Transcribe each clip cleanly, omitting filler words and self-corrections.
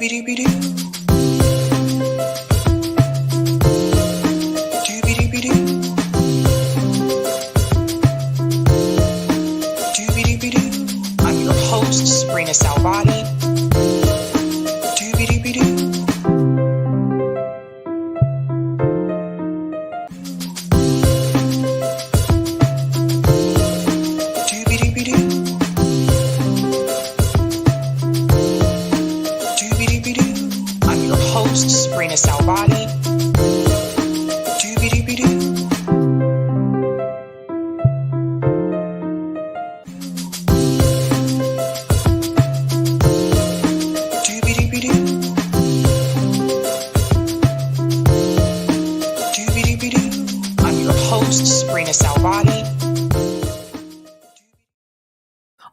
I'm your host, sabrinasalvati. I'm your host, sabrinasalvati. I'm your host, sabrinasalvati.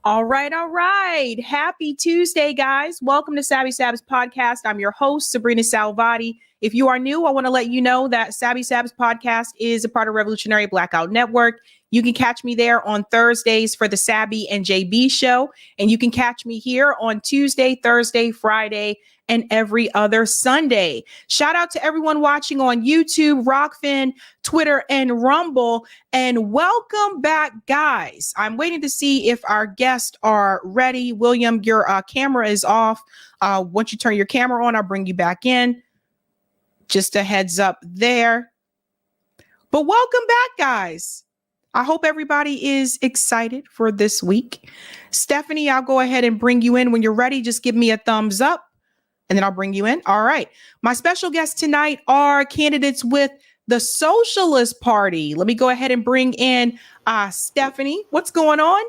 All right. Happy Tuesday, guys. Welcome to Sabby Sabs podcast. I'm your host, Sabrina Salvati. If you are new, I want to let you know that Sabby Sabs podcast is a part of Revolutionary Blackout Network. You can catch me there on Thursdays for the Sabby and JB show. And you can catch me here on Tuesday, Thursday, Friday, and every other Sunday. Shout out to everyone watching on YouTube, Rockfin, Twitter, and Rumble. And welcome back, guys. I'm waiting to see if our guests are ready. William, your camera is off. Once you turn your camera on, I'll bring you back in. Just a heads up there. But welcome back, guys. I hope everybody is excited for this week. Stephanie, I'll go ahead and bring you in. When you're ready, just give me a thumbs up and then I'll bring you in. All right. My special guests tonight are candidates with the Socialist Party. Let me go ahead and bring in Stephanie. What's going on?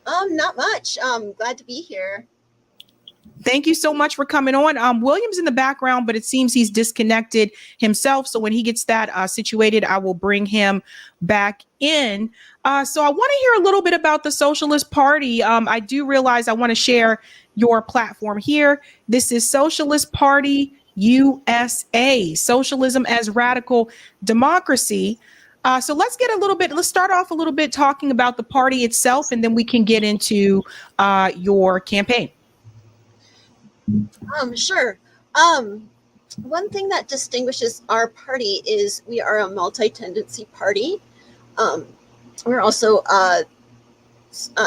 Not much. Glad to be here. Thank you so much for coming on. William's in the background, but it seems he's disconnected himself. So when he gets that situated, I will bring him back in. So I want to hear a little bit about the Socialist Party. I do realize I want to share your platform here. This is Socialist Party USA, Socialism as Radical Democracy. So let's start off a little bit talking about the party itself, and then we can get into your campaign. Sure. One thing that distinguishes our party is we are a multi-tendency party. We're also a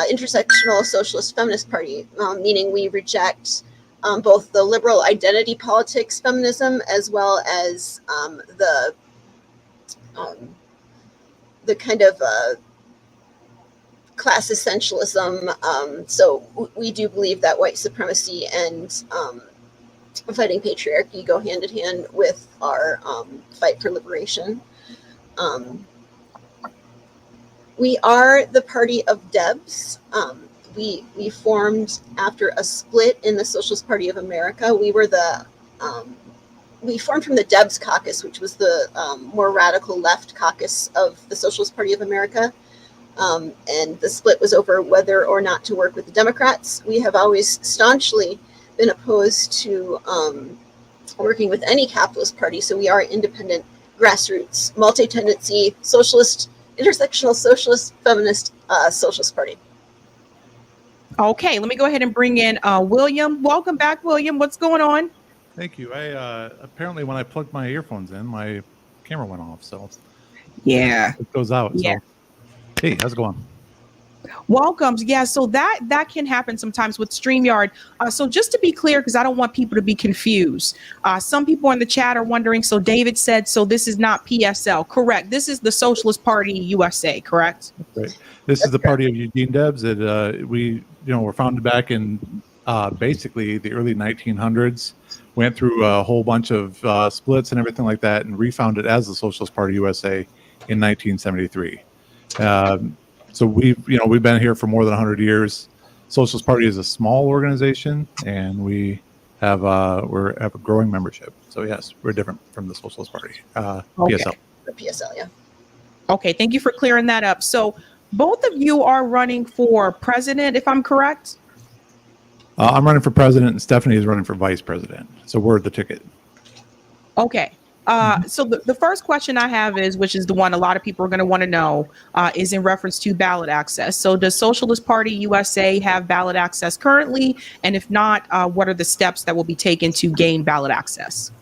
intersectional socialist feminist party, meaning we reject both the liberal identity politics feminism as well as the kind of class essentialism. So we do believe that white supremacy and fighting patriarchy go hand in hand with our fight for liberation. We are the party of Debs. We formed after a split in the Socialist Party of America. We formed from the Debs caucus, which was the more radical left caucus of the Socialist Party of America. And the split was over whether or not to work with the Democrats. We have always staunchly been opposed to working with any capitalist party. So we are independent, grassroots, multi-tendency, socialist, intersectional socialist, feminist, socialist party. Okay, let me go ahead and bring in William. Welcome back, William. What's going on? Thank you. I apparently when I plugged my earphones in, my camera went off. So yeah, it goes out. Yeah. So. Hey, how's it going? Welcome. Yeah, so that can happen sometimes with StreamYard. So just to be clear, because I don't want people to be confused. Some people in the chat are wondering, so David said, so this is not PSL. Correct. This is the Socialist Party USA, correct? Right. This is the party of Eugene Debs. That we were founded back in basically the early 1900s. Went through a whole bunch of splits and everything like that, and refounded as the Socialist Party USA in 1973. So we've been here for more than 100 years. Socialist Party is a small organization, and we have a growing membership. So yes, we're different from the Socialist Party. Okay. PSL. The PSL, yeah. Okay, thank you for clearing that up. So both of you are running for president, if I'm correct? I'm running for president, and Stephanie is running for vice president. So we're the ticket. Okay. So the first question I have is, which is the one a lot of people are going to want to know, is in reference to ballot access. So does Socialist Party USA have ballot access currently? And if not, what are the steps that will be taken to gain ballot access?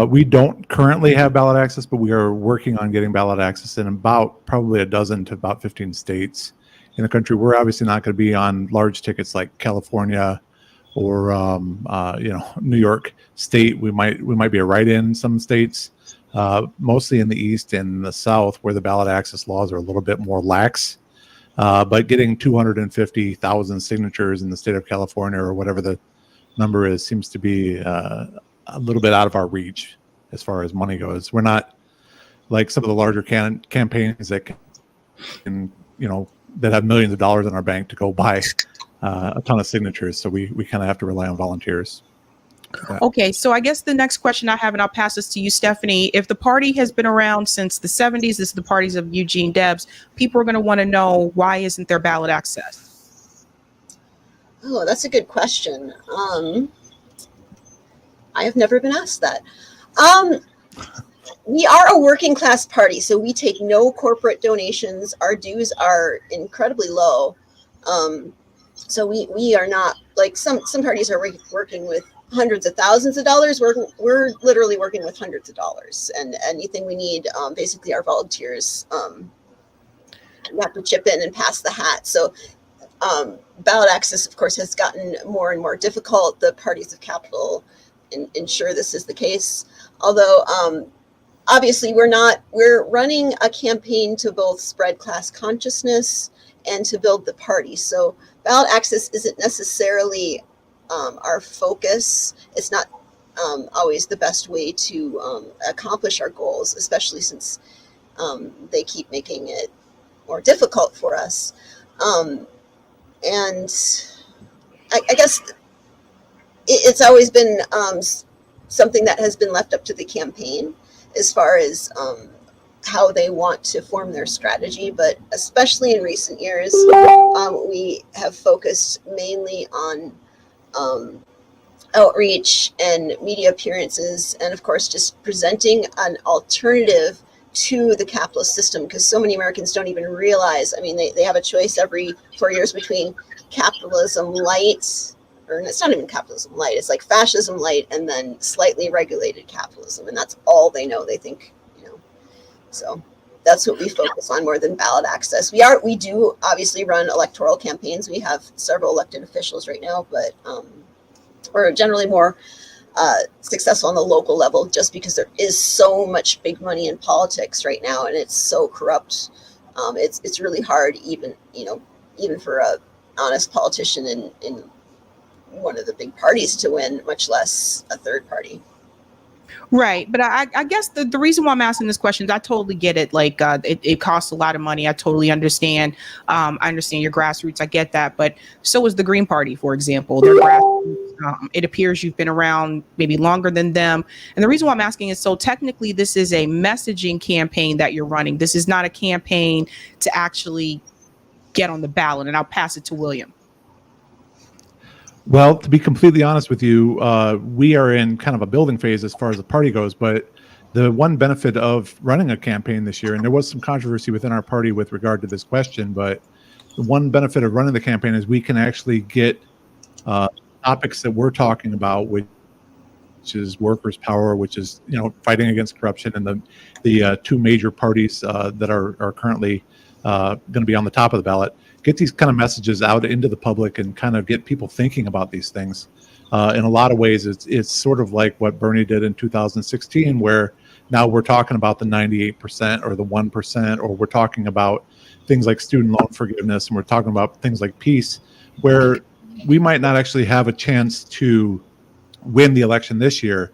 We don't currently have ballot access, but we are working on getting ballot access in about probably a dozen to about 15 states in the country. We're obviously not going to be on large tickets like California or New York State. We might be a write-in in some states, mostly in the East and the South, where the ballot access laws are a little bit more lax. But getting 250,000 signatures in the state of California or whatever the number is seems to be a little bit out of our reach as far as money goes. We're not like some of the larger campaigns that can, that have millions of dollars in our bank to go buy a ton of signatures. So we kind of have to rely on volunteers. Okay, so I guess the next question I have, and I'll pass this to you, Stephanie. If the party has been around since the 70s, this is the parties of Eugene Debs, people are going to want to know, why isn't there ballot access? Oh, that's a good question. I have never been asked that. We are a working class party, so we take no corporate donations. Our dues are incredibly low. So we are not like some parties are working with hundreds of thousands of dollars. We're literally working with hundreds of dollars, and anything we need, basically our volunteers have to chip in and pass the hat. So ballot access, of course, has gotten more and more difficult. The parties of capital ensure this is the case. Although obviously we're running a campaign to both spread class consciousness and to build the party. So ballot access isn't necessarily our focus. It's not always the best way to accomplish our goals, especially since they keep making it more difficult for us. And I guess it's always been something that has been left up to the campaign as far as how they want to form their strategy. But especially in recent years, we have focused mainly on outreach and media appearances, and of course just presenting an alternative to the capitalist system, because so many Americans don't even realize, I mean, they have a choice every 4 years between capitalism light, or it's not even capitalism light, it's like fascism light, and then slightly regulated capitalism, and that's all they know. They think, so that's what we focus on more than ballot access. We do obviously run electoral campaigns. We have several elected officials right now, but we're generally more successful on the local level, just because there is so much big money in politics right now, and it's so corrupt. It's really hard, even for a honest politician in one of the big parties to win, much less a third party. Right. But I guess the reason why I'm asking this question is I totally get it. Like it costs a lot of money. I totally understand. I understand your grassroots. I get that. But so is the Green Party, for example. Their grassroots, it appears you've been around maybe longer than them. And the reason why I'm asking is, so technically this is a messaging campaign that you're running. This is not a campaign to actually get on the ballot. And I'll pass it to William. Well, to be completely honest with you, we are in kind of a building phase as far as the party goes. But the one benefit of running a campaign this year, and there was some controversy within our party with regard to this question, but the one benefit of running the campaign is we can actually get topics that we're talking about, which is workers' power, which is fighting against corruption, and the two major parties that are currently going to be on the top of the ballot. Get these kind of messages out into the public and kind of get people thinking about these things. In a lot of ways, it's sort of like what Bernie did in 2016, where now we're talking about the 98% or the 1%, or we're talking about things like student loan forgiveness, and we're talking about things like peace, where we might not actually have a chance to win the election this year,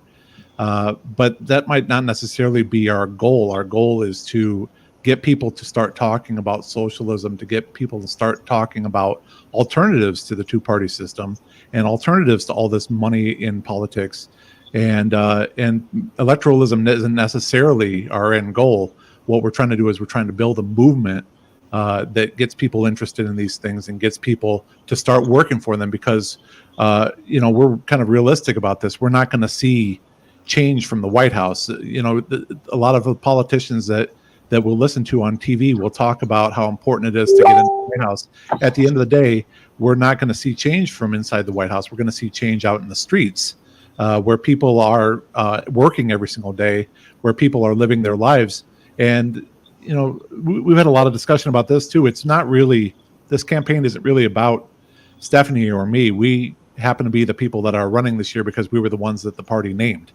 but that might not necessarily be our goal. Our goal is to get people to start talking about socialism, to get people to start talking about alternatives to the two-party system and alternatives to all this money in politics. And electoralism isn't necessarily our end goal. What we're trying to do is we're trying to build a movement that gets people interested in these things and gets people to start working for them, because we're kind of realistic about this. We're not going to see change from the White House. You know, a lot of the politicians that we'll listen to on TV will talk about how important it is to get into the White House. At the end of the day, we're not going to see change from inside the White House. We're going to see change out in the streets, where people are working every single day, where people are living their lives. And, you know, we've had a lot of discussion about this too. It's not really, this campaign isn't really about Stephanie or me. We happen to be the people that are running this year because we were the ones that the party named.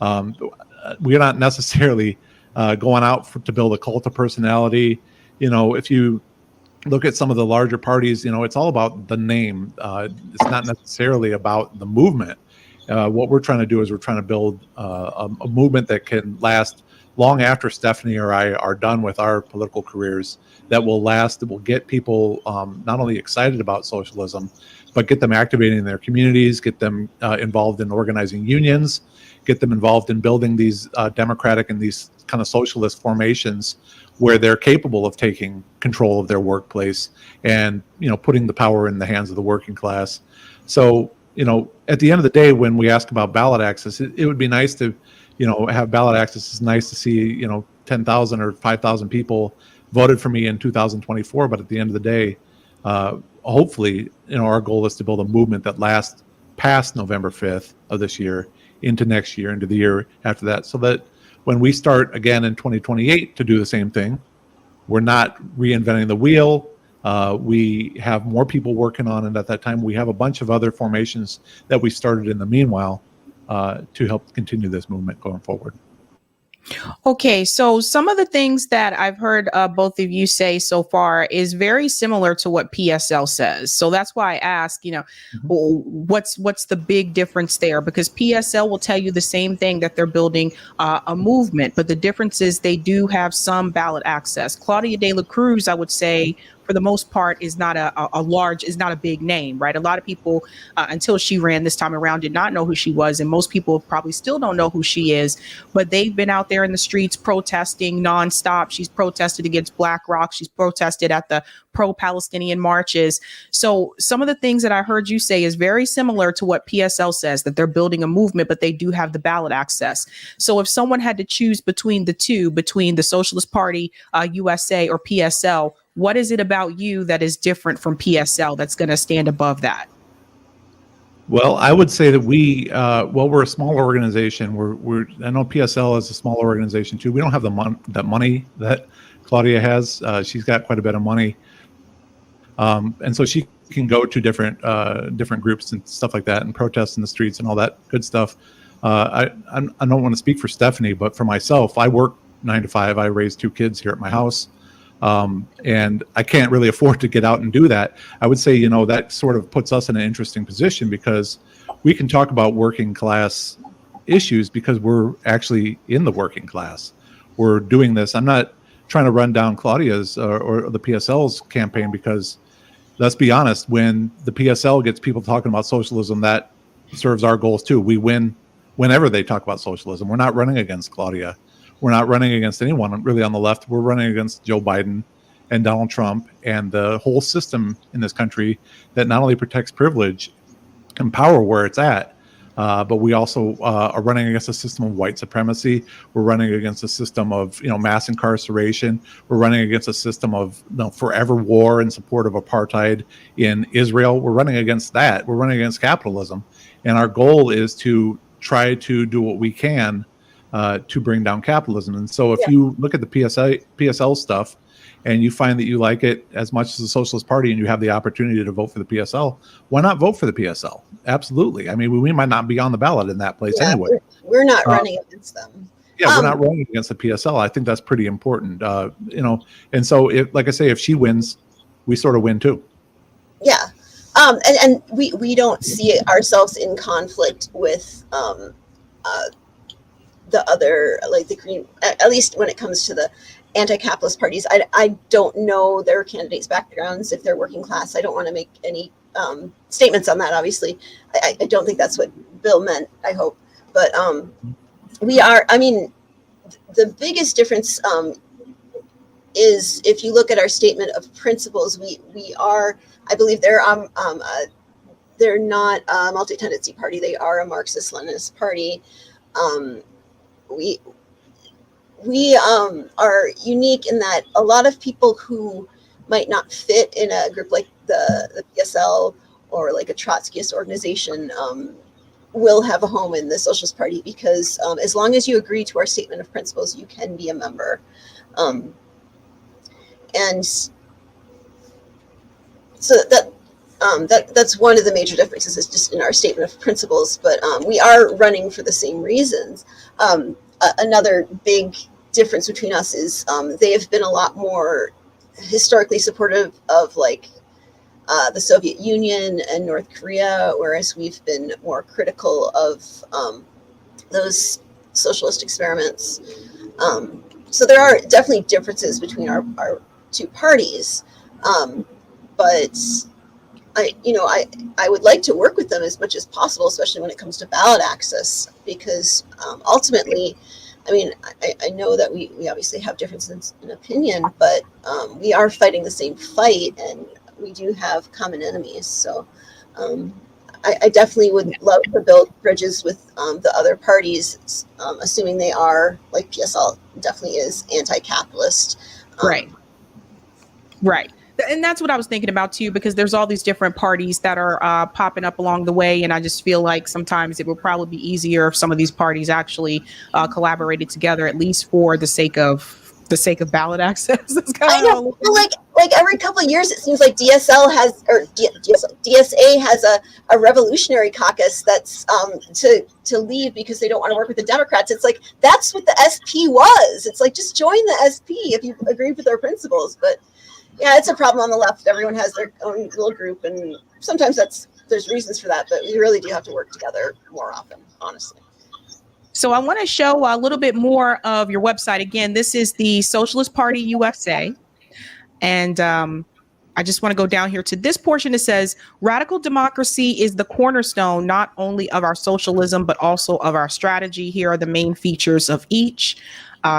We're not necessarily going out to build a cult of personality. You know, if you look at some of the larger parties, you know, it's all about the name. It's not necessarily about the movement. What we're trying to do is we're trying to build a movement that can last long after Stephanie or I are done with our political careers, that will last, that will get people not only excited about socialism, but get them activating in their communities, get them involved in organizing unions, get them involved in building these democratic and these kind of socialist formations where they're capable of taking control of their workplace and, you know, putting the power in the hands of the working class. So, you know, at the end of the day, when we ask about ballot access, it would be nice to, you know, have ballot access. It's nice to see, you know, 10,000 or 5,000 people voted for me in 2024. But at the end of the day, hopefully, you know, our goal is to build a movement that lasts past November 5th of this year, into next year, into the year after that, so that when we start again in 2028 to do the same thing, we're not reinventing the wheel. We have more people working on it at that time. We have a bunch of other formations that we started in the meanwhile to help continue this movement going forward. Okay, so some of the things that I've heard both of you say so far is very similar to what PSL says. So that's why I ask, you know, what's the big difference there? Because PSL will tell you the same thing, that they're building a movement, but the difference is they do have some ballot access. Claudia de la Cruz, I would say, for the most part, is not a big name, right? A lot of people, until she ran this time around, did not know who she was. And most people probably still don't know who she is, but they've been out there in the streets protesting nonstop. She's protested against BlackRock. She's protested at the pro-Palestinian marches. So some of the things that I heard you say is very similar to what PSL says, that they're building a movement, but they do have the ballot access. So if someone had to choose between the two, between the Socialist Party, USA, or PSL, what is it about you that is different from PSL that's going to stand above that? Well, I would say that we're a smaller organization. I know PSL is a smaller organization too. We don't have that money that Claudia has. She's got quite a bit of money, and so she can go to different groups and stuff like that and protest in the streets and all that good stuff. I don't want to speak for Stephanie, but for myself, I work 9 to 5. I raise 2 kids here at my house. And I can't really afford to get out and do that. I would say, you know, that sort of puts us in an interesting position because we can talk about working class issues because we're actually in the working class. We're doing this. I'm not trying to run down Claudia's or the PSL's campaign, because let's be honest, when the PSL gets people talking about socialism, that serves our goals too. We win whenever they talk about socialism. We're not running against Claudia. We're not running against anyone really on the left. We're running against Joe Biden and Donald Trump and the whole system in this country that not only protects privilege and power where it's at, but we also are running against a system of white supremacy. We're running against a system of, you know, mass incarceration. We're running against a system of, you know, forever war in support of apartheid in Israel. We're running against that. We're running against capitalism. And our goal is to try to do what we can to bring down capitalism. And so if you look at the PSL stuff and you find that you like it as much as the Socialist Party and you have the opportunity to vote for the PSL, why not vote for the PSL? Absolutely. I mean, we might not be on the ballot in that place anyway. We're not running against them. Yeah, we're not running against the PSL. I think that's pretty important. You know, and so like I say, if she wins, we sort of win too. Yeah. And we don't see ourselves in conflict with the other, like the Green, at least when it comes to the anti-capitalist parties. I don't know their candidates' backgrounds, if they're working class. I don't want to make any statements on that, obviously. I don't think that's what Bill meant, I hope. But we are, I mean, the biggest difference is if you look at our statement of principles, we are, I believe they're not a multi-tendency party. They are a Marxist-Leninist party. um, we are unique in that a lot of people who might not fit in a group like the PSL or like a Trotskyist organization will have a home in the Socialist Party because as long as you agree to our statement of principles, you can be a member. And so that's one of the major differences is just in our statement of principles, but we are running for the same reasons. Another big difference between us is they have been a lot more historically supportive of like the Soviet Union and North Korea, whereas we've been more critical of those socialist experiments. So there are definitely differences between our two parties, but I would like to work with them as much as possible, especially when it comes to ballot access, because ultimately, I mean, I know that we obviously have differences in opinion, but we are fighting the same fight and we do have common enemies. So I definitely would love to build bridges with the other parties, assuming they are, like PSL definitely is, anti-capitalist. Right. And that's what I was thinking about too, because there's all these different parties that are popping up along the way. And I just feel like sometimes it would probably be easier if some of these parties actually collaborated together, at least for the sake of ballot access. I know, like every couple of years, it seems like DSL has, or DSA has a revolutionary caucus that's to leave because they don't want to work with the Democrats. It's like, that's what the SP was. It's like, just join the SP if you agree with their principles. But yeah, it's a problem on the left. Everyone has their own little group, and sometimes there's reasons for that, but we really do have to work together more often, honestly. So I want to show a little bit more of your website. Again, this is the Socialist Party USA. And I just want to go down here to this portion. It says, radical democracy is the cornerstone, not only of our socialism, but also of our strategy. Here are the main features of each.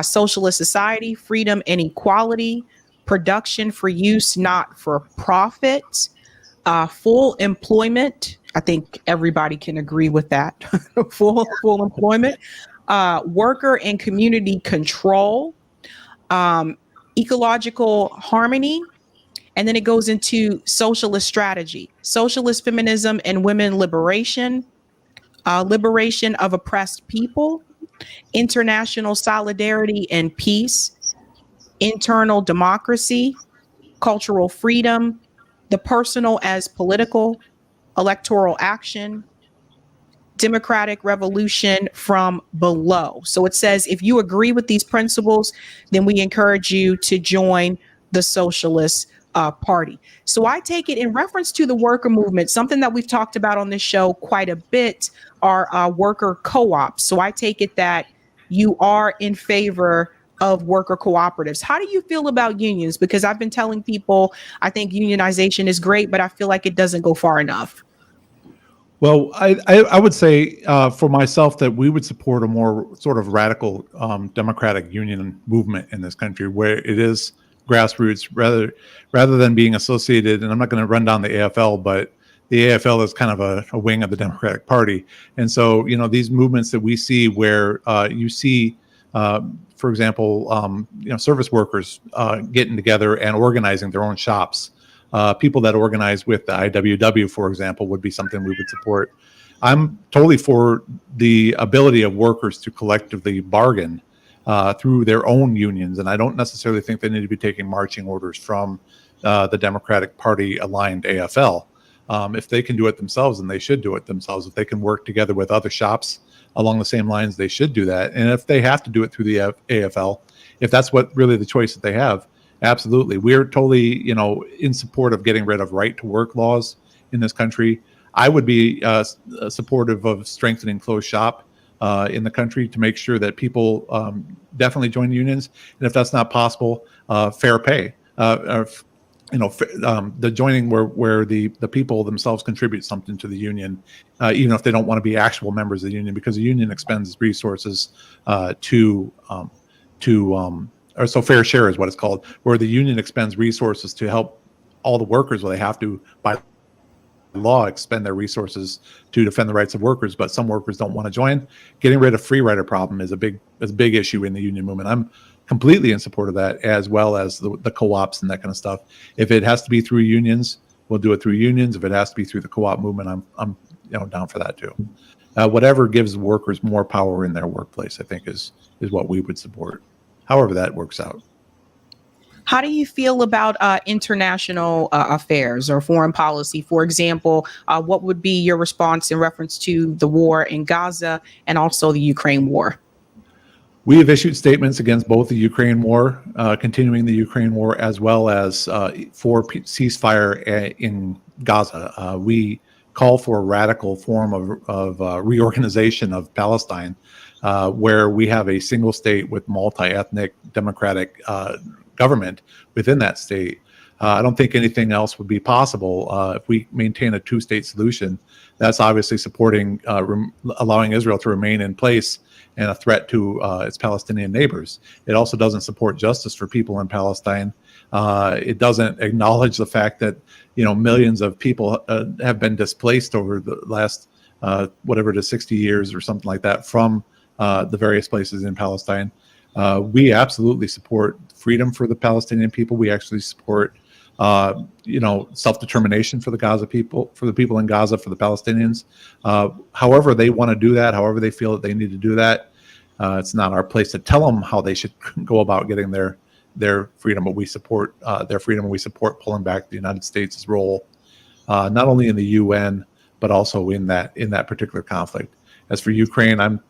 Socialist society, freedom and equality, production for use, not for profit, full employment. I think everybody can agree with that. full employment, worker and community control, ecological harmony. And then it goes into socialist strategy, socialist feminism and women liberation, liberation of oppressed people, international solidarity and peace, internal democracy, cultural freedom, the personal as political, electoral action, democratic revolution from below. So it says, if you agree with these principles, then we encourage you to join the Socialist Party. So I take it in reference to the worker movement, something that we've talked about on this show quite a bit are worker co-ops. So I take it that you are in favor of worker cooperatives. How do you feel about unions? Because I've been telling people I think unionization is great, but I feel like it doesn't go far enough. Well, I would say for myself that we would support a more sort of radical democratic union movement in this country where it is grassroots rather than being associated. And I'm not going to run down the AFL, but the AFL is kind of a wing of the Democratic Party. And so, these movements that we see where you see, for example, service workers getting together and organizing their own shops. People that organize with the IWW, for example, would be something we would support. I'm totally for the ability of workers to collectively bargain through their own unions, and I don't necessarily think they need to be taking marching orders from the Democratic Party aligned AFL. If they can do it themselves, then they should do it themselves. If they can work together with other shops along the same lines, they should do that. And if they have to do it through the AFL, if that's what really the choice that they have, absolutely. We're totally, in support of getting rid of right to work laws in this country. I would be supportive of strengthening closed shop in the country to make sure that people definitely join unions. And if that's not possible, fair pay. The joining where the people themselves contribute something to the union, even if they don't want to be actual members of the union, because the union expends resources or so fair share is what it's called, where the union expends resources to help all the workers where they have to by law expend their resources to defend the rights of workers, but some workers don't want to join. Getting rid of free rider problem is a big issue in the union movement. I'm completely in support of that, as well as the co-ops and that kind of stuff. If it has to be through unions, we'll do it through unions. If it has to be through the co-op movement, I'm down for that too. Whatever gives workers more power in their workplace, I think is what we would support. However that works out. How do you feel about international affairs or foreign policy? For example, what would be your response in reference to the war in Gaza and also the Ukraine war? We have issued statements against both the Ukraine war, continuing the Ukraine war, as well as for ceasefire in Gaza. We call for a radical form of reorganization of Palestine, where we have a single state with multi-ethnic democratic government within that state. I don't think anything else would be possible if we maintain a two-state solution. That's obviously supporting allowing Israel to remain in place and a threat to its Palestinian neighbors. It also doesn't support justice for people in Palestine. It doesn't acknowledge the fact that millions of people have been displaced over the last whatever it is, 60 years or something like that from the various places in Palestine. We absolutely support freedom for the Palestinian people. We actually support, self-determination for the Gaza people, for the people in Gaza, for the Palestinians. However they want to do that, however they feel that they need to do that, it's not our place to tell them how they should go about getting their freedom. But we support their freedom, and we support pulling back the United States' role, not only in the UN but also in that particular conflict. As for Ukraine,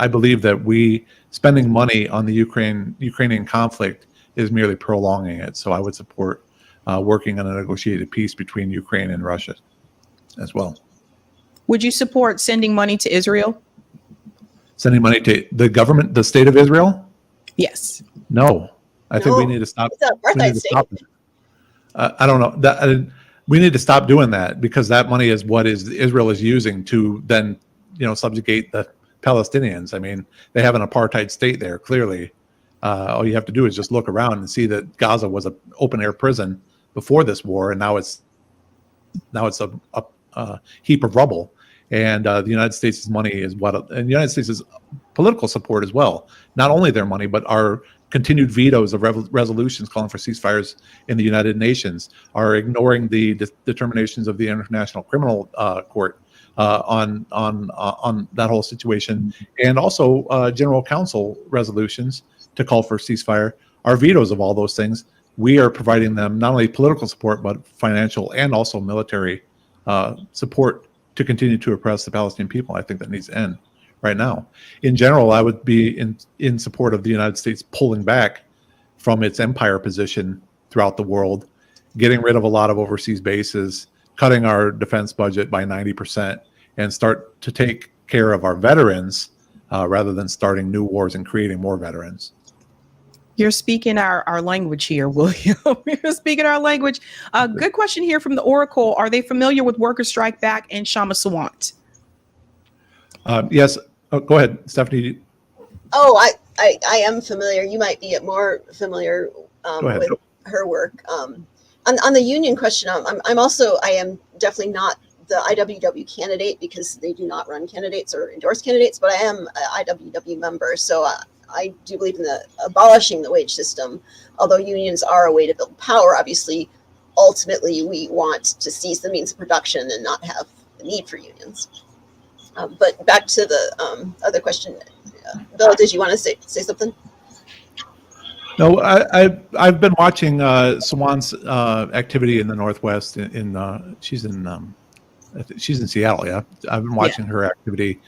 I believe that spending money on the Ukrainian conflict is merely prolonging it. So I would support working on a negotiated peace between Ukraine and Russia as well. Would you support sending money to Israel? Sending money to the government, the state of Israel? Yes. No. I think we need to stop. I don't know. We need to stop doing that, because that money is what Israel is using to then, subjugate the Palestinians. I mean, they have an apartheid state there, clearly. All you have to do is just look around and see that Gaza was an open air prison before this war, and now it's a heap of rubble. And the United States' money is and the United States' political support as well. Not only their money, but our continued vetoes of resolutions calling for ceasefires in the United Nations, are ignoring the determinations of the International Criminal Court on that whole situation, and also General Council resolutions to call for ceasefire. Our vetoes of all those things, we are providing them not only political support but financial and also military support to continue to oppress the Palestinian people. I think that needs to end right now. In general, I would be in support of the United States pulling back from its empire position throughout the world, getting rid of a lot of overseas bases, cutting our defense budget by 90%, and start to take care of our veterans rather than starting new wars and creating more veterans. You're speaking our language here, William. You're speaking our language. Good question here from the Oracle. Are they familiar with Workers Strike Back and Shama Sawant? Yes. Oh, go ahead, Stephanie. Oh, I am familiar. You might be more familiar with her work. On the union question, I am definitely not the IWW candidate, because they do not run candidates or endorse candidates, but I am an IWW member. So I do believe in abolishing the wage system. Although unions are a way to build power, obviously, ultimately we want to seize the means of production and not have the need for unions. But back to the other question, Bill, did you want to say something? No, I've been watching Sawant's activity in the Northwest. She's in Seattle. Yeah, I've been watching her activity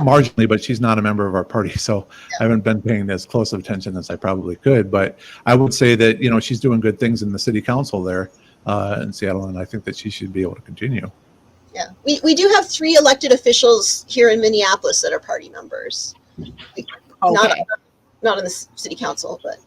marginally, but she's not a member of our party, so I haven't been paying as close of attention as I probably could. But I would say that she's doing good things in the city council there in Seattle, and I think that she should be able to continue. Yeah, we do have 3 elected officials here in Minneapolis that are party members. Not in the city council, but.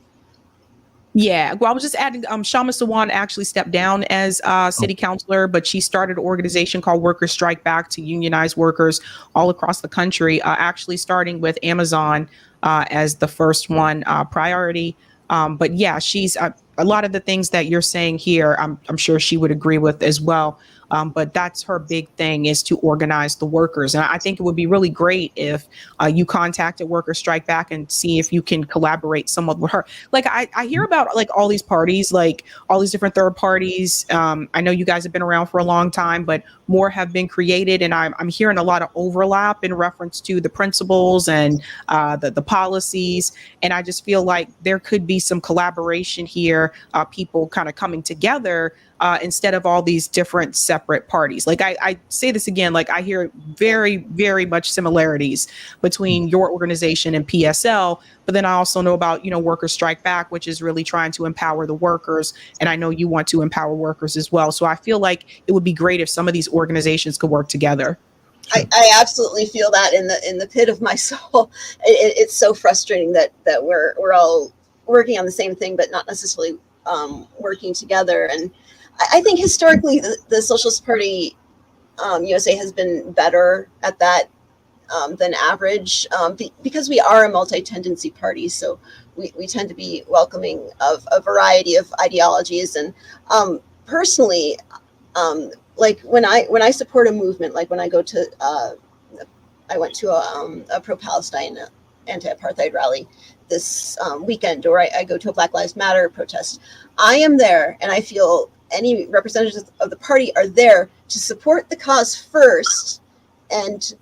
Yeah, well, I was just adding, Shama Sawant actually stepped down as city councilor, but she started an organization called Workers Strike Back to unionize workers all across the country, actually starting with Amazon as the first one priority. But yeah, she's a lot of the things that you're saying here, I'm sure she would agree with as well. But that's her big thing, is to organize the workers. And I think it would be really great if you contacted Workers Strike Back and see if you can collaborate somewhat with her. Like I hear about like all these parties, like all these different third parties. I know you guys have been around for a long time, but more have been created. And I'm hearing a lot of overlap in reference to the principles and the policies. And I just feel like there could be some collaboration here, people kind of coming together instead of all these different separate parties. Like I say this again, like I hear very, very much similarities between your organization and PSL, but then I also know about, Workers Strike Back, which is really trying to empower the workers. And I know you want to empower workers as well. So I feel like it would be great if some of these organizations could work together. I absolutely feel that in the pit of my soul. It's so frustrating that we're all working on the same thing, but not necessarily working together. And I think historically the Socialist Party USA has been better at that than average because we are a multi-tendency party. So we tend to be welcoming of a variety of ideologies. And personally, like when I support a movement, like when I go to, I went to a pro-Palestine anti-apartheid rally this weekend, or I go to a Black Lives Matter protest. I am there, and I feel any representatives of the party are there to support the cause first and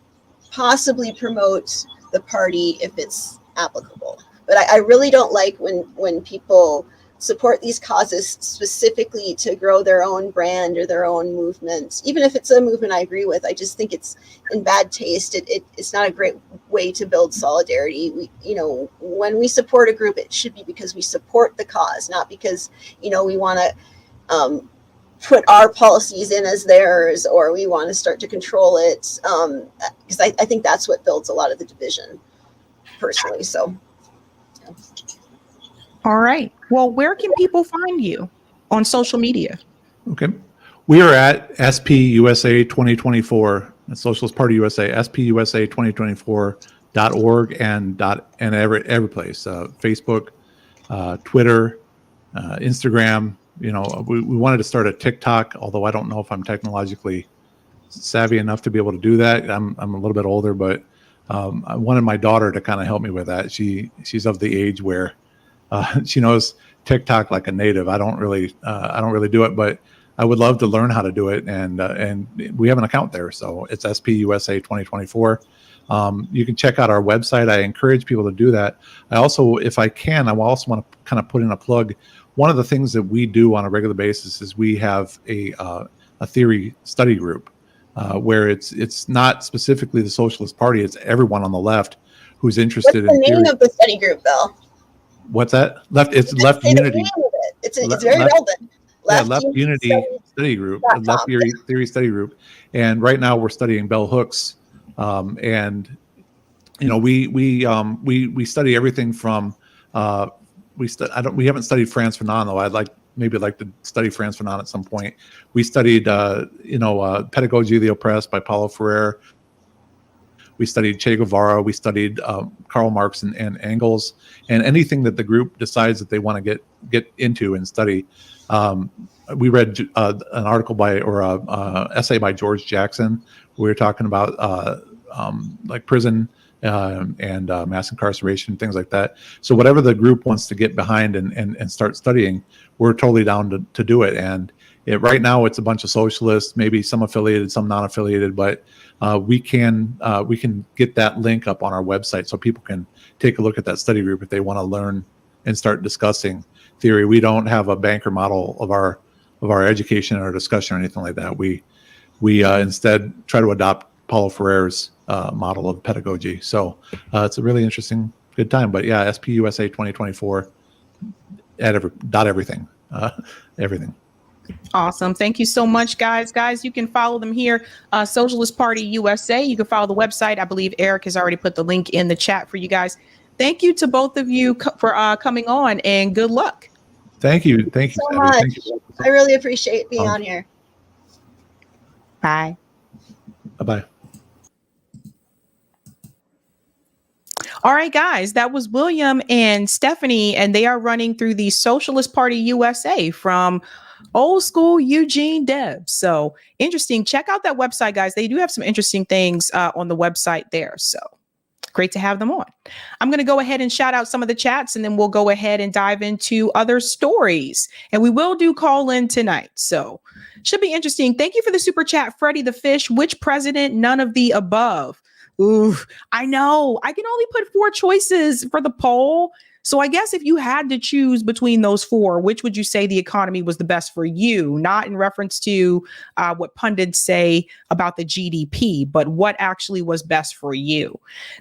possibly promote the party if it's applicable. But I really don't like when people support these causes specifically to grow their own brand or their own movement, even if it's a movement I agree with. I just think it's in bad taste. It's not a great way to build solidarity. When we support a group, it should be because we support the cause, not because, we want to put our policies in as theirs, or we want to start to control it. Because I think that's what builds a lot of the division, personally. So, yeah. All right. Well, where can people find you on social media? Okay. We are at SPUSA 2024, the Socialist Party USA, SPUSA 2024.org and every place, Facebook, Twitter, Instagram. We wanted to start a TikTok, although I don't know if I'm technologically savvy enough to be able to do that. I'm a little bit older, but I wanted my daughter to kind of help me with that. She's of the age where she knows TikTok like a native. I don't really do it, but I would love to learn how to do it. And we have an account there, so it's SPUSA 2024. You can check out our website. I encourage people to do that. I also, if I can, I will also want to kind of put in a plug. One of the things that we do on a regular basis is we have a theory study group where it's not specifically the Socialist Party. It's everyone on the left who's interested in. What's the name of the study group, Bill? What's that? It's Left Unity. It's very relevant. Left Unity Study Group, Left Theory Study Group, and right now we're studying bell hooks, and we study everything from we haven't studied Frantz Fanon, though. I'd like to study Frantz Fanon at some point. We studied Pedagogy of the Oppressed by Paulo Freire. We studied Che Guevara. We studied Karl Marx and Engels, and anything that the group decides that they want to get into and study. We read an article essay by George Jackson. We were talking about like prison and mass incarceration, things like that. So whatever the group wants to get behind and start studying, we're totally down to do it. And right now it's a bunch of socialists, maybe some affiliated, some non-affiliated, but we can get that link up on our website so people can take a look at that study group if they want to learn and start discussing theory. We don't have a banker model of our education or discussion or anything like that. We instead try to adopt Paulo Freire's model of pedagogy. So it's a really interesting, good time. But yeah, SPUSA 2024 at everything. Everything. Awesome. Thank you so much, guys. Guys, you can follow them here. Socialist Party USA. You can follow the website. I believe Eric has already put the link in the chat for you guys. Thank you to both of you for coming on, and good luck. Thank you. Thank you so much. Thank you. I really appreciate being on here. Bye. Bye-bye. All right, guys, that was William and Stephanie, and they are running through the Socialist Party USA from old school Eugene Debs. So interesting. Check out that website, guys. They do have some interesting things on the website there. So great to have them on. I'm going to go ahead and shout out some of the chats, and then we'll go ahead and dive into other stories. And we will do call in tonight. So should be interesting. Thank you for the super chat, Freddie the Fish. Which president? None of the above. Ooh, I know. I can only put 4 choices for the poll. So I guess if you had to choose between those 4, which would you say the economy was the best for you? Not in reference to what pundits say about the GDP, but what actually was best for you.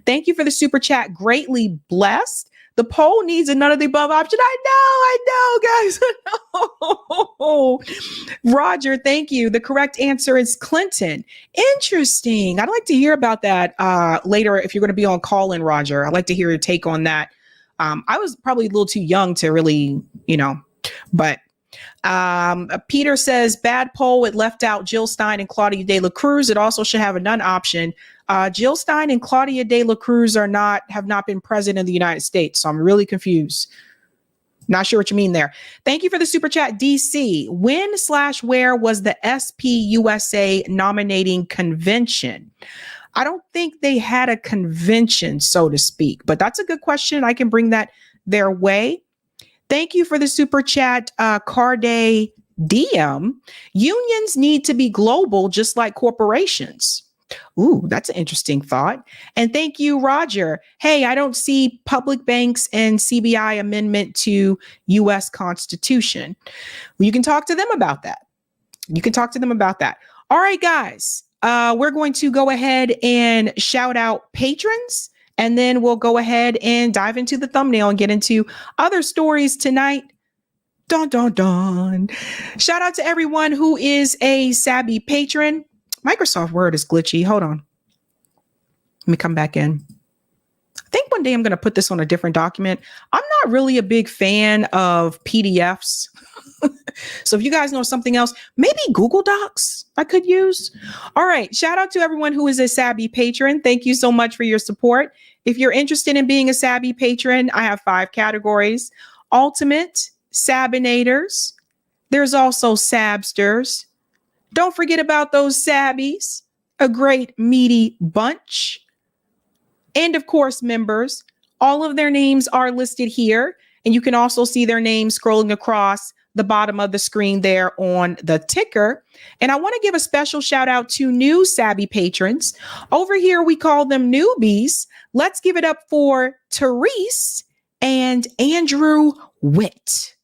Thank you for the super chat. Greatly blessed. The poll needs a none of the above option. I know, guys. Roger, thank you. The correct answer is Clinton. Interesting. I'd like to hear about that later if you're going to be on call-in, Roger. I'd like to hear your take on that. I was probably a little too young to really, but Peter says bad poll. It left out Jill Stein and Claudia de la Cruz. It also should have a none option. Jill Stein and Claudia de la Cruz have not been president of the United States. So I'm really confused. Not sure what you mean there. Thank you for the super chat, DC. When/where was the SPUSA nominating convention? I don't think they had a convention, so to speak, but that's a good question. I can bring that their way. Thank you for the super chat, Carday DM. Unions need to be global, just like corporations. Ooh, that's an interesting thought. And thank you, Roger. Hey, I don't see public banks and CBI amendment to U.S. Constitution. Well, you can talk to them about that. All right, guys. We're going to go ahead and shout out patrons, and then we'll go ahead and dive into the thumbnail and get into other stories tonight. Dun, dun, dun. Shout out to everyone who is a Sabby patron. Microsoft Word is glitchy. Hold on. Let me come back in. I think one day I'm going to put this on a different document. I'm not really a big fan of PDFs. So if you guys know something else, maybe Google Docs I could use. All right. Shout out to everyone who is a Sabby patron. Thank you so much for your support. If you're interested in being a Sabby patron, I have 5 categories. Ultimate, Sabinators. There's also Sabsters. Don't forget about those Sabbies, a great meaty bunch. And of course, members. All of their names are listed here. And you can also see their names scrolling across the bottom of the screen there on the ticker. And I want to give a special shout out to new Sabby patrons. Over here, we call them newbies. Let's give it up for Therese and Andrew Witt.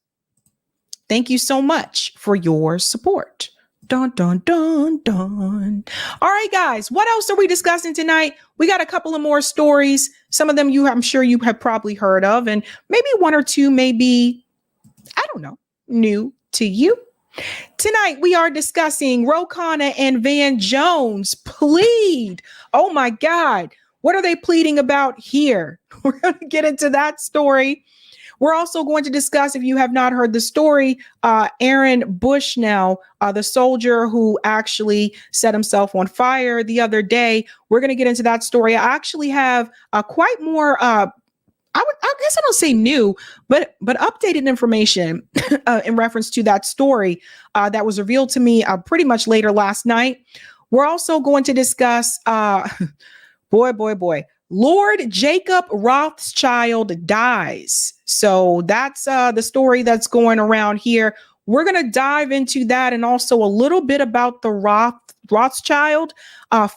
Thank you so much for your support. Dun, dun, dun, dun. All right, guys, what else are we discussing tonight? We got a couple of more stories. Some of them I'm sure you have probably heard of, and maybe 1 or 2 may be, I don't know, new to you. Tonight, we are discussing Khanna and Van Jones plead. Oh my God. What are they pleading about here? We're going to get into that story. We're also going to discuss, if you have not heard the story, Aaron Bushnell, the soldier who actually set himself on fire the other day. We're going to get into that story. I actually have quite more, I guess I don't say new, but updated information in reference to that story that was revealed to me pretty much later last night. We're also going to discuss, boy. Lord Jacob Rothschild dies. So that's the story that's going around here. We're going to dive into that and also a little bit about the Rothschild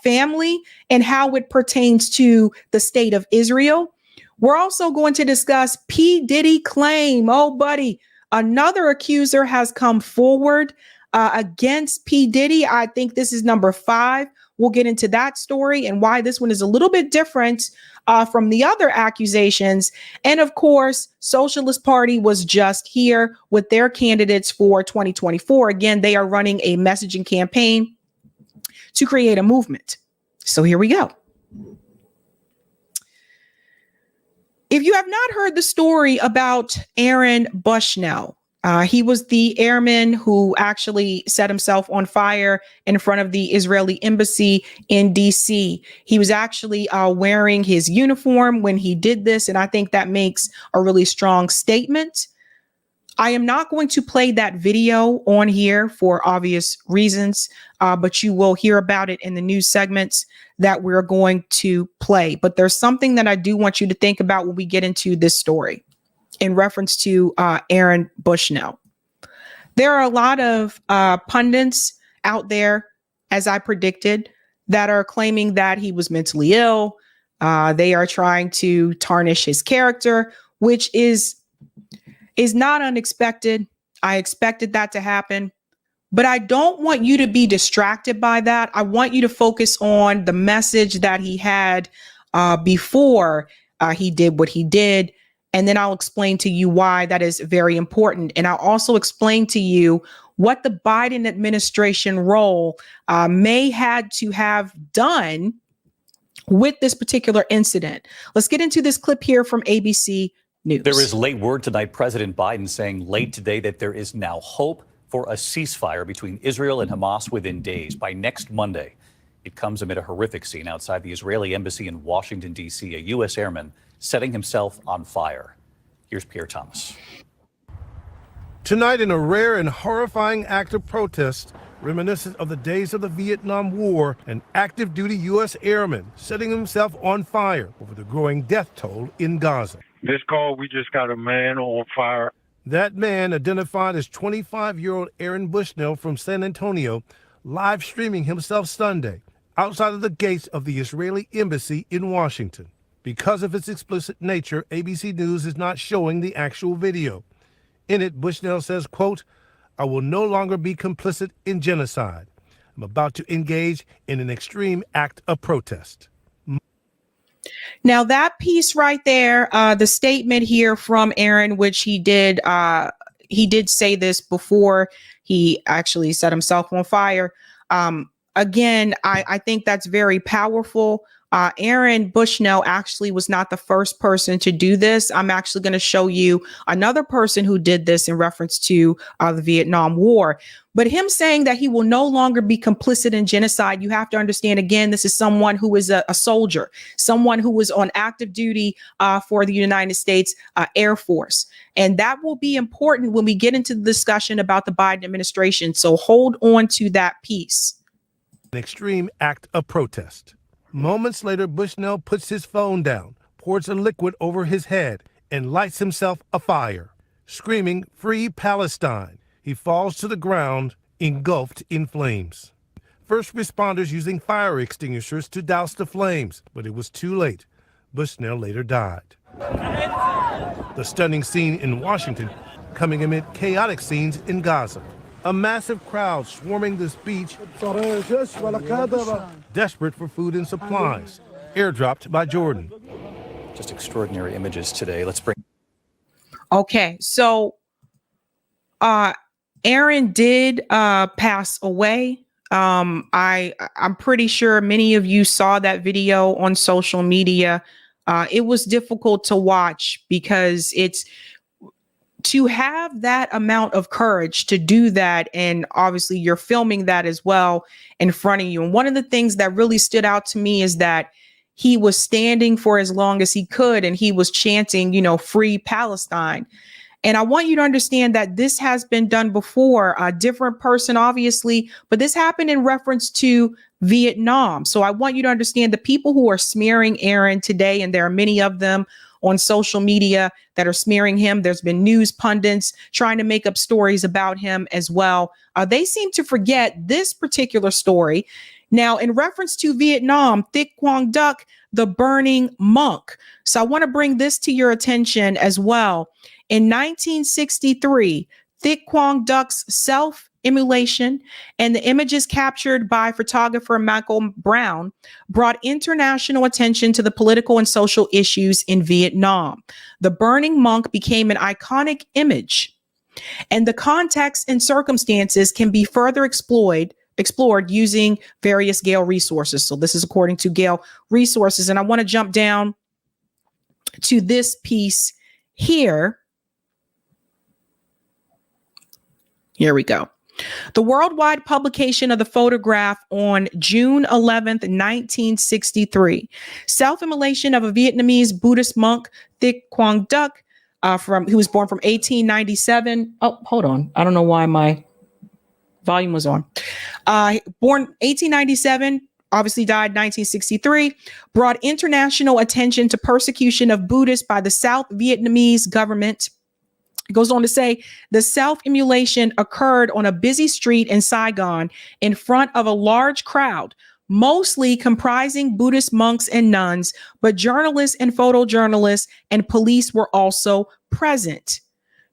family and how it pertains to the state of Israel. We're also going to discuss P. Diddy claim. Oh, buddy, another accuser has come forward against P. Diddy. I think this is number 5. We'll get into that story and why this one is a little bit different from the other accusations. And of course, Socialist Party was just here with their candidates for 2024. Again, they are running a messaging campaign to create a movement. So here we go. If you have not heard the story about Aaron Bushnell, He was the airman who actually set himself on fire in front of the Israeli embassy in DC. He was actually wearing his uniform when he did this, and I think that makes a really strong statement. I am not going to play that video on here for obvious reasons, but you will hear about it in the news segments that we're going to play. But there's something that I do want you to think about when we get into this story in reference to Aaron Bushnell. There are a lot of pundits out there, as I predicted, that are claiming that he was mentally ill. They are trying to tarnish his character, which is not unexpected. I expected that to happen, but I don't want you to be distracted by that. I want you to focus on the message that he had before he did what he did. And then I'll explain to you why that is very important. And I'll also explain to you what the Biden administration role may had to have done with this particular incident. Let's get into this clip here from ABC News. There is late word tonight, President Biden saying late today that there is now hope for a ceasefire between Israel and Hamas within days, by next Monday. It comes amid a horrific scene outside the Israeli embassy in Washington, D.C., a U.S. airman setting himself on fire. Here's Pierre Thomas. Tonight, in a rare and horrifying act of protest, reminiscent of the days of the Vietnam War, an active duty U.S. airman setting himself on fire over the growing death toll in Gaza. This call, we just got a man on fire. That man, identified as 25-year-old Aaron Bushnell from San Antonio, live streaming himself Sunday outside of the gates of the Israeli embassy in Washington. Because of its explicit nature, ABC News is not showing the actual video. In it, Bushnell says, quote, "I will no longer be complicit in genocide. I'm about to engage in an extreme act of protest." Now that piece right there, the statement here from Aaron, which he did say this before he actually set himself on fire. Again, I think that's very powerful. Aaron Bushnell actually was not the first person to do this. I'm actually going to show you another person who did this in reference to the Vietnam War. But him saying that he will no longer be complicit in genocide, you have to understand, again, this is someone who is a soldier, someone who was on active duty for the United States Air Force. And that will be important when we get into the discussion about the Biden administration. So hold on to that piece. An extreme act of protest. Moments later, Bushnell puts his phone down, pours a liquid over his head, and lights himself afire. Screaming, "Free Palestine!" he falls to the ground, engulfed in flames. First responders using fire extinguishers to douse the flames, but it was too late. Bushnell later died. The stunning scene in Washington coming amid chaotic scenes in Gaza. A massive crowd swarming this beach, desperate for food and supplies, airdropped by Jordan. Just extraordinary images today. Let's bring. Okay, so Aaron did pass away. I'm pretty sure many of you saw that video on social media. It was difficult to watch because it's to have that amount of courage to do that. And obviously you're filming that as well in front of you. And one of the things that really stood out to me is that he was standing for as long as he could and he was chanting, "Free Palestine." And I want you to understand that this has been done before, a different person, obviously, but this happened in reference to Vietnam. So I want you to understand the people who are smearing Aaron today, and there are many of them on social media that are smearing him. There's been news pundits trying to make up stories about him as well. They seem to forget this particular story. Now, in reference to Vietnam, Thich Quang Duc, the burning monk. So I want to bring this to your attention as well. In 1963, Thich Quang Duc's self-immolation and the images captured by photographer Michael Brown brought international attention to the political and social issues in Vietnam. The burning monk became an iconic image, and the context and circumstances can be further explored using various Gale resources. So this is according to Gale resources. And I want to jump down to this piece here. Here we go. The worldwide publication of the photograph on June 11th, 1963. Self-immolation of a Vietnamese Buddhist monk, Thich Quang Duc, who was born from 1897. Oh, hold on. I don't know why my volume was on. Born 1897, obviously died 1963, brought international attention to persecution of Buddhists by the South Vietnamese government. It goes on to say the self-immolation occurred on a busy street in Saigon in front of a large crowd, mostly comprising Buddhist monks and nuns, but journalists and photojournalists and police were also present.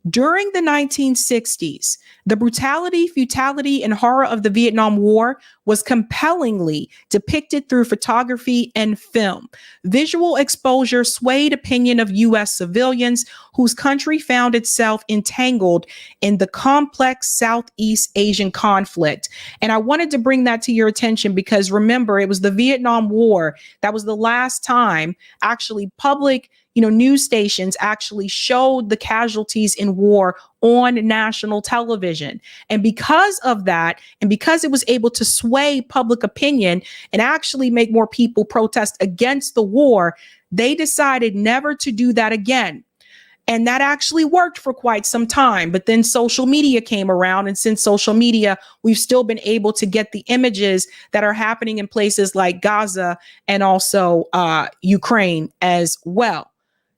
During the 1960s, the brutality, futility, and horror of the Vietnam War was compellingly depicted through photography and film. Visual exposure swayed opinion of U.S. civilians whose country found itself entangled in the complex Southeast Asian conflict. And I wanted to bring that to your attention because remember, it was the Vietnam War. That was the last time actually public news stations actually showed the casualties in war on national television. And because of that, and because it was able to sway public opinion and actually make more people protest against the war, they decided never to do that again. And that actually worked for quite some time. But then social media came around. And since social media, we've still been able to get the images that are happening in places like Gaza and also Ukraine as well.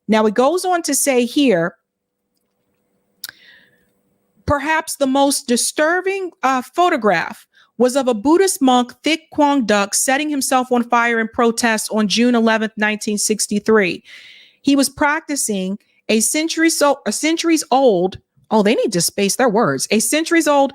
Now, it goes on to say here, perhaps the most disturbing photograph was of a Buddhist monk, Thich Quang Duc, setting himself on fire in protest on June 11th, 1963. He was practicing a centuries old, oh, they need to space their words, a centuries old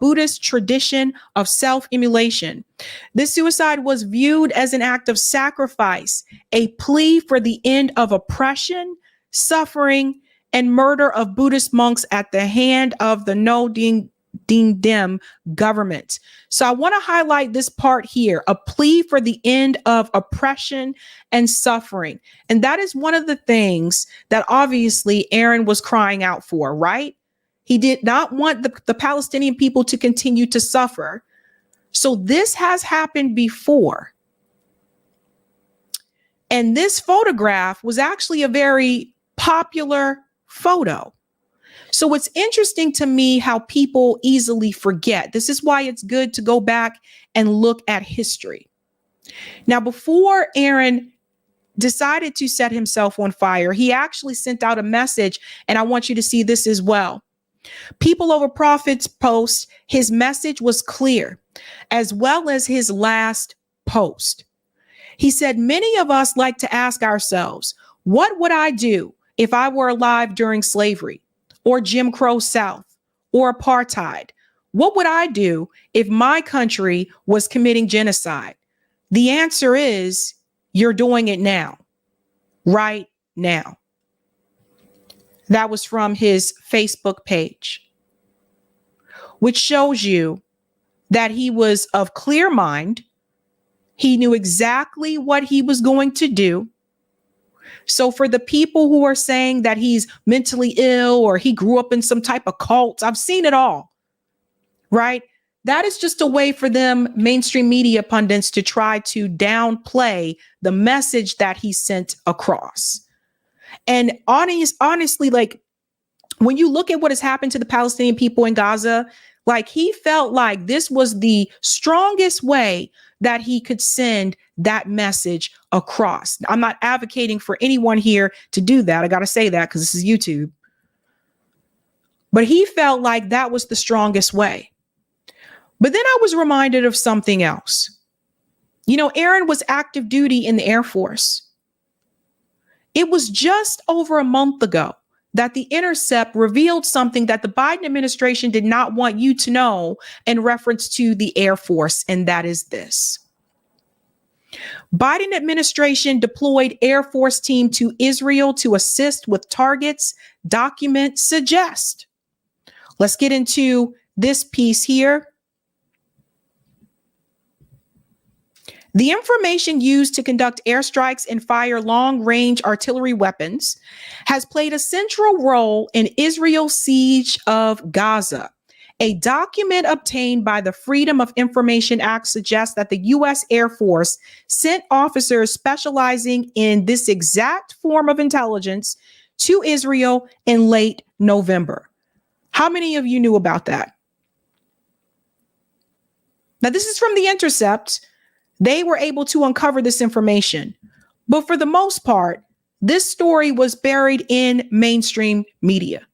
Buddhist tradition of self-immolation. This suicide was viewed as an act of sacrifice, a plea for the end of oppression, suffering, and murder of Buddhist monks at the hand of the No Ding Diem government. So I want to highlight this part here, a plea for the end of oppression and suffering. And that is one of the things that obviously Aaron was crying out for, right? He did not want the Palestinian people to continue to suffer. So this has happened before. And this photograph was actually a very popular photo. So it's interesting to me how people easily forget. This is why it's good to go back and look at history. Now, before Aaron decided to set himself on fire, he actually sent out a message, and I want you to see this as well. People Over Profits post, his message was clear, as well as his last post. He said, many of us like to ask ourselves, what would I do if I were alive during slavery or Jim Crow South or apartheid? What would I do if my country was committing genocide? The answer is you're doing it now, right now. That was from his Facebook page, which shows you that he was of clear mind. He knew exactly what he was going to do. So for the people who are saying that he's mentally ill or he grew up in some type of cult, I've seen it all, right? That is just a way for them, mainstream media pundits, to try to downplay the message that he sent across. And honestly, like when you look at what has happened to the Palestinian people in Gaza, like he felt like this was the strongest way that he could send that message across. I'm not advocating for anyone here to do that. I got to say that because this is YouTube. But he felt like that was the strongest way. But then I was reminded of something else. Aaron was active duty in the Air Force. It was just over a month ago that The Intercept revealed something that the Biden administration did not want you to know in reference to the Air Force, and that is this. Biden administration deployed Air Force team to Israel to assist with targets, documents suggest. Let's get into this piece here. The information used to conduct airstrikes and fire long-range artillery weapons has played a central role in Israel's siege of Gaza A document obtained by the Freedom of Information Act suggests that the U.S. Air Force sent officers specializing in this exact form of intelligence to Israel in late November. How many of you knew about that? Now, this is from The Intercept. They were able to uncover this information. But for the most part, this story was buried in mainstream media.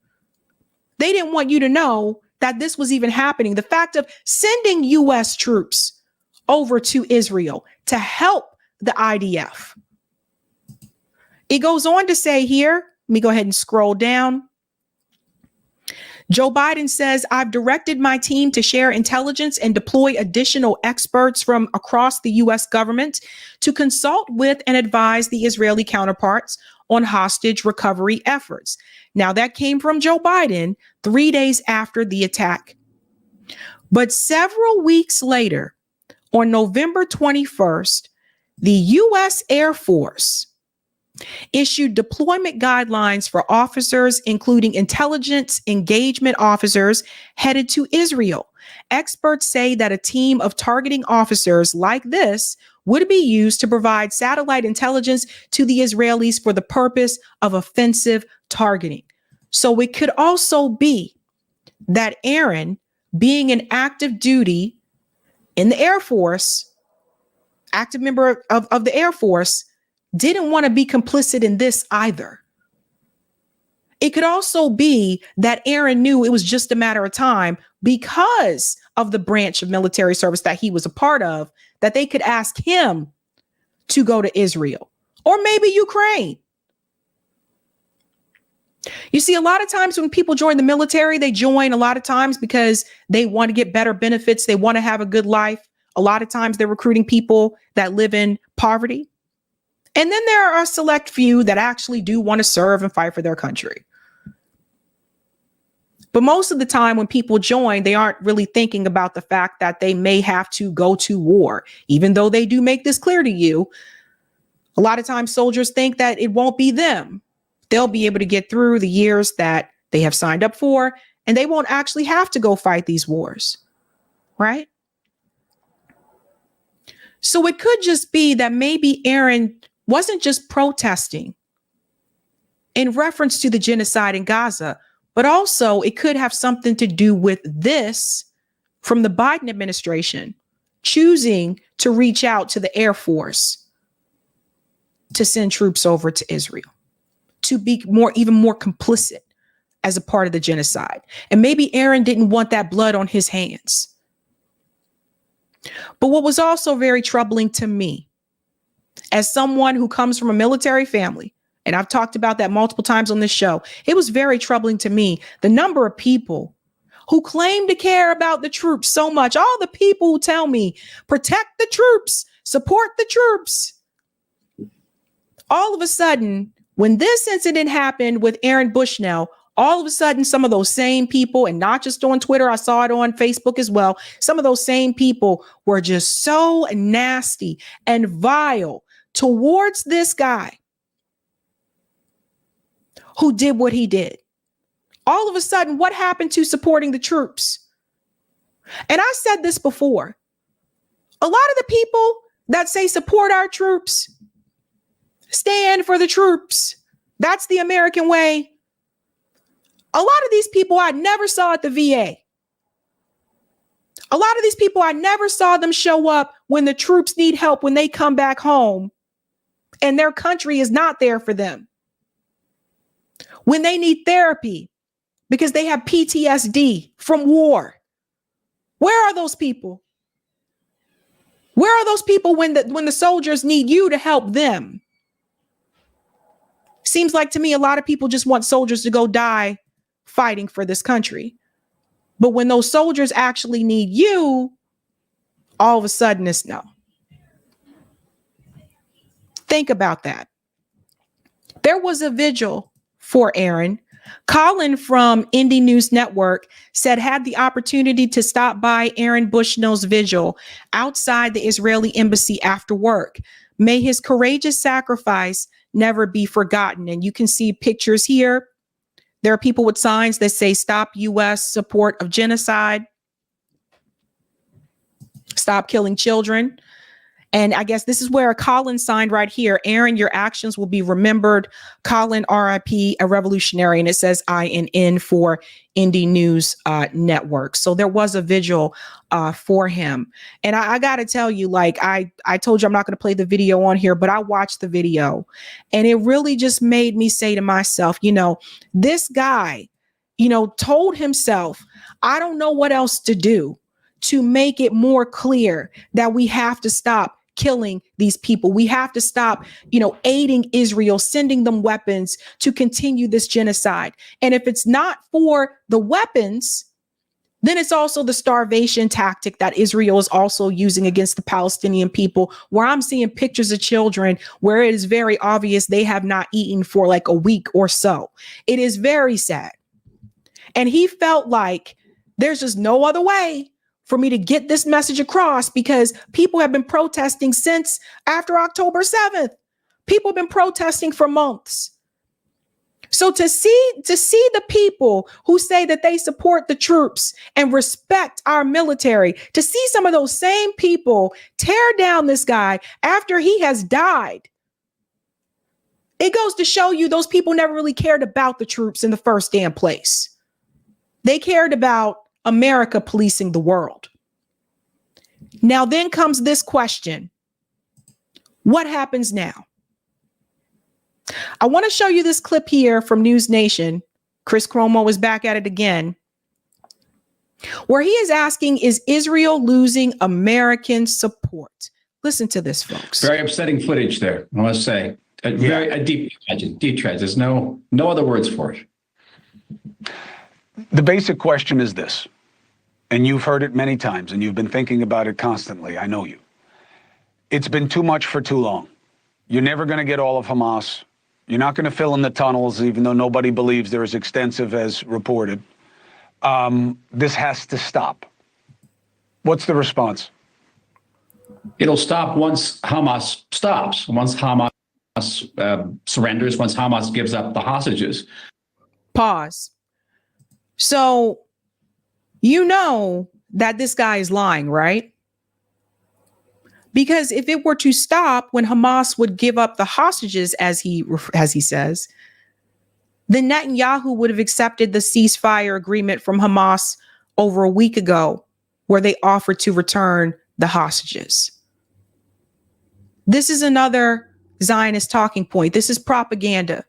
They didn't want you to know that this was even happening. The fact of sending U.S. troops over to Israel to help the IDF. It goes on to say here, let me go ahead and scroll down. Joe Biden says, I've directed my team to share intelligence and deploy additional experts from across the U.S. government to consult with and advise the Israeli counterparts on hostage recovery efforts. Now, that came from Joe Biden 3 days after the attack. But several weeks later, on November 21st, the U.S. Air Force issued deployment guidelines for officers, including intelligence engagement officers headed to Israel. Experts say that a team of targeting officers like this would be used to provide satellite intelligence to the Israelis for the purpose of offensive targeting. So it could also be that Aaron, being an active duty in the Air Force, active member of the Air Force, didn't want to be complicit in this either. It could also be that Aaron knew it was just a matter of time because of the branch of military service that he was a part of, that they could ask him to go to Israel or maybe Ukraine. You see, a lot of times when people join the military, they join a lot of times because they want to get better benefits. They want to have a good life. A lot of times they're recruiting people that live in poverty. And then there are a select few that actually do want to serve and fight for their country. But most of the time when people join, they aren't really thinking about the fact that they may have to go to war, even though they do make this clear to you. A lot of times soldiers think that it won't be them. They'll be able to get through the years that they have signed up for, and they won't actually have to go fight these wars, right? So it could just be that maybe Aaron wasn't just protesting in reference to the genocide in Gaza, but also it could have something to do with this from the Biden administration choosing to reach out to the Air Force to send troops over to Israel, to be even more complicit as a part of the genocide. And maybe Aaron didn't want that blood on his hands. But what was also very troubling to me, as someone who comes from a military family, and I've talked about that multiple times on this show, it was very troubling to me, the number of people who claim to care about the troops so much. All the people who tell me, protect the troops, support the troops. All of a sudden, when this incident happened with Aaron Bushnell, all of a sudden, some of those same people, and not just on Twitter, I saw it on Facebook as well, some of those same people were just so nasty and vile towards this guy who did what he did. All of a sudden, what happened to supporting the troops? And I said this before. A lot of the people that say support our troops, stand for the troops, that's the American way. A lot of these people I never saw at the VA. A lot of these people, I never saw them show up when the troops need help, when they come back home and their country is not there for them. When they need therapy because they have PTSD from war. Where are those people? Where are those people when the soldiers need you to help them? Seems like to me a lot of people just want soldiers to go die fighting for this country. But when those soldiers actually need you, all of a sudden it's no. Think about that. There was a vigil for Aaron. Colin from Indie News Network said had the opportunity to stop by Aaron Bushnell's vigil outside the Israeli embassy after work. May his courageous sacrifice never be forgotten. And you can see pictures here. There are people with signs that say, stop U.S. support of genocide. Stop killing children. And I guess this is where Colin signed right here. Aaron, your actions will be remembered. Colin, RIP, a revolutionary. And it says INN for Indie News Network. So there was a vigil for him. And I got to tell you, like I told you, I'm not going to play the video on here, but I watched the video and it really just made me say to myself, you know, this guy, you know, told himself, I don't know what else to do to make it more clear that we have to stop killing these people. We have to stop, you know, aiding Israel, sending them weapons to continue this genocide. And if it's not for the weapons, then it's also the starvation tactic that Israel is also using against the Palestinian people, where I'm seeing pictures of children where it is very obvious they have not eaten for like a week or so. It is very sad. And he felt like there's just no other way for me to get this message across, because people have been protesting since after October 7th. People have been protesting for months. So to see the people who say that they support the troops and respect our military, to see some of those same people tear down this guy after he has died, it goes to show you those people never really cared about the troops in the first damn place. They cared about America policing the world. Now, then comes this question. What happens now? I want to show you this clip here from News Nation. Chris Cuomo is back at it again, where he is asking, is Israel losing American support? Listen to this, folks. Very upsetting footage there, I must say. A deep tragedy. There's no other words for it. The basic question is this, and you've heard it many times, and you've been thinking about it constantly. I know you. It's been too much for too long. You're never going to get all of Hamas. You're not going to fill in the tunnels, even though nobody believes they're as extensive as reported. This has to stop. What's the response? It'll stop once Hamas stops, once Hamas surrenders, once Hamas gives up the hostages. Pause. So, you know that this guy is lying, right? Because if it were to stop when Hamas would give up the hostages, as he says, then Netanyahu would have accepted the ceasefire agreement from Hamas over a week ago, where they offered to return the hostages. This is another Zionist talking point. This is propaganda.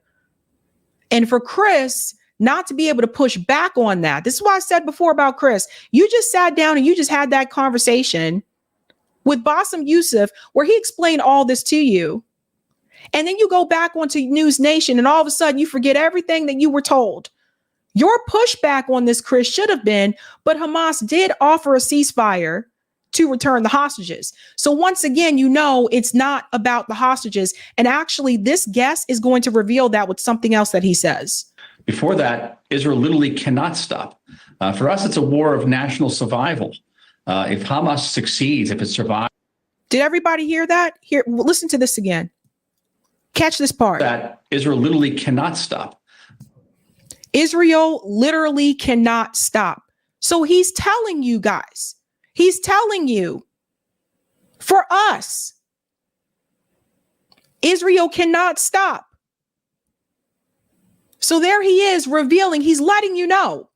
And for Chris not to be able to push back on that, this is why I said before about Chris, you just sat down and you just had that conversation with Bassem Youssef, where he explained all this to you. And then you go back onto News Nation and all of a sudden you forget everything that you were told. Your pushback on this, Chris, should have been, but Hamas did offer a ceasefire to return the hostages. So once again, you know, it's not about the hostages. And actually, this guest is going to reveal that with something else that he says. Before that, Israel literally cannot stop. For us, it's a war of national survival. If Hamas succeeds, if it survives. Did everybody hear that? Here, listen to this again. Catch this part. That Israel literally cannot stop. Israel literally cannot stop. So he's telling you guys, he's telling you, for us, Israel cannot stop. So there he is revealing, he's letting you know,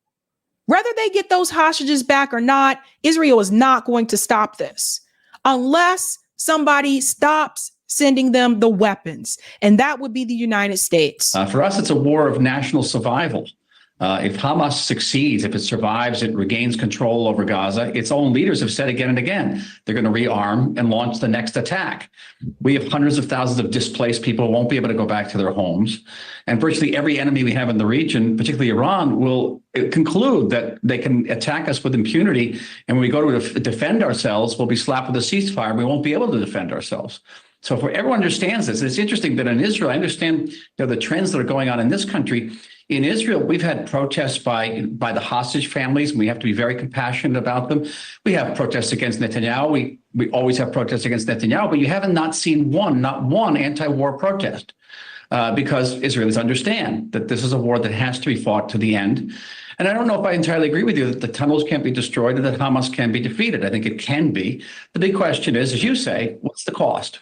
whether they get those hostages back or not, Israel is not going to stop this unless somebody stops sending them the weapons. And that would be the United States. For us, it's a war of national survival. If Hamas succeeds, if it survives, it regains control over Gaza. Its own leaders have said again and again, they're going to rearm and launch the next attack. We have hundreds of thousands of displaced people who won't be able to go back to their homes. And virtually every enemy we have in the region, particularly Iran, will conclude that they can attack us with impunity. And when we go to defend ourselves, we'll be slapped with a ceasefire. We won't be able to defend ourselves. So if everyone understands this, it's interesting that in Israel, I understand the trends that are going on in this country. In Israel, we've had protests by the hostage families, and we have to be very compassionate about them. We have protests against Netanyahu. We always have protests against Netanyahu, but you haven't not seen not one anti-war protest. because Israelis understand that this is a war that has to be fought to the end. And I don't know if I entirely agree with you that the tunnels can't be destroyed and that Hamas can be defeated. I think it can be. The big question is, as you say, what's the cost?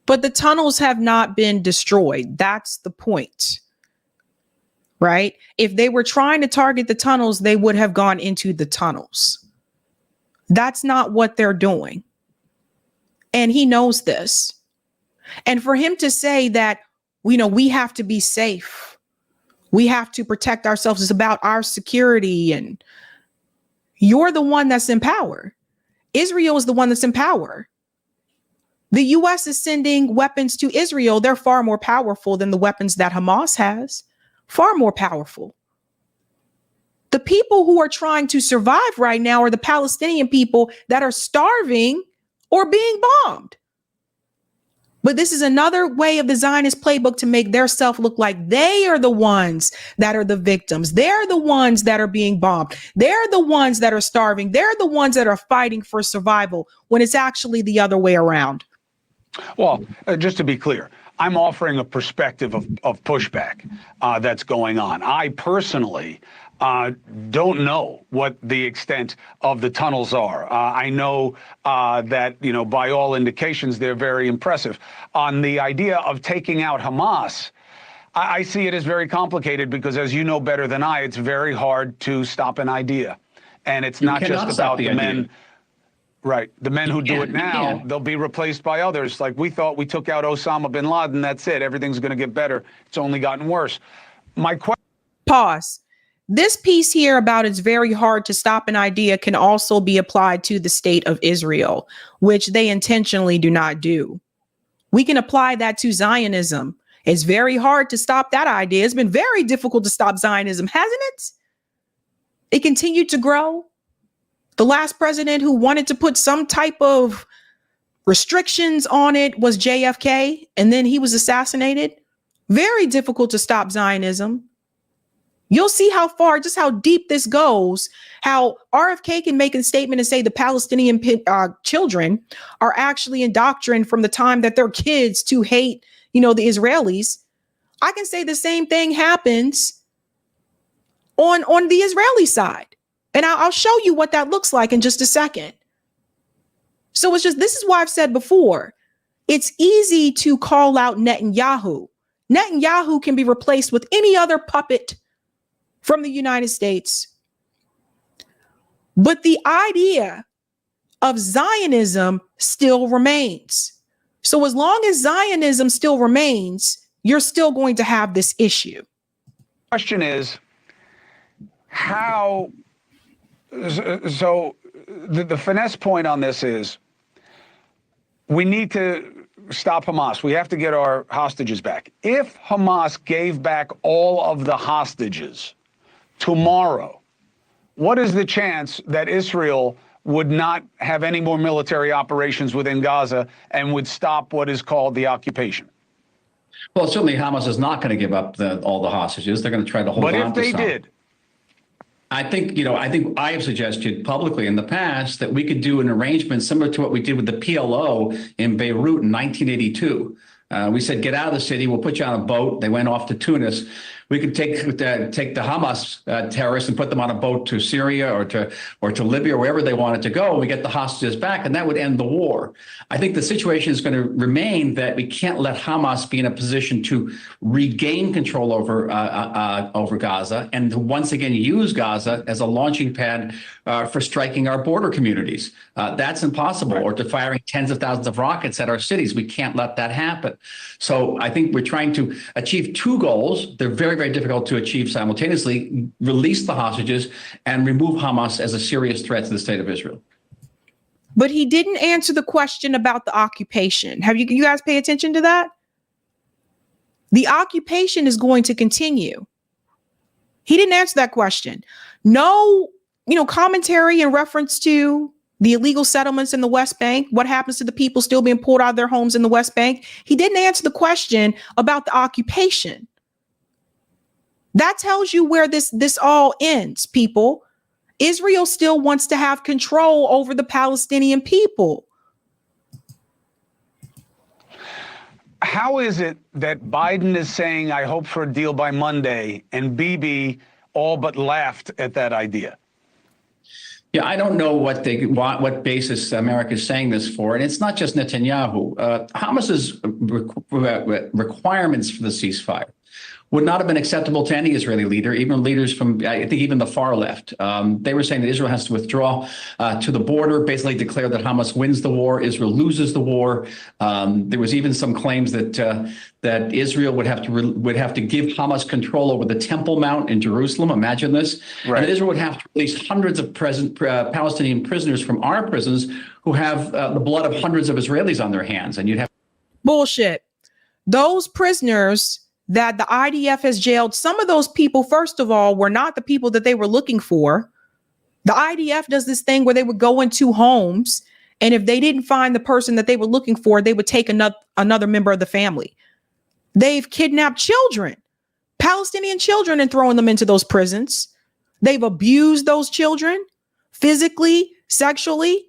But the tunnels have not been destroyed. That's the point, right? If they were trying to target the tunnels, they would have gone into the tunnels. That's not what they're doing. And he knows this. And for him to say that, we have to be safe, we have to protect ourselves, it's about our security, and you're the one that's in power. Israel is the one that's in power. The U.S. is sending weapons to Israel. They're far more powerful than the weapons that Hamas has. Far more powerful. The people who are trying to survive right now are the Palestinian people that are starving or being bombed. But this is another way of the Zionist playbook to make their self look like they are the ones that are the victims. They're the ones that are being bombed. They're the ones that are starving. They're the ones that are fighting for survival when it's actually the other way around. Well, just to be clear, I'm offering a perspective of pushback that's going on. I personally don't know what the extent of the tunnels are. I know that, by all indications, they're very impressive. On the idea of taking out Hamas, I see it as very complicated because, as you know better than I, it's very hard to stop an idea. And it's not just about the men. Right. The men who do it now, they'll be replaced by others. Like we thought we took out Osama bin Laden. That's it. Everything's going to get better. It's only gotten worse. My question. Pause. This piece here about it's very hard to stop an idea can also be applied to the state of Israel, which they intentionally do not do. We can apply that to Zionism. It's very hard to stop that idea. It's been very difficult to stop Zionism, hasn't it? It continued to grow. The last president who wanted to put some type of restrictions on it was JFK, and then he was assassinated. Very difficult to stop Zionism. You'll see how far, just how deep this goes, how RFK can make a statement and say the Palestinian children are actually indoctrined from the time that they're kids to hate, the Israelis. I can say the same thing happens on the Israeli side. And I'll show you what that looks like in just a second. So this is why I've said before, it's easy to call out Netanyahu. Netanyahu can be replaced with any other puppet from the United States. But the idea of Zionism still remains. So as long as Zionism still remains, you're still going to have this issue. Question is, how... So the finesse point on this is we need to stop Hamas. We have to get our hostages back. If Hamas gave back all of the hostages tomorrow, what is the chance that Israel would not have any more military operations within Gaza and would stop what is called the occupation? Well, certainly Hamas is not going to give up all the hostages. They're going to try to hold on to some. But if they did? I think I have suggested publicly in the past that we could do an arrangement similar to what we did with the PLO in Beirut in 1982. We said, get out of the city. We'll put you on a boat. They went off to Tunis. We could take the Hamas terrorists and put them on a boat to Syria or to Libya or wherever they wanted to go. We get the hostages back, and that would end the war. I think the situation is going to remain that we can't let Hamas be in a position to regain control over Gaza and to once again use Gaza as a launching pad for striking our border communities. That's impossible. Right. Or to firing tens of thousands of rockets at our cities. We can't let that happen. So I think we're trying to achieve two goals. They're very, very difficult to achieve simultaneously: release the hostages and remove Hamas as a serious threat to the state of Israel. But he didn't answer the question about the occupation. Have you guys pay attention to that? The occupation is going to continue. He didn't answer that question. No, commentary in reference to the illegal settlements in the West Bank. What happens to the people still being pulled out of their homes in the West Bank? He didn't answer the question about the occupation. That tells you where this all ends, people. Israel still wants to have control over the Palestinian people. how is it that Biden is saying, I hope for a deal by Monday, and Bibi all but laughed at that idea? Yeah, I don't know what basis America is saying this for. And it's not just Netanyahu. Hamas's requirements for the ceasefire would not have been acceptable to any Israeli leader, even leaders from, I think, even the far left. They were saying that Israel has to withdraw to the border, basically declare that Hamas wins the war, Israel loses the war. There was even some claims that Israel would have to give Hamas control over the Temple Mount in Jerusalem. Imagine this. Right. And Israel would have to release hundreds of Palestinian prisoners from our prisons who have the blood of hundreds of Israelis on their hands. And you'd have Bullshit. Those prisoners that the IDF has jailed, some of those people, first of all, were not the people that they were looking for. The IDF does this thing where they would go into homes, and if they didn't find the person that they were looking for, they would take another member of the family. They've kidnapped children, Palestinian children, and thrown them into those prisons. They've abused those children physically, sexually.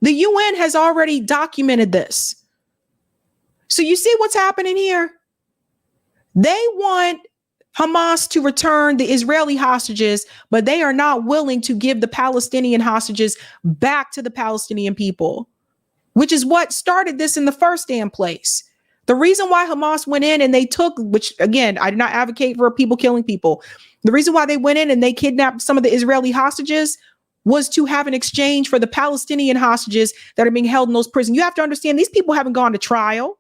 The UN has already documented this. So you see what's happening here? They want Hamas to return the Israeli hostages, but they are not willing to give the Palestinian hostages back to the Palestinian people, which is what started this in the first damn place. The reason why Hamas went in and they took, which again, I do not advocate for people killing people. The reason why they went in and they kidnapped some of the Israeli hostages was to have an exchange for the Palestinian hostages that are being held in those prisons. You have to understand, these people haven't gone to trial.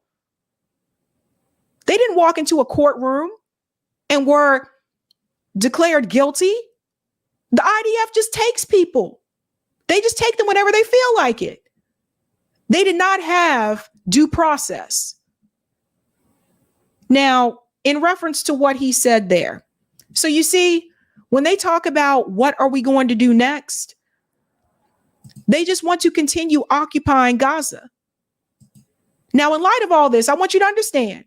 They didn't walk into a courtroom and were declared guilty. The IDF just takes people. They just take them whenever they feel like it. They did not have due process. Now, in reference to what he said there, so you see, when they talk about what are we going to do next, they just want to continue occupying Gaza. Now, in light of all this, I want you to understand,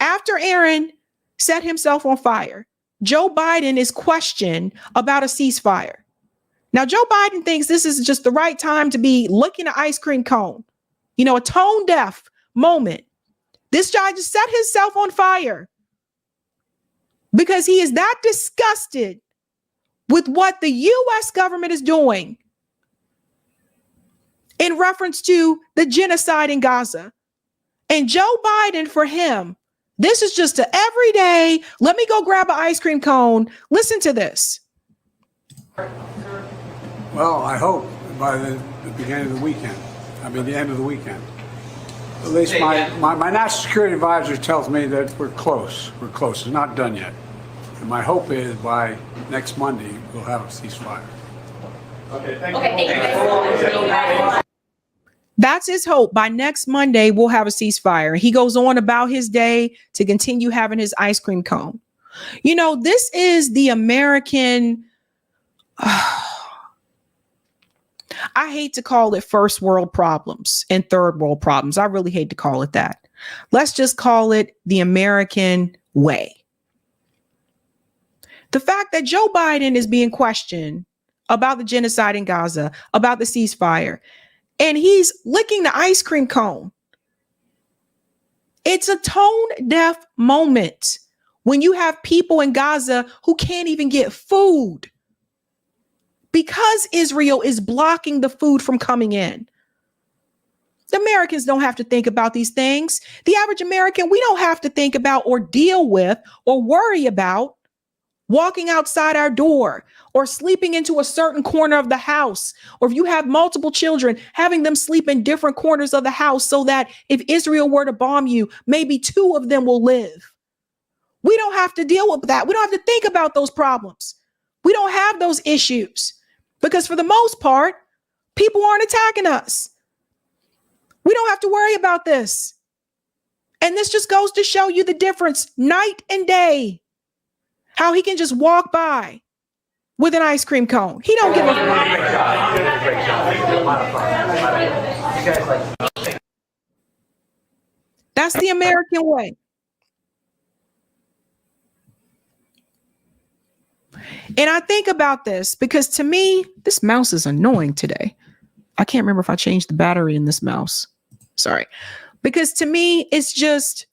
after Aaron set himself on fire, Joe Biden is questioned about a ceasefire. Now, Joe Biden thinks this is just the right time to be licking an ice cream cone, a tone deaf moment. This guy just set himself on fire because he is that disgusted with what the U.S. government is doing in reference to the genocide in Gaza. And Joe Biden, for him, this is just an everyday, let me go grab an ice cream cone. Listen to this. Well, I hope by the beginning of the weekend. The end of the weekend. At least my national security advisor tells me that we're close. We're close. It's not done yet. And my hope is by next Monday, we'll have a ceasefire. Okay, thank you. That's his hope. By next Monday, we'll have a ceasefire. He goes on about his day to continue having his ice cream cone. This is the American, I hate to call it first world problems and third world problems. I really hate to call it that. Let's just call it the American way. The fact that Joe Biden is being questioned about the genocide in Gaza, about the ceasefire, and he's licking the ice cream cone. It's a tone deaf moment when you have people in Gaza who can't even get food because Israel is blocking the food from coming in. The Americans don't have to think about these things. The average American, we don't have to think about or deal with or worry about walking outside our door or sleeping into a certain corner of the house, or if you have multiple children, having them sleep in different corners of the house so that if Israel were to bomb you, maybe 2 of them will live. We don't have to deal with that. We don't have to think about those problems. We don't have those issues because for the most part, people aren't attacking us. We don't have to worry about this. And this just goes to show you the difference night and day, how he can just walk by with an ice cream cone. He don't give a fuck. That's the American way. And I think about this because to me, this mouse is annoying today. I can't remember if I changed the battery in this mouse. Sorry. Because to me, it's just,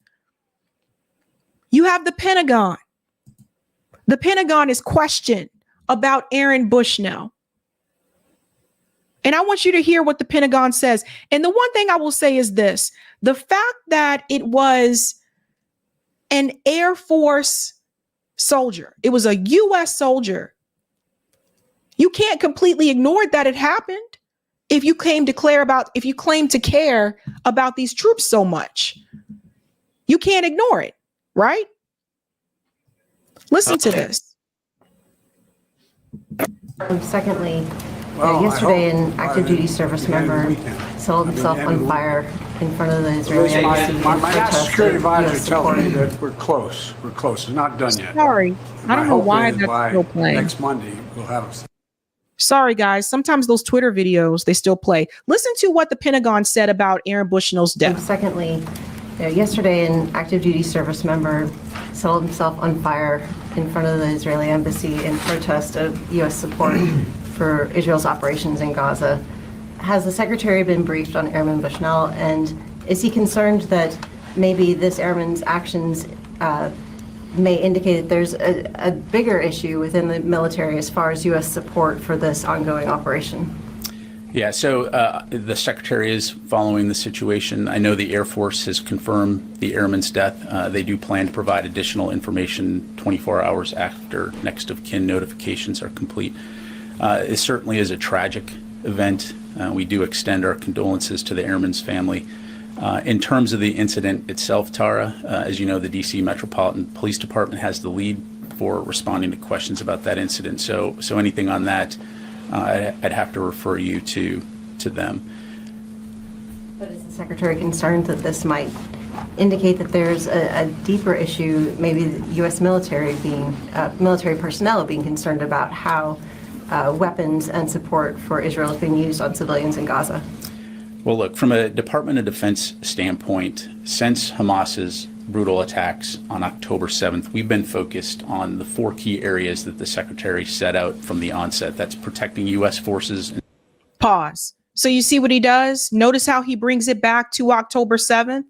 you have the Pentagon. The Pentagon is questioned about Aaron Bushnell. And I want you to hear what the Pentagon says. And the one thing I will say is this: the fact that it was an Air Force soldier, it was a U.S. soldier, you can't completely ignore that it happened if you claim to care about these troops so much. You can't ignore it, right? Listen to this. Secondly, Well, yesterday, I hope an active duty service member set himself on fire in front of the Israeli embassy. My national security advisor tells me that we're close. We're close. It's not done yet. Sorry, I don't know why that's still playing. Next Monday, we'll have them. Sorry, guys. Sometimes those Twitter videos, they still play. Listen to what the Pentagon said about Aaron Bushnell's death. Secondly, yesterday, an active duty service member set himself on fire in front of the Israeli embassy in protest of U.S. support for Israel's operations in Gaza. Has the secretary been briefed on Airman Bushnell, and is he concerned that maybe this airman's actions may indicate that there's a bigger issue within the military as far as U.S. support for this ongoing operation? Yeah, so the secretary is following the situation. I know the Air Force has confirmed the airman's death. They do plan to provide additional information 24 hours after next of kin notifications are complete. It certainly is a tragic event. We do extend our condolences to the airman's family. In terms of the incident itself, Tara, as you know, the D.C. Metropolitan Police Department has the lead for responding to questions about that incident. So anything on that, I'd have to refer you to them. But is the secretary concerned that this might indicate that there's a deeper issue, maybe the U.S. military personnel being concerned about how weapons and support for Israel is being used on civilians in Gaza? Well, look, from a Department of Defense standpoint, since Hamas's brutal attacks on October 7th, we've been focused on the 4 key areas that the secretary set out from the onset. That's protecting U.S. forces. Pause. So you see what he does? Notice how he brings it back to October 7th.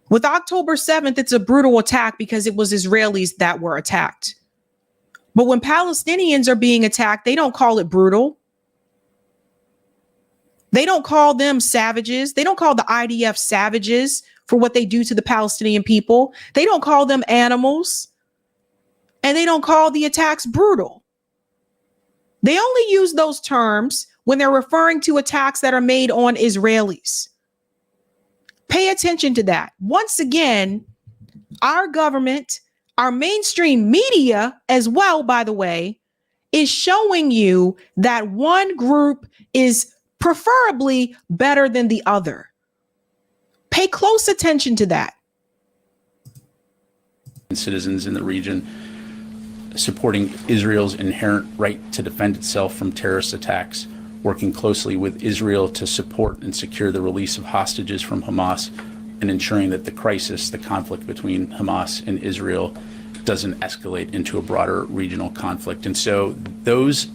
With October 7th, it's a brutal attack because it was Israelis that were attacked. But when Palestinians are being attacked, they don't call it brutal. They don't call them savages. They don't call the IDF savages for what they do to the Palestinian people. They don't call them animals. And they don't call the attacks brutal. They only use those terms when they're referring to attacks that are made on Israelis. Pay attention to that. Once again, our government, our mainstream media as well, by the way, is showing you that one group is preferably better than the other. Pay close attention to that. Citizens in the region supporting Israel's inherent right to defend itself from terrorist attacks, working closely with Israel to support and secure the release of hostages from Hamas, and ensuring that the conflict between Hamas and Israel doesn't escalate into a broader regional conflict. And so those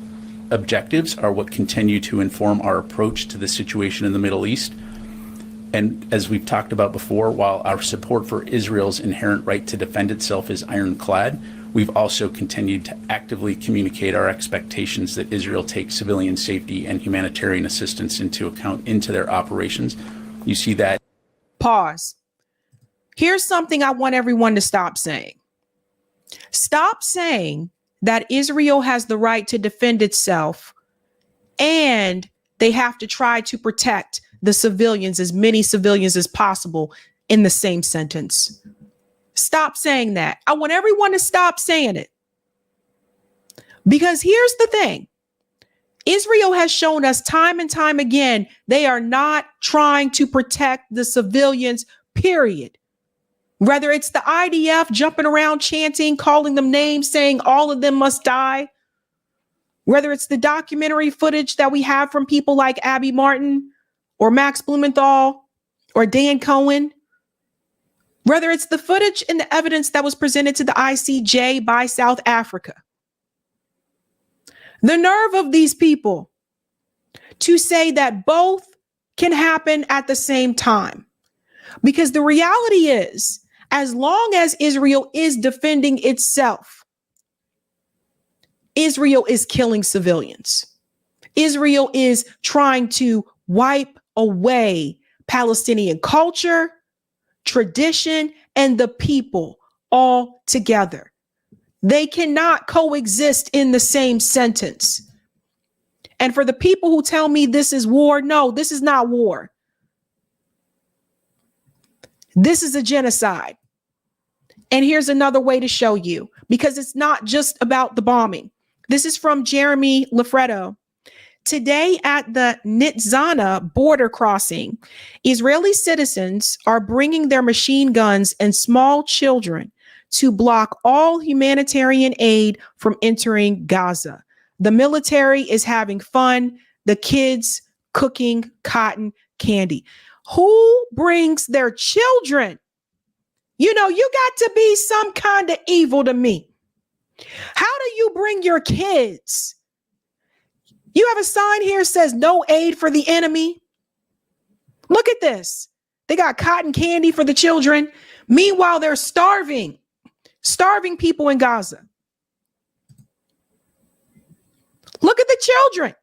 objectives are what continue to inform our approach to the situation in the Middle East. And as we've talked about before, while our support for Israel's inherent right to defend itself is ironclad, we've also continued to actively communicate our expectations that Israel take civilian safety and humanitarian assistance into account into their operations. You see that. Pause. Here's something I want everyone to stop saying. Stop saying that Israel has the right to defend itself and they have to try to protect the civilians, as many civilians as possible, in the same sentence. Stop saying that. I want everyone to stop saying it. Because here's the thing. Israel has shown us time and time again, they are not trying to protect the civilians, period. Whether it's the IDF jumping around chanting, calling them names, saying all of them must die. Whether it's the documentary footage that we have from people like Abby Martin or Max Blumenthal or Dan Cohen. Whether it's the footage and the evidence that was presented to the ICJ by South Africa. The nerve of these people to say that both can happen at the same time. Because the reality is, as long as Israel is defending itself, Israel is killing civilians. Israel is trying to wipe away Palestinian culture, tradition, and the people all together. They cannot coexist in the same sentence. And for the people who tell me this is war, no, this is not war. This is a genocide. And here's another way to show you, because it's not just about the bombing. This is from Jeremy Lafredo. Today at the Nitzana border crossing, Israeli citizens are bringing their machine guns and small children to block all humanitarian aid from entering Gaza. The military is having fun. The kids cooking cotton candy. Who brings their children? You know, you got to be some kind of evil to me. How do you bring your kids? You have a sign here that says no aid for the enemy. Look at this. They got cotton candy for the children. Meanwhile, they're starving people in Gaza. Look at the children.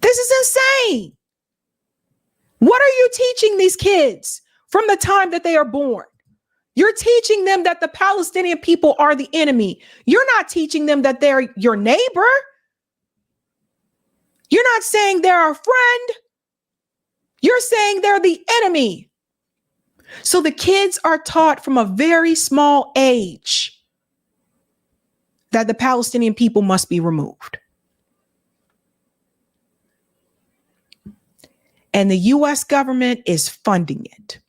This is insane. What are you teaching these kids from the time that they are born? You're teaching them that the Palestinian people are the enemy. You're not teaching them that they're your neighbor. You're not saying they're our friend. You're saying they're the enemy. So the kids are taught from a very small age that the Palestinian people must be removed. And the U.S. government is funding it.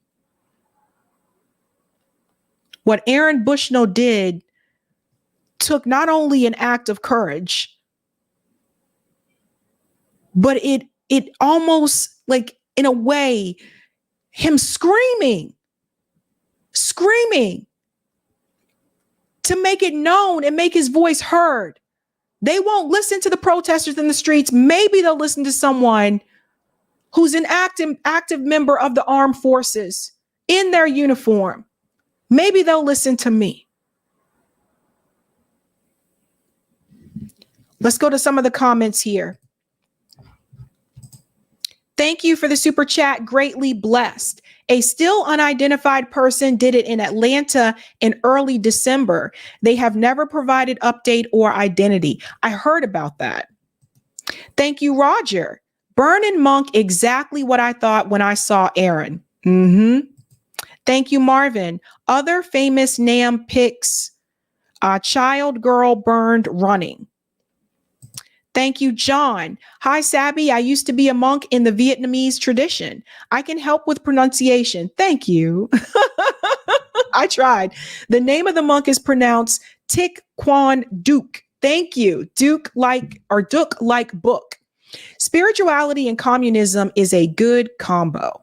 What Aaron Bushnell did took not only an act of courage, but it almost, like, in a way, him screaming to make it known and make his voice heard. They won't listen to the protesters in the streets. Maybe they'll listen to someone who's an active member of the armed forces in their uniform. Maybe they'll listen to me. Let's go to some of the comments here. Thank you for the super chat. Greatly blessed. A still unidentified person did it in Atlanta in early December. They have never provided update or identity. I heard about that. Thank you, Roger. Burn and Monk, exactly what I thought when I saw Aaron. Thank you, Marvin. Other famous NAM pics, child girl burned running. Thank you, John. Hi, Sabby. I used to be a monk in the Vietnamese tradition. I can help with pronunciation. Thank you. I tried. The name of the monk is pronounced Thich Quan Duc. Thank you. Duke like book. Spirituality and communism is a good combo.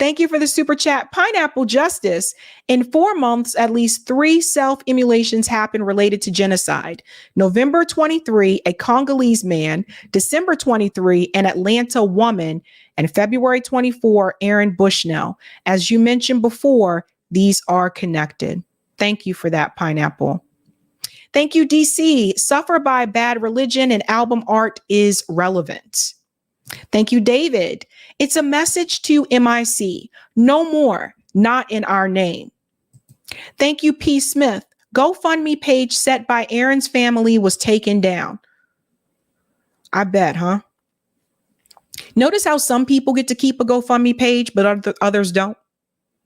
Thank you for the super chat. Pineapple Justice. In 4 months, at least 3 self-immolations happened related to genocide. November 23, a Congolese man. December 23, an Atlanta woman. And February 24, Aaron Bushnell. As you mentioned before, these are connected. Thank you for that, Pineapple. Thank you, DC. Suffer by bad religion and album art is relevant. Thank you, David. It's a message to MIC. No more, not in our name. Thank you, P. Smith. GoFundMe page set by Aaron's family was taken down. I bet, huh? Notice how some people get to keep a GoFundMe page, but others don't,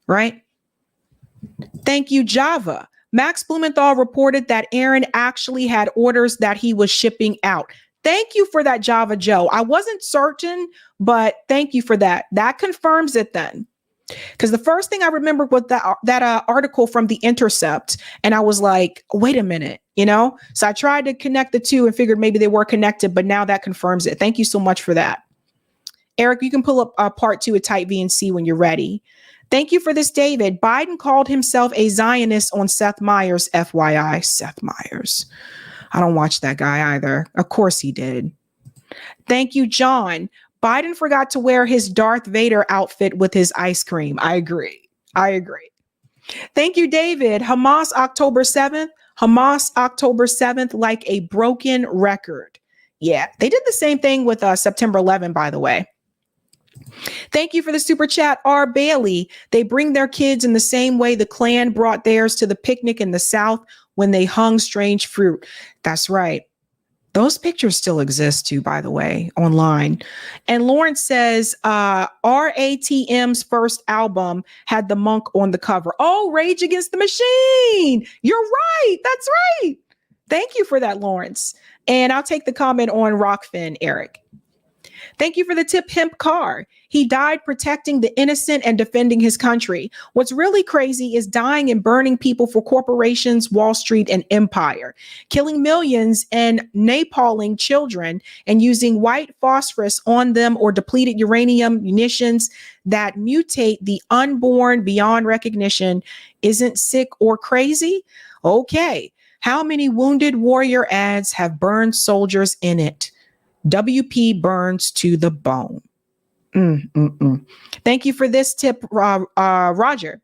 right? Thank you, Java. Max Blumenthal reported that Aaron actually had orders that he was shipping out. Thank you for that, Java Joe. I wasn't certain, but thank you for that. That confirms it then. Because the first thing I remember was that article from The Intercept. And I was like, wait a minute, you know? So I tried to connect the two and figured maybe they were connected, but now that confirms it. Thank you so much for that. Eric, you can pull up part 2 at Type V and C when you're ready. Thank you for this, David. Biden called himself a Zionist on Seth Meyers, FYI. Seth Meyers. I don't watch that guy either. Of course he did. Thank you, John. Biden forgot to wear his Darth Vader outfit with his ice cream. I agree. Thank you, David. Hamas October 7th. Hamas October 7th, like a broken record. Yeah, they did the same thing with September 11th, by the way. Thank you for the super chat, R. Bailey. They bring their kids in the same way the Klan brought theirs to the picnic in the South when they hung strange fruit. That's right. Those pictures still exist too, by the way, online. And Lawrence says RATM's first album had the monk on the cover. Oh, Rage Against the Machine. You're right. That's right. Thank you for that, Lawrence. And I'll take the comment on Rockfin, Eric. Thank you for the tip, Hemp Carr. He died protecting the innocent and defending his country. What's really crazy is dying and burning people for corporations, Wall Street, and empire, killing millions and napaling children and using white phosphorus on them or depleted uranium munitions that mutate the unborn beyond recognition isn't sick or crazy? Okay. How many Wounded Warrior ads have burned soldiers in it? WP burns to the bone. Thank you for this tip, Roger.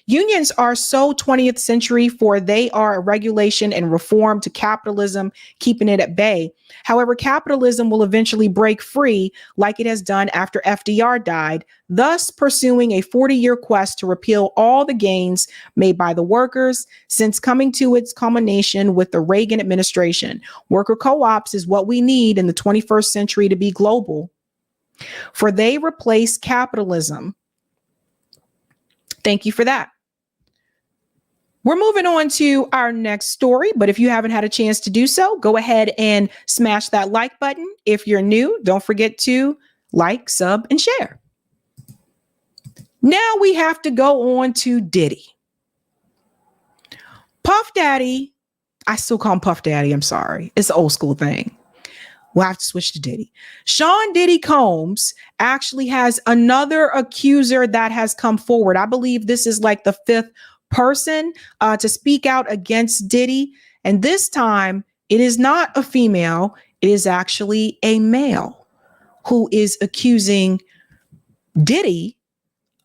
Unions are so 20th century, for they are a regulation and reform to capitalism, keeping it at bay. However, capitalism will eventually break free like it has done after FDR died, thus pursuing a 40-year quest to repeal all the gains made by the workers since coming to its culmination with the Reagan administration. Worker co-ops is what we need in the 21st century to be global, for they replace capitalism. Thank you for that. We're moving on to our next story, but if you haven't had a chance to do so, go ahead and smash that like button. If you're new, don't forget to like, sub, and share. Now we have to go on to Diddy. Puff Daddy, I still call him Puff Daddy, I'm sorry. It's an old school thing. We'll have to switch to Diddy. Sean Diddy Combs actually has another accuser that has come forward. I believe this is like the fifth person to speak out against Diddy. And this time it is not a female. It is actually a male who is accusing Diddy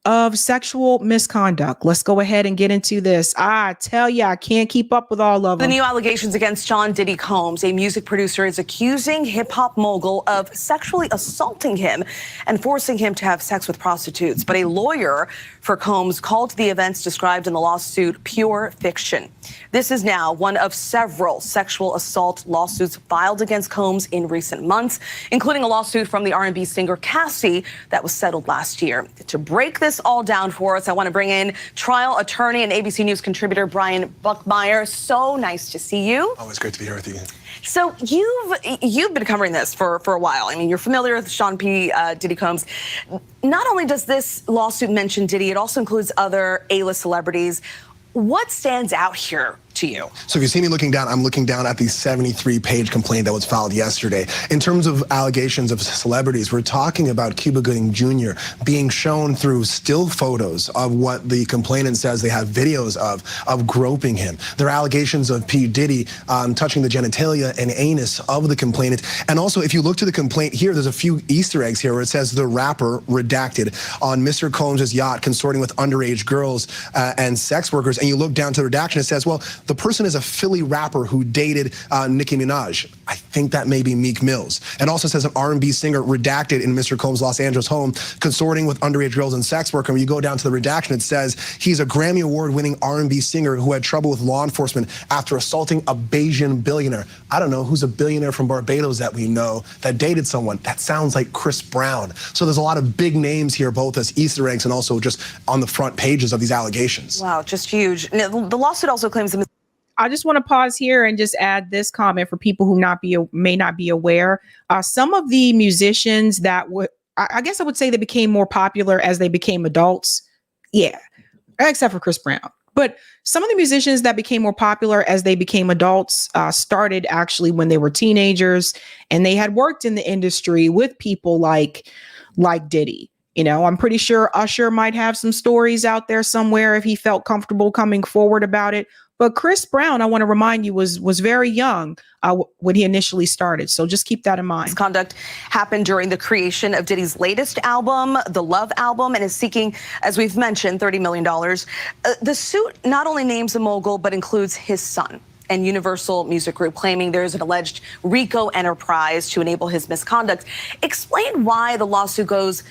of sexual misconduct. Let's go ahead and get into this. I tell you, I can't keep up with all of them. The new allegations against Sean Diddy Combs, a music producer, is accusing hip-hop mogul of sexually assaulting him and forcing him to have sex with prostitutes. But a lawyer for Combs called the events described in the lawsuit pure fiction. This is now one of several sexual assault lawsuits filed against Combs in recent months, including a lawsuit from the R&B singer Cassie that was settled last year. To break this all down for us, I want to bring in trial attorney and ABC News contributor Brian Buckmeyer. So nice to see you. Always great to be here with you. So you've been covering this for a while. I mean, you're familiar with Sean P. Diddy Combs. Not only does this lawsuit mention Diddy, it also includes other A-list celebrities. What stands out here to you? So if you see me looking down, I'm looking down at the 73-page complaint that was filed yesterday. In terms of allegations of celebrities, we're talking about Cuba Gooding Jr. being shown through still photos of what the complainant says they have videos of groping him. There are allegations of P. Diddy touching the genitalia and anus of the complainant. And also, if you look to the complaint here, there's a few Easter eggs here where it says the rapper redacted on Mr. Combs' yacht consorting with underage girls and sex workers. And you look down to the redaction, it says, well, the person is a Philly rapper who dated Nicki Minaj. I think that may be Meek Mills. And also says an R&B singer redacted in Mr. Combs' Los Angeles home, consorting with underage girls and sex worker. When you go down to the redaction, it says he's a Grammy Award-winning R&B singer who had trouble with law enforcement after assaulting a Bayesian billionaire. I don't know who's a billionaire from Barbados that we know that dated someone. That sounds like Chris Brown. So there's a lot of big names here, both as Easter eggs and also just on the front pages of these allegations. Wow, just huge. Now, the lawsuit also claims that I just want to pause here and just add this comment for people who may not be aware. Some of the musicians that I guess I would say they became more popular as they became adults. Yeah, except for Chris Brown. But some of the musicians that became more popular as they became adults started actually when they were teenagers, and they had worked in the industry with people like Diddy. You know, I'm pretty sure Usher might have some stories out there somewhere if he felt comfortable coming forward about it. But Chris Brown, I want to remind you, was very young when he initially started. So just keep that in mind. Misconduct happened during the creation of Diddy's latest album, the Love album, and is seeking, as we've mentioned, $30 million. The suit not only names the mogul, but includes his son and Universal Music Group, claiming there is an alleged RICO enterprise to enable his misconduct. Explain why the lawsuit goes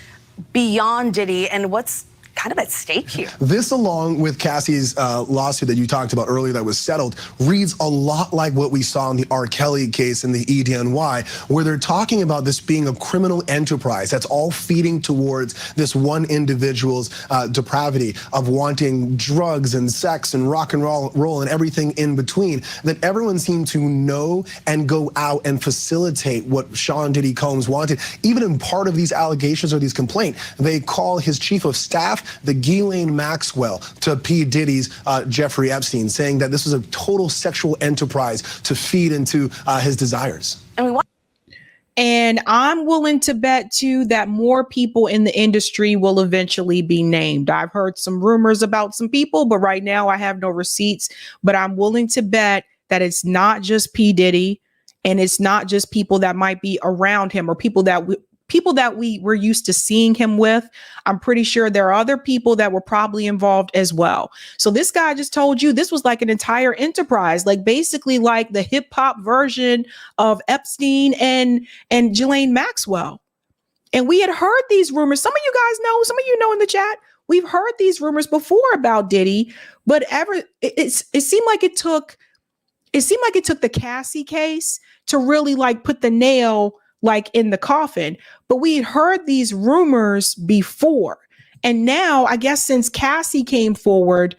beyond Diddy and what's kind of at stake here. This, along with Cassie's lawsuit that you talked about earlier that was settled, reads a lot like what we saw in the R. Kelly case in the EDNY, where they're talking about this being a criminal enterprise that's all feeding towards this one individual's depravity of wanting drugs and sex and rock and roll and everything in between, that everyone seemed to know and go out and facilitate what Sean Diddy Combs wanted. Even in part of these allegations or these complaints, they call his chief of staff the Ghislaine Maxwell to P. Diddy's Jeffrey Epstein, saying that this was a total sexual enterprise to feed into his desires. And I'm willing to bet, too, that more people in the industry will eventually be named. I've heard some rumors about some people, but right now I have no receipts. But I'm willing to bet that it's not just P. Diddy, and it's not just people that might be around him or people that we were used to seeing him with. I'm pretty sure there are other people that were probably involved as well. So this guy just told you this was like an entire enterprise, like basically like the hip hop version of Epstein and Ghislaine Maxwell. And we had heard these rumors. Some of you guys know, some of you know in the chat, we've heard these rumors before about Diddy, but it seemed like it took the Cassie case to really like put the nail like in the coffin. But we had heard these rumors before. And now, I guess since Cassie came forward,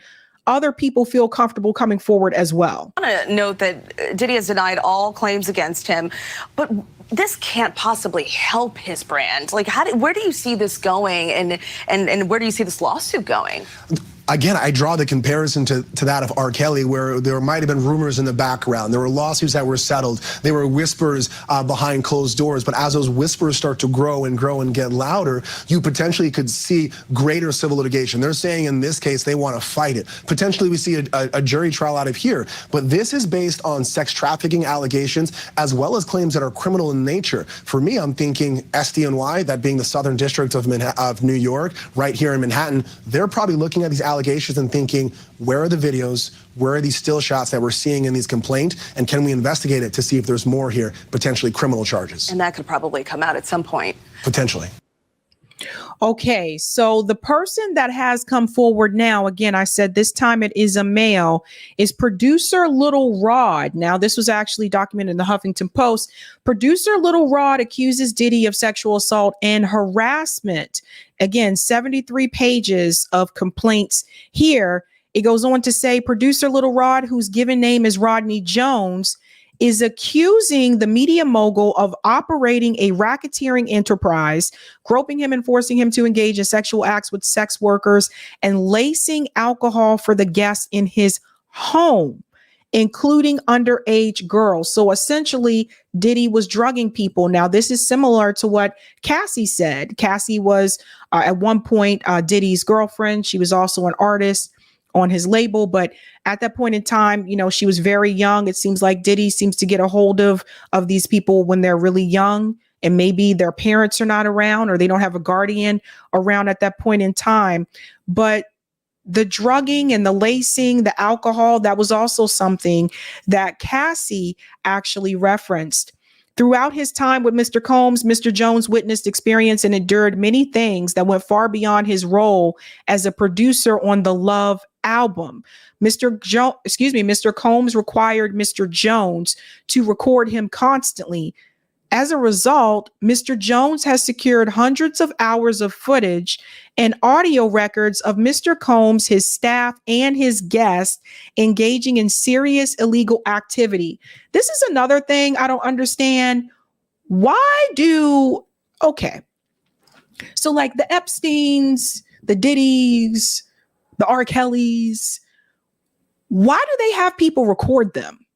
other people feel comfortable coming forward as well. I want to note that Diddy has denied all claims against him, but this can't possibly help his brand. Like, where do you see this going, and where do you see this lawsuit going? Again, I draw the comparison to that of R. Kelly, where there might have been rumors in the background. There were lawsuits that were settled. There were whispers behind closed doors. But as those whispers start to grow and get louder, you potentially could see greater civil litigation. They're saying in this case, they want to fight it. Potentially, we see a jury trial out of here. But this is based on sex trafficking allegations, as well as claims that are criminal in nature. For me, I'm thinking SDNY, that being the Southern District of New York, right here in Manhattan, they're probably looking at these allegations and thinking, where are the videos? Where are these still shots that we're seeing in these complaints? And can we investigate it to see if there's more here, potentially criminal charges? And that could probably come out at some point. Potentially. Okay, so the person that has come forward now, again, I said this time it is a male, is producer Little Rod. Now, this was actually documented in the Huffington Post. Producer Little Rod accuses Diddy of sexual assault and harassment. Again, 73 pages of complaints here. It goes on to say producer Little Rod, whose given name is Rodney Jones, is accusing the media mogul of operating a racketeering enterprise, groping him and forcing him to engage in sexual acts with sex workers, and lacing alcohol for the guests in his home, including underage girls. So essentially, Diddy was drugging people. Now, this is similar to what Cassie said. Cassie was at one point Diddy's girlfriend. She was also an artist on his label, but at that point in time, you know, she was very young. It seems like Diddy seems to get a hold of these people when they're really young, and maybe their parents are not around or they don't have a guardian around at that point in time. But the drugging and the lacing, the alcohol, that was also something that Cassie actually referenced. Throughout his time with Mr. Combs, Mr. Jones witnessed, experienced, and endured many things that went far beyond his role as a producer on the Love album. Mr. Combs required Mr. Jones to record him constantly. As a result, Mr. Jones has secured hundreds of hours of footage and audio records of Mr. Combs, his staff, and his guests engaging in serious illegal activity. This is another thing I don't understand. Okay. So like the Epsteins, the Diddys, the R. Kellys, why do they have people record them?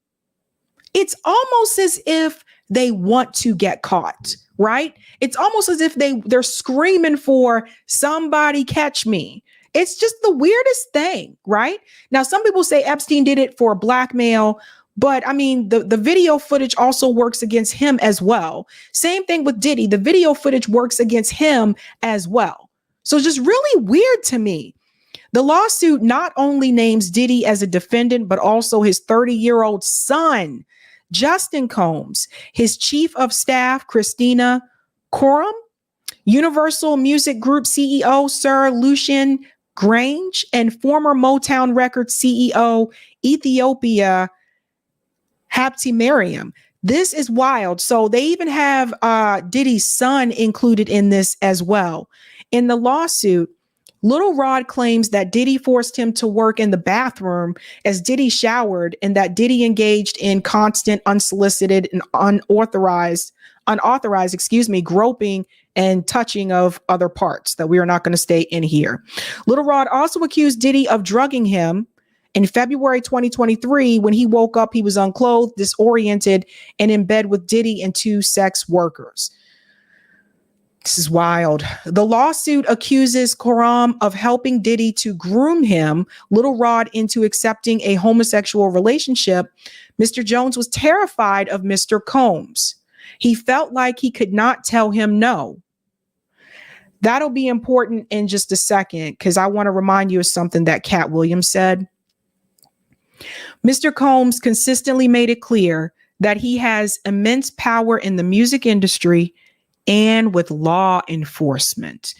It's almost as if they want to get caught, right? It's almost as if they're screaming for somebody catch me. It's just the weirdest thing, right? Now, some people say Epstein did it for blackmail, but I mean, the video footage also works against him as well. Same thing with Diddy. The video footage works against him as well. So it's just really weird to me. The lawsuit not only names Diddy as a defendant, but also his 30-year-old son, Justin Combs, his chief of staff, Christina Coram, Universal Music Group CEO, Sir Lucian Grange, and former Motown Records CEO, Ethiopia Haptimariam. This is wild. So they even have Diddy's son included in this as well. In the lawsuit, Little Rod claims that Diddy forced him to work in the bathroom as Diddy showered, and that Diddy engaged in constant, unsolicited, and unauthorized, groping and touching of other parts that we are not going to stay in here. Little Rod also accused Diddy of drugging him. In February 2023, when he woke up, he was unclothed, disoriented, and in bed with Diddy and 2 sex workers. This is wild. The lawsuit accuses Coram of helping Diddy to groom him, Little Rod, into accepting a homosexual relationship. Mr. Jones was terrified of Mr. Combs. He felt like he could not tell him no. That'll be important in just a second, because I want to remind you of something that Cat Williams said. Mr. Combs consistently made it clear that he has immense power in the music industry and with law enforcement.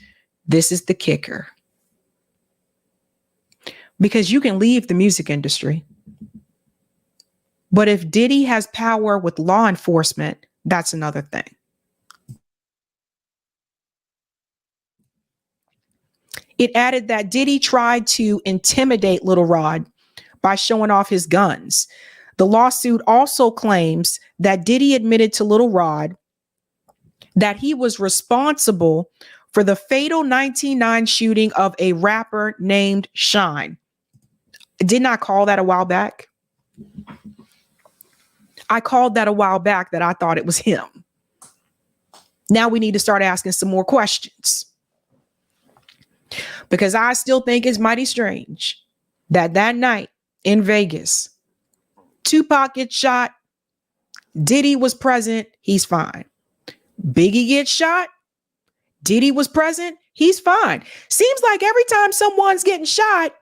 This is the kicker. Because you can leave the music industry, but if Diddy has power with law enforcement, that's another thing. It added that Diddy tried to intimidate Little Rod by showing off his guns. The lawsuit also claims that Diddy admitted to Little Rod that he was responsible for the fatal 1999 shooting of a rapper named Shine. Didn't I call that a while back? I called that a while back that I thought it was him. Now we need to start asking some more questions, because I still think it's mighty strange that night in Vegas, Tupac gets shot, Diddy was present, he's fine. Biggie gets shot, Diddy was present, he's fine. Seems like every time someone's getting shot,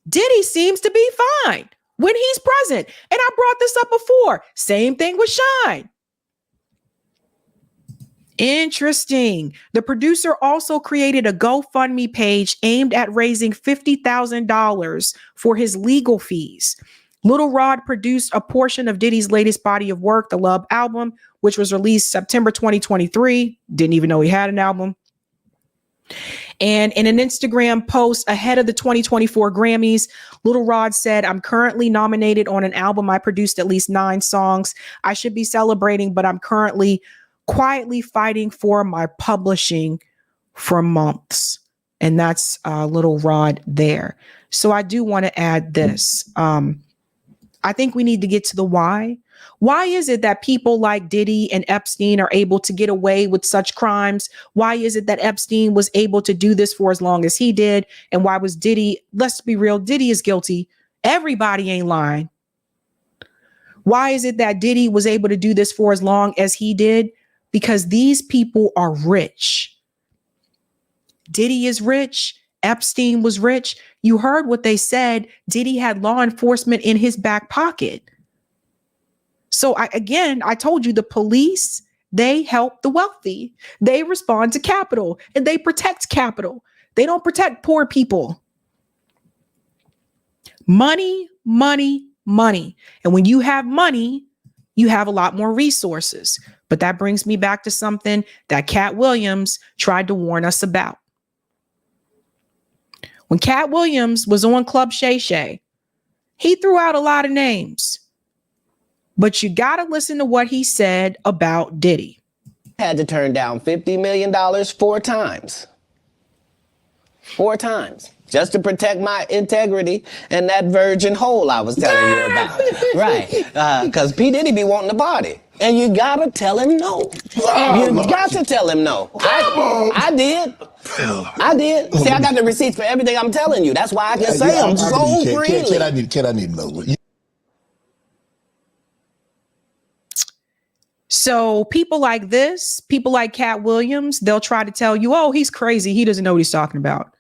Diddy seems to be fine when he's present. And I brought this up before. Same thing with Shine. Interesting. The producer also created a GoFundMe page aimed at raising $50,000 for his legal fees. Little Rod produced a portion of Diddy's latest body of work, the Love album, which was released September 2023. Didn't even know he had an album. And in an Instagram post ahead of the 2024 Grammys, Little Rod said, "I'm currently nominated on an album. I produced at least 9 songs. I should be celebrating, but I'm currently quietly fighting for my publishing for months." And that's Little Rod there. So I do want to add this. I think we need to get to the why. Why is it that people like Diddy and Epstein are able to get away with such crimes? Why is it that Epstein was able to do this for as long as he did? And why was Diddy, let's be real, Diddy is guilty. Everybody ain't lying. Why is it that Diddy was able to do this for as long as he did? Because these people are rich. Diddy is rich. Epstein was rich. You heard what they said. Diddy had law enforcement in his back pocket. So I told you the police, they help the wealthy. They respond to capital and they protect capital. They don't protect poor people. Money, money, money. And when you have money, you have a lot more resources. But that brings me back to something that Cat Williams tried to warn us about. When Cat Williams was on Club Shay Shay, he threw out a lot of names. But you got to listen to what he said about Diddy. Had to turn down $50 million 4 times. 4 times. Just to protect my integrity and that virgin hole I was telling you about. Right. Because P. Diddy be wanting to party. And you gotta tell him no. You got to tell him no. I did. I did. See, I got the receipts for everything I'm telling you. That's why I can say them so freely. Kid, I need to know. So people like this, people like Cat Williams, they'll try to tell you, oh, he's crazy. He doesn't know what he's talking about.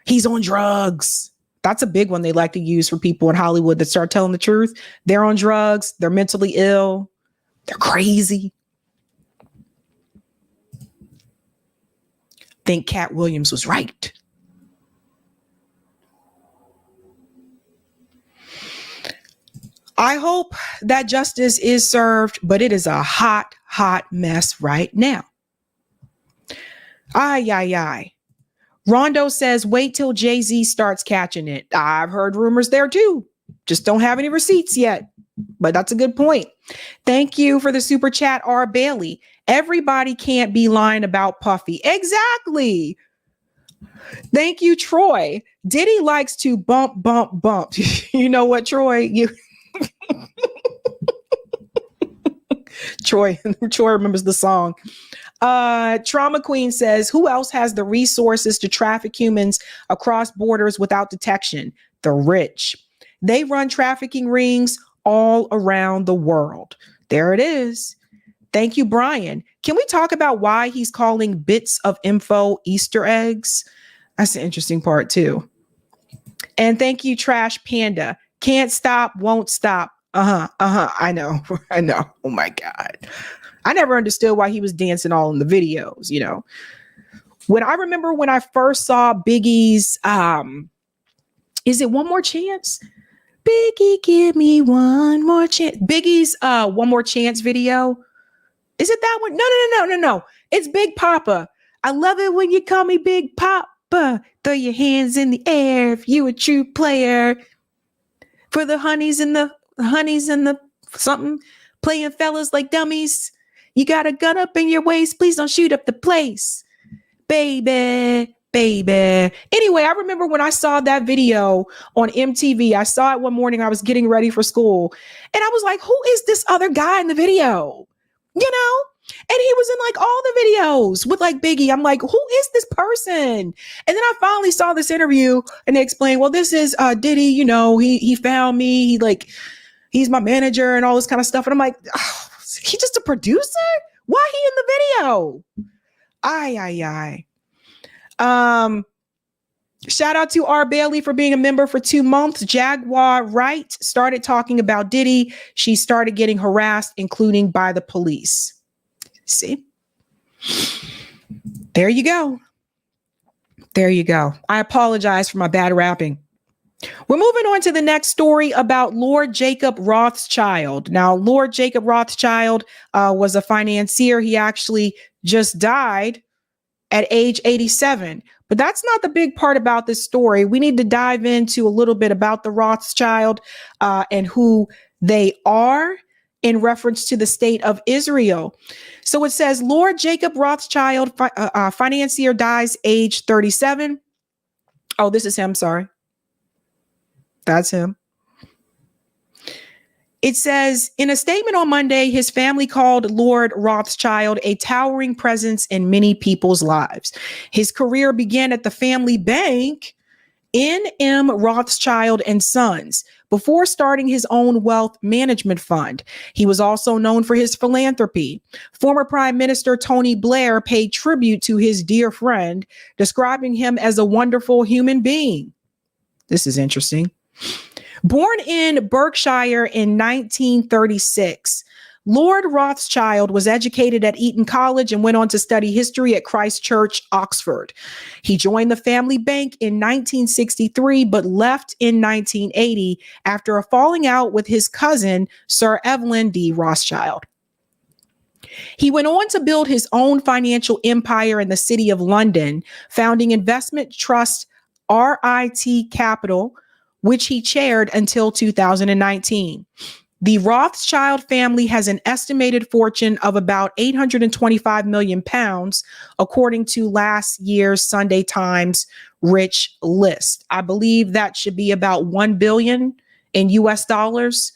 He's on drugs. That's a big one they like to use for people in Hollywood that start telling the truth. They're on drugs. They're mentally ill. They're crazy. Think Cat Williams was right. I hope that justice is served, but it is a hot, hot mess right now. Ay. Rondo says, wait till Jay-Z starts catching it. I've heard rumors there too. Just don't have any receipts yet. But that's a good point. Thank you for the super chat, R. Bailey. Everybody can't be lying about Puffy. Exactly. Thank you, Troy. Diddy likes to bump. You know what, Troy? Troy remembers the song. Trauma Queen says, who else has the resources to traffic humans across borders without detection? The rich. They run trafficking rings all around the world. There it is. Thank you, Brian. Can we talk about why he's calling bits of info Easter eggs? That's the interesting part too. And thank you, Trash Panda. Can't stop, won't stop. I know. Oh my God. I never understood why he was dancing all in the videos, you know. When I first saw Biggie's, is it One More Chance? Biggie, give me one more chance. Biggie's One More Chance video. Is it that one? No. It's Big Papa. I love it when you call me Big Papa. Throw your hands in the air if you a true player. For the honeys and the something, playing fellas like dummies. You got a gun up in your waist. Please don't shoot up the place. Baby. Anyway, I remember when I saw that video on MTV, I saw it one morning. I was getting ready for school and I was like, who is this other guy in the video? You know? And he was in like all the videos with like Biggie. I'm like, who is this person? And then I finally saw this interview and they explained, well, this is Diddy, you know, he found me. He's my manager and all this kind of stuff. And I'm like, oh, he just a producer? Why he in the video? Ay. Shout out to R. Bailey for being a member for 2 months. Jaguar Wright started talking about Diddy. She started getting harassed, including by the police. See? There you go. I apologize for my bad rapping. We're moving on to the next story about Lord Jacob Rothschild. Now, Lord Jacob Rothschild was a financier. He actually just died at age 87. But that's not the big part about this story. We need to dive into a little bit about the Rothschild and who they are in reference to the state of Israel. So it says, Lord Jacob Rothschild, financier, dies age 37. Oh, this is him. Sorry. That's him. It says, in a statement on Monday, his family called Lord Rothschild a towering presence in many people's lives. His career began at the family bank, N.M. Rothschild and Sons, before starting his own wealth management fund. He was also known for his philanthropy. Former Prime Minister Tony Blair paid tribute to his dear friend, describing him as a wonderful human being. This is interesting. Born in Berkshire in 1936, Lord Rothschild was educated at Eton College and went on to study history at Christ Church, Oxford. He joined the family bank in 1963, but left in 1980 after a falling out with his cousin, Sir Evelyn D. Rothschild. He went on to build his own financial empire in the city of London, founding investment trust RIT Capital, which he chaired until 2019. The Rothschild family has an estimated fortune of about 825 million pounds, according to last year's Sunday Times Rich List. I believe that should be about 1 billion in US dollars.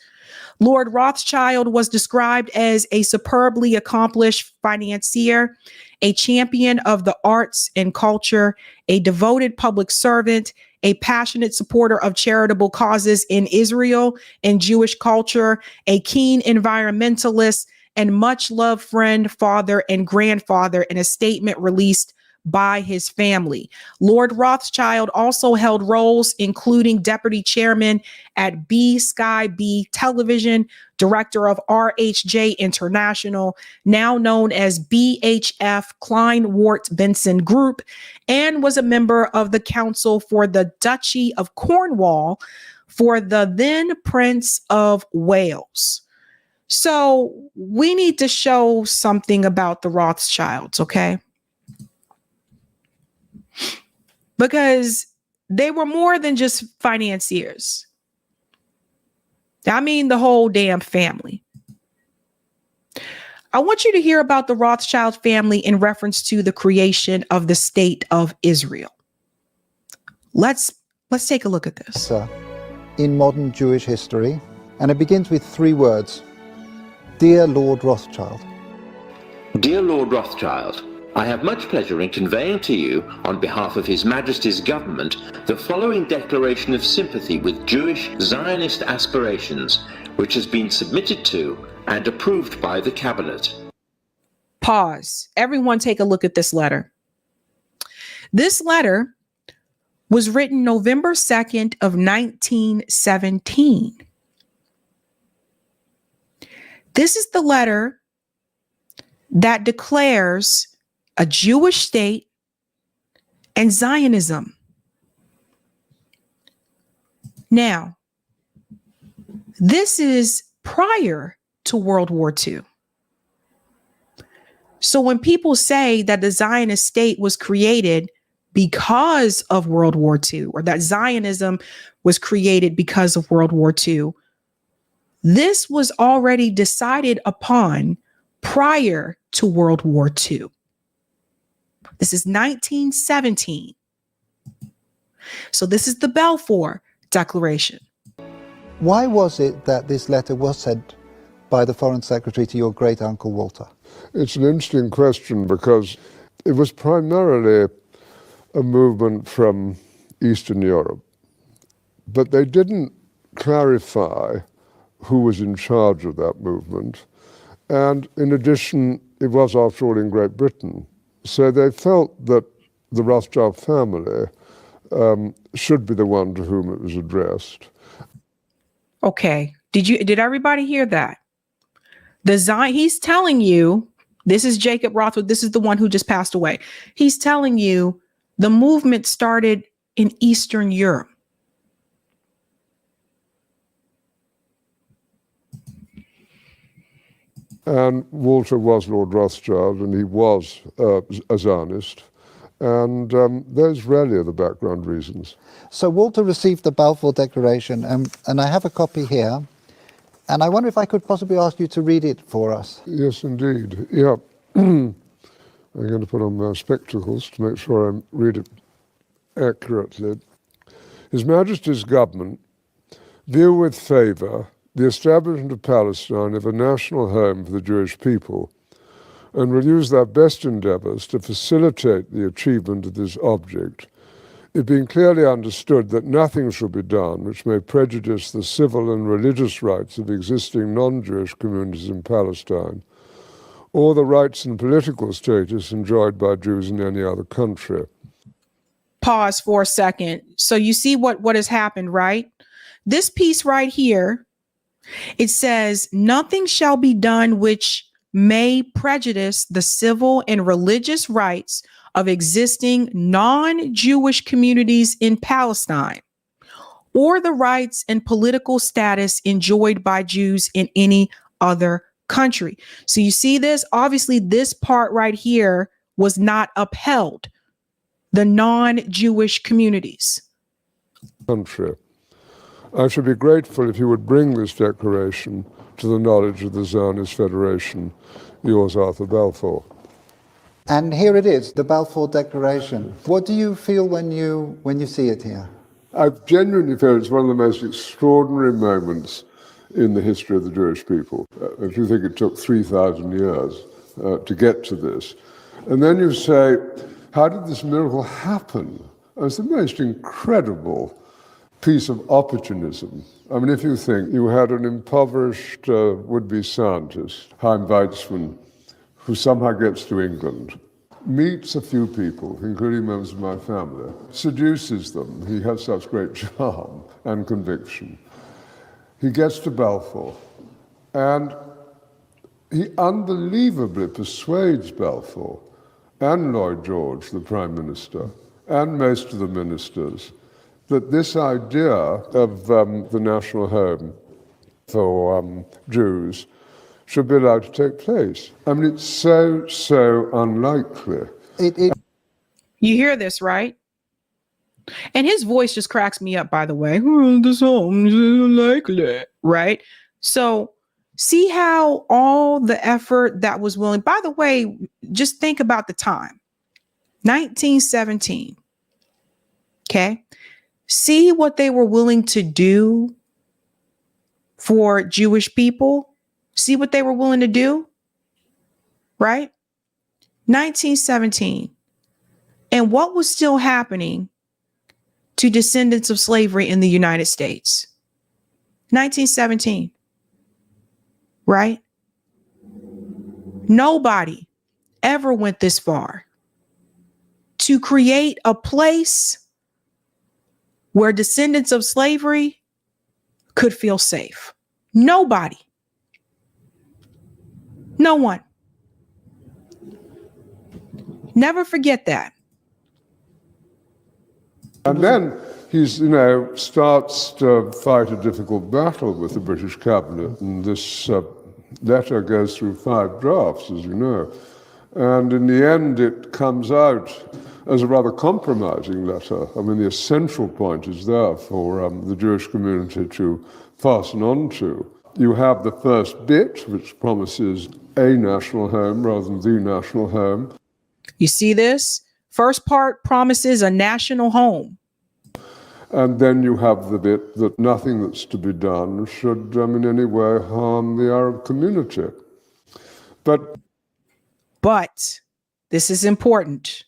Lord Rothschild was described as a superbly accomplished financier, a champion of the arts and culture, a devoted public servant, a passionate supporter of charitable causes in Israel and Jewish culture, a keen environmentalist, and much loved friend, father, and grandfather, in a statement released by his family. Lord Rothschild also held roles including deputy chairman at Sky B Television, director of RHJ International, now known as BHF Kleinwort Benson Group, and was a member of the council for the Duchy of Cornwall for the then Prince of Wales. So we need to show something about the Rothschilds, okay? Because they were more than just financiers. I mean, the whole damn family. I want you to hear about the Rothschild family in reference to the creation of the state of Israel. Let's take a look at this. In modern Jewish history, and it begins with 3 words. Dear Lord Rothschild. Dear Lord Rothschild, I have much pleasure in conveying to you, on behalf of His Majesty's government, the following declaration of sympathy with Jewish Zionist aspirations, which has been submitted to and approved by the Cabinet. Pause. Everyone take a look at this letter. This letter was written November 2nd of 1917. This is the letter that declares a Jewish state and Zionism. Now, this is prior to World War II. So when people say that the Zionist state was created because of World War II, or that Zionism was created because of World War II, this was already decided upon prior to World War II. This is 1917. So this is the Balfour Declaration. Why was it that this letter was sent by the Foreign Secretary to your great uncle Walter? It's an interesting question because it was primarily a movement from Eastern Europe, but they didn't clarify who was in charge of that movement. And in addition, it was, after all, in Great Britain. So they felt that the Rothschild family should be the one to whom it was addressed. Okay. Did everybody hear that? He's telling you, this is Jacob Rothschild. This is the one who just passed away. He's telling you the movement started in Eastern Europe. And Walter was Lord Rothschild, and he was a Zionist. And those really are the background reasons. So Walter received the Balfour Declaration, and I have a copy here. And I wonder if I could possibly ask you to read it for us. Yes, indeed. Yeah. I'm going to put on my spectacles to make sure I read it accurately. His Majesty's government view with favour the establishment of Palestine as a national home for the Jewish people, and will use their best endeavours to facilitate the achievement of this object, it being clearly understood that nothing shall be done which may prejudice the civil and religious rights of existing non-Jewish communities in Palestine, or the rights and political status enjoyed by Jews in any other country. Pause for a second. So you see what has happened, right? This piece right here, it says, nothing shall be done which may prejudice the civil and religious rights of existing non-Jewish communities in Palestine, or the rights and political status enjoyed by Jews in any other country. So you see this? Obviously, this part right here was not upheld. The non-Jewish communities. Country. I should be grateful if you would bring this declaration to the knowledge of the Zionist Federation. Yours, Arthur Balfour. And here it is, the Balfour Declaration. What do you feel when you see it here? I genuinely feel it's one of the most extraordinary moments in the history of the Jewish people. If you think it took 3,000 years to get to this, and then you say, how did this miracle happen? It's the most incredible piece of opportunism. I mean, if you think you had an impoverished would-be scientist, Chaim Weizmann, who somehow gets to England, meets a few people, including members of my family, seduces them. He has such great charm and conviction. He gets to Balfour, and he unbelievably persuades Balfour and Lloyd George, the Prime Minister, and most of the ministers, that this idea of the national home for Jews should be allowed to take place. I mean, it's so unlikely. You hear this, right? And his voice just cracks me up, by the way. Oh, this home is unlikely, right? So see how all the effort that was willing, by the way, just think about the time, 1917. Okay. See what they were willing to do for Jewish people. See what they were willing to do, right? 1917. And what was still happening to descendants of slavery in the United States? 1917, right? Nobody ever went this far to create a place where descendants of slavery could feel safe. Nobody. No one. Never forget that. And then he's, starts to fight a difficult battle with the British cabinet, and this letter goes through 5 drafts, as you know. And in the end, it comes out as a rather compromising letter. I mean, the essential point is there for the Jewish community to fasten on to. You have the first bit, which promises a national home rather than the national home. You see this? First part promises a national home. And then you have the bit that nothing that's to be done should in any way harm the Arab community. But this is important.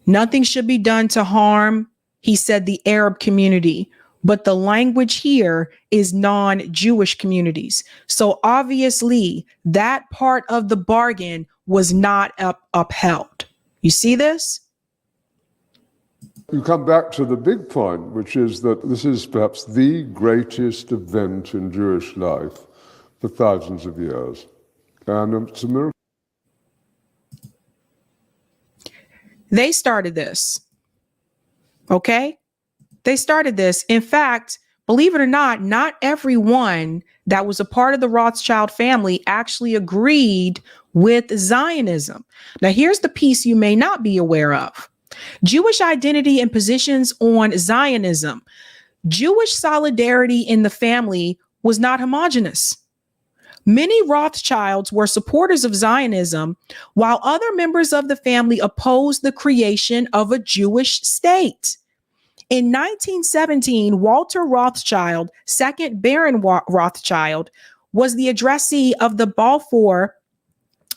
Nothing should be done to harm, he said, the Arab community. But the language here is non-Jewish communities. So obviously that part of the bargain was not upheld. You see this? You come back to the big point, which is that this is perhaps the greatest event in Jewish life for thousands of years. And it's a miracle. They started this. Okay? They started this. In fact, believe it or not everyone that was a part of the Rothschild family actually agreed with Zionism. Now, here's the piece you may not be aware of. Jewish identity and positions on Zionism. Jewish solidarity in the family was not homogenous. Many Rothschilds were supporters of Zionism, while other members of the family opposed the creation of a Jewish state. In 1917, Walter Rothschild, second Baron Rothschild, was the addressee of the Balfour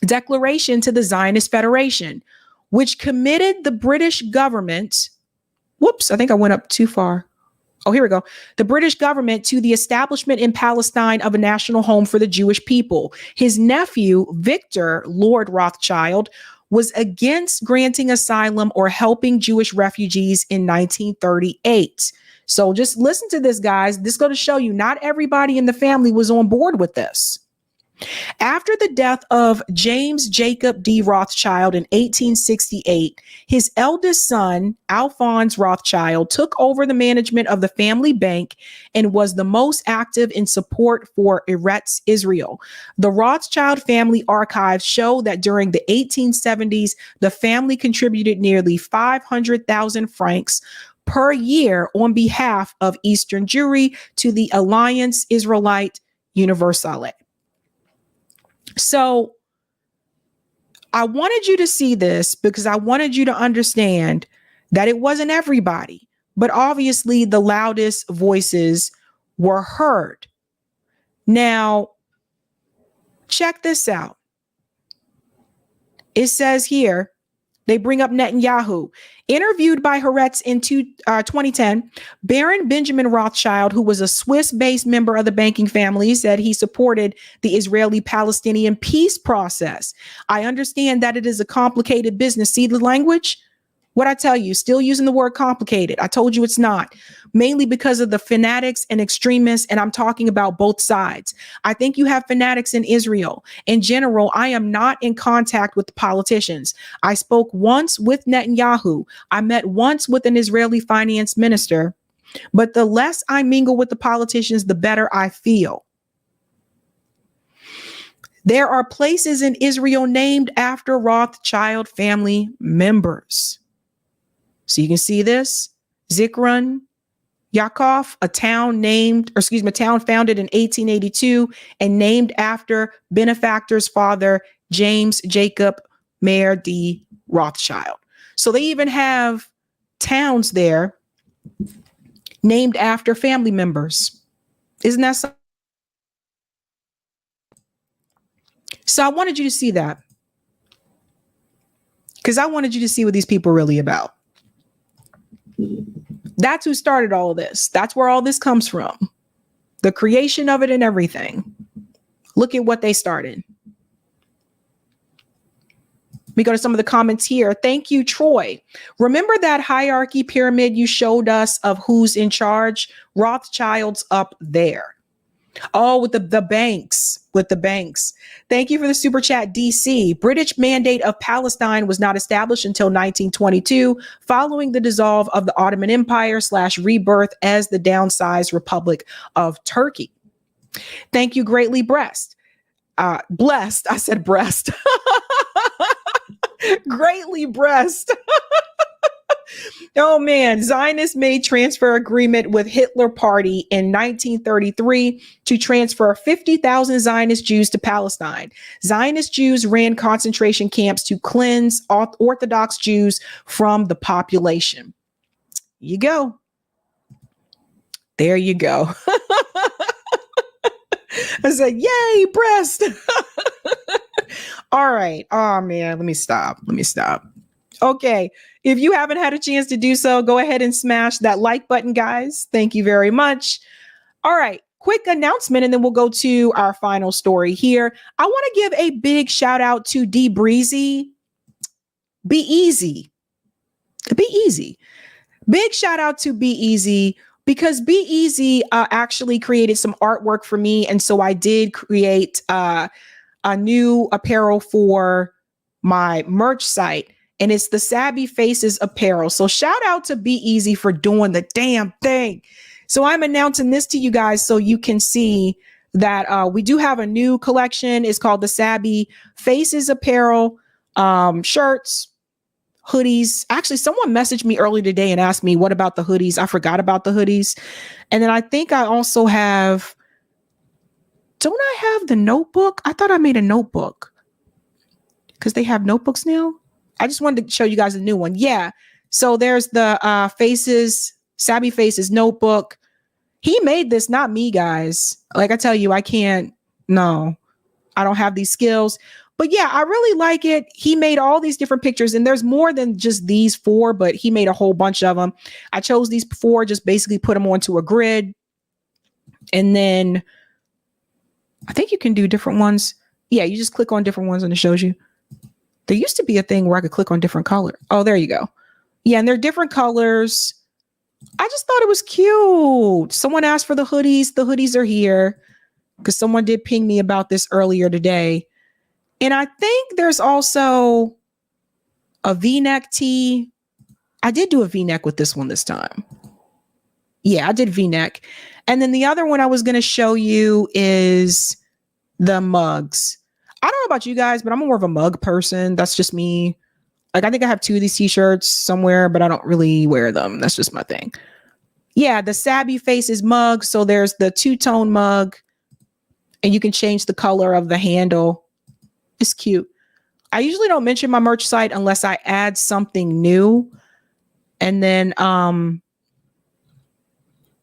Declaration to the Zionist Federation, which committed the British government, I think I went up too far. Oh, here we go. The British government to the establishment in Palestine of a national home for the Jewish people. His nephew, Victor Lord Rothschild, was against granting asylum or helping Jewish refugees in 1938. So just listen to this, guys. This is going to show you not everybody in the family was on board with this. After the death of James Jacob D. Rothschild in 1868, his eldest son, Alphonse Rothschild, took over the management of the family bank and was the most active in support for Eretz Israel. The Rothschild family archives show that during the 1870s, the family contributed nearly 500,000 francs per year on behalf of Eastern Jewry to the Alliance Israelite Universale. So I wanted you to see this because I wanted you to understand that it wasn't everybody, but obviously the loudest voices were heard. Now, check this out. It says here, they bring up Netanyahu. Interviewed by Haaretz in 2010, Baron Benjamin Rothschild, who was a Swiss-based member of the banking family, said he supported the Israeli-Palestinian peace process. I understand that it is a complicated business. See the language? What I tell you, still using the word complicated. I told you it's not, mainly because of the fanatics and extremists, and I'm talking about both sides. I think you have fanatics in Israel. In general, I am not in contact with the politicians. I spoke once with Netanyahu. I met once with an Israeli finance minister, but the less I mingle with the politicians, the better I feel. There are places in Israel named after Rothschild family members. So you can see this, Zikron Yaakov, a town founded in 1882 and named after benefactor's father, James Jacob Mayer D. Rothschild. So they even have towns there named after family members. Isn't that something? So I wanted you to see that, because I wanted you to see what these people are really about. That's who started all of this. That's where all this comes from. The creation of it and everything. Look at what they started. We go to some of the comments here. Thank you, Troy. Remember that hierarchy pyramid you showed us of who's in charge? Rothschild's up there. Oh, with the banks, with the banks. Thank you for the super chat, DC. British mandate of Palestine was not established until 1922, following the dissolve of the Ottoman Empire / rebirth as the downsized Republic of Turkey. Thank you greatly, blessed. I said breast. Greatly breast. Oh man, Zionists made transfer agreement with Hitler Party in 1933 to transfer 50,000 Zionist Jews to Palestine. Zionist Jews ran concentration camps to cleanse Orthodox Jews from the population. You go. There you go. I said, yay, breast. All right. Oh man, let me stop. Okay. If you haven't had a chance to do so, go ahead and smash that like button, guys. Thank you very much. All right. Quick announcement, and then we'll go to our final story here. I want to give a big shout out to D Breezy. Be easy. Be easy. Big shout out to Be Easy, because Be Easy actually created some artwork for me. And so I did create a new apparel for my merch site. And it's the Sabby Faces apparel. So shout out to Be Easy for doing the damn thing. So I'm announcing this to you guys so you can see that we do have a new collection. It's called the Sabby Faces apparel, shirts, hoodies. Actually, someone messaged me earlier today and asked me, what about the hoodies? I forgot about the hoodies. And then I think I also have, don't I have the notebook? I thought I made a notebook because they have notebooks now. I just wanted to show you guys a new one. Yeah. So there's the Faces, Sabby Faces notebook. He made this, not me, guys. Like I tell you, I don't have these skills. But yeah, I really like it. He made all these different pictures, and there's more than just these 4, but he made a whole bunch of them. I chose these 4, just basically put them onto a grid. And then I think you can do different ones. Yeah, you just click on different ones and it shows you. There used to be a thing where I could click on different color. Oh, there you go. Yeah, and they're different colors. I just thought it was cute. Someone asked for the hoodies. The hoodies are here because someone did ping me about this earlier today. And I think there's also a V-neck tee. I did do a V-neck with this one this time. Yeah, I did V-neck. And then the other one I was going to show you is the mugs. I don't know about you guys, but I'm more of a mug person. That's just me. Like, I think I have 2 of these t-shirts somewhere, but I don't really wear them. That's just my thing. Yeah, the Sabby Faces mug. So there's the 2-tone mug, and you can change the color of the handle. It's cute. I usually don't mention my merch site unless I add something new. And then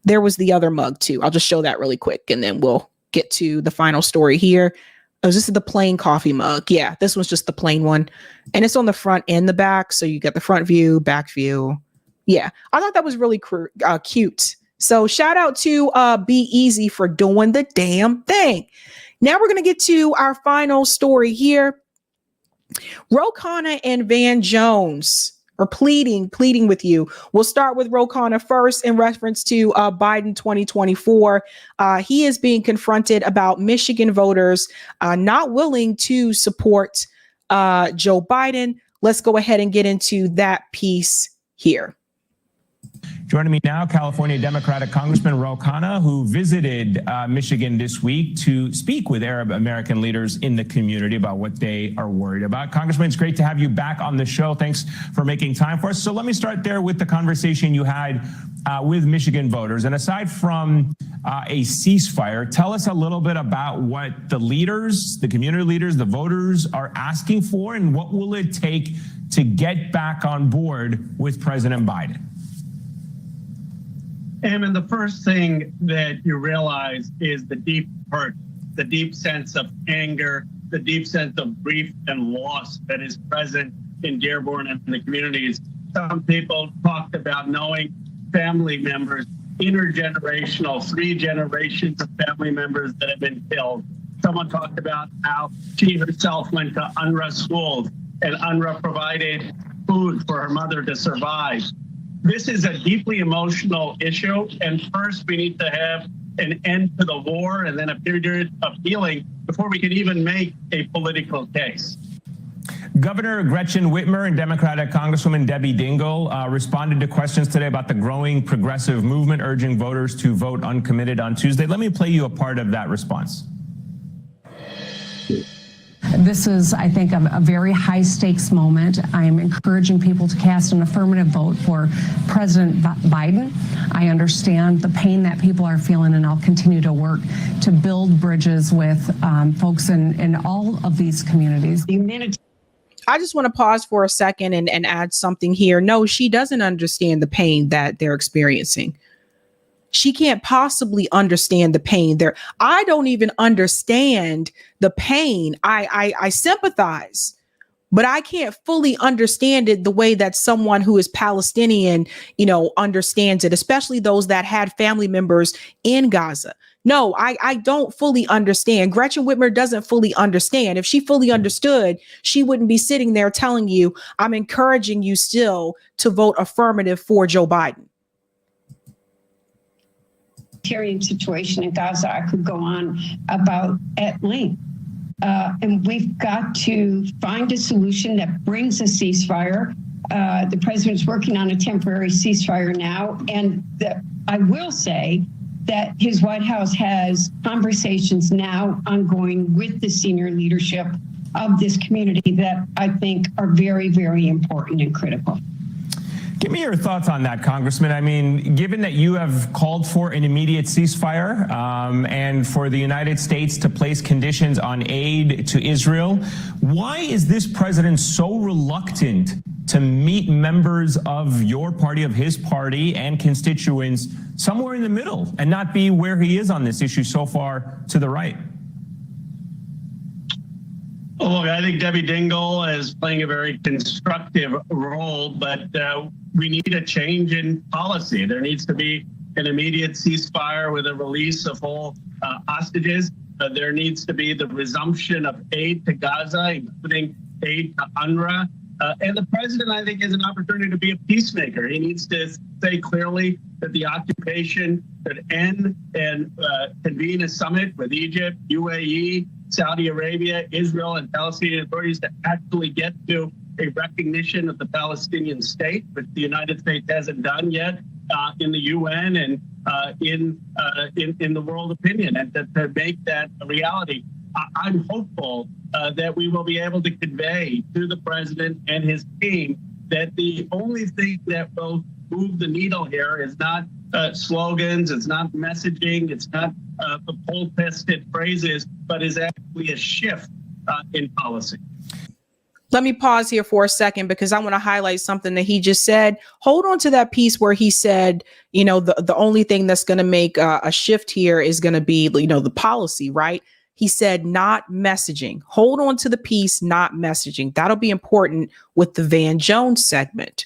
there was the other mug too. I'll just show that really quick, and then we'll get to the final story here. Oh, this is the plain coffee mug. Yeah, this one's just the plain one. And it's on the front and the back. So you get the front view, back view. Yeah, I thought that was really cute. So shout out to Be Easy for doing the damn thing. Now we're going to get to our final story here. Khanna and Van Jones are pleading with you. We'll start with Khanna first in reference to Biden 2024. He is being confronted about Michigan voters not willing to support Joe Biden. Let's go ahead and get into that piece here. Joining me now, California Democratic Congressman Khanna, who visited Michigan this week to speak with Arab American leaders in the community about what they are worried about. Congressman, it's great to have you back on the show. Thanks for making time for us. So let me start there with the conversation you had with Michigan voters. And aside from a ceasefire, tell us a little bit about what the leaders, the community leaders, the voters are asking for, and what will it take to get back on board with President Biden? Airman, the first thing that you realize is the deep hurt, the deep sense of anger, the deep sense of grief and loss that is present in Dearborn and in the communities. Some people talked about knowing family members, intergenerational, 3 generations of family members that have been killed. Someone talked about how she herself went to UNRWA schools and UNRWA provided food for her mother to survive. This is a deeply emotional issue, and first we need to have an end to the war and then a period of healing before we can even make a political case. Governor Gretchen Whitmer and Democratic Congresswoman Debbie Dingell responded to questions today about the growing progressive movement urging voters to vote uncommitted on Tuesday. Let me play you a part of that response. This is, I think, a very high stakes moment. I am encouraging people to cast an affirmative vote for President Biden. I understand the pain that people are feeling, and I'll continue to work to build bridges with folks in all of these communities. I just want to pause for a second and add something here. No, she doesn't understand the pain that they're experiencing. She can't possibly understand the pain there. I don't even understand the pain. I sympathize, but I can't fully understand it the way that someone who is Palestinian, understands it, especially those that had family members in Gaza. No, I don't fully understand. Gretchen Whitmer doesn't fully understand. If she fully understood, she wouldn't be sitting there telling you, I'm encouraging you still to vote affirmative for Joe Biden. Situation in Gaza, I could go on about at length. And we've got to find a solution that brings a ceasefire. The president's working on a temporary ceasefire now. And I will say that his White House has conversations now ongoing with the senior leadership of this community that I think are very, very important and critical. Give me your thoughts on that, Congressman. I mean, given that you have called for an immediate ceasefire and for the United States to place conditions on aid to Israel, why is this president so reluctant to meet members of your party, of his party, and constituents somewhere in the middle and not be where he is on this issue so far to the right? Well, look, I think Debbie Dingell is playing a very constructive role, but we need a change in policy. There needs to be an immediate ceasefire with a release of all hostages. There needs to be the resumption of aid to Gaza, including aid to UNRWA. And the president, I think, has an opportunity to be a peacemaker. He needs to say clearly that the occupation should end and convene a summit with Egypt, UAE, Saudi Arabia, Israel, and Palestinian authorities to actually get to a recognition of the Palestinian state, which the United States hasn't done yet in the UN and in the world opinion, and to make that a reality. I'm hopeful that we will be able to convey to the president and his team that the only thing that will move the needle here is not slogans, it's not messaging, it's not the poll-tested phrases, but is actually a shift in policy. Let me pause here for a second because I want to highlight something that he just said. Hold on to that piece where he said, you know, the only thing that's going to make a shift here is going to be, you know, the policy, right? He said not messaging. Hold on to the piece, not messaging. That'll be important with the Van Jones segment.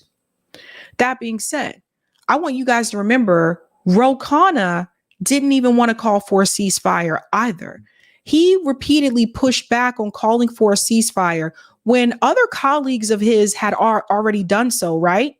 That being said, I want you guys to remember Khanna didn't even want to call for a ceasefire either. He repeatedly pushed back on calling for a ceasefire when other colleagues of his had already done so, right?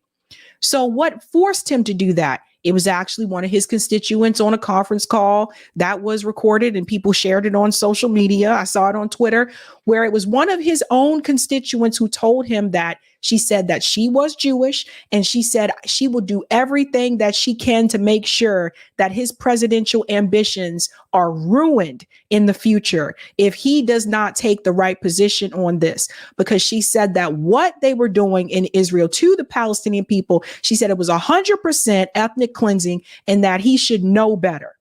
So what forced him to do that? It was actually one of his constituents on a conference call that was recorded and people shared it on social media. I saw it on Twitter, where it was one of his own constituents who told him that she said that she was Jewish and she said she will do everything that she can to make sure that his presidential ambitions are ruined in the future if he does not take the right position on this, because she said that what they were doing in Israel to the Palestinian people, she said it was 100% ethnic cleansing and that he should know better.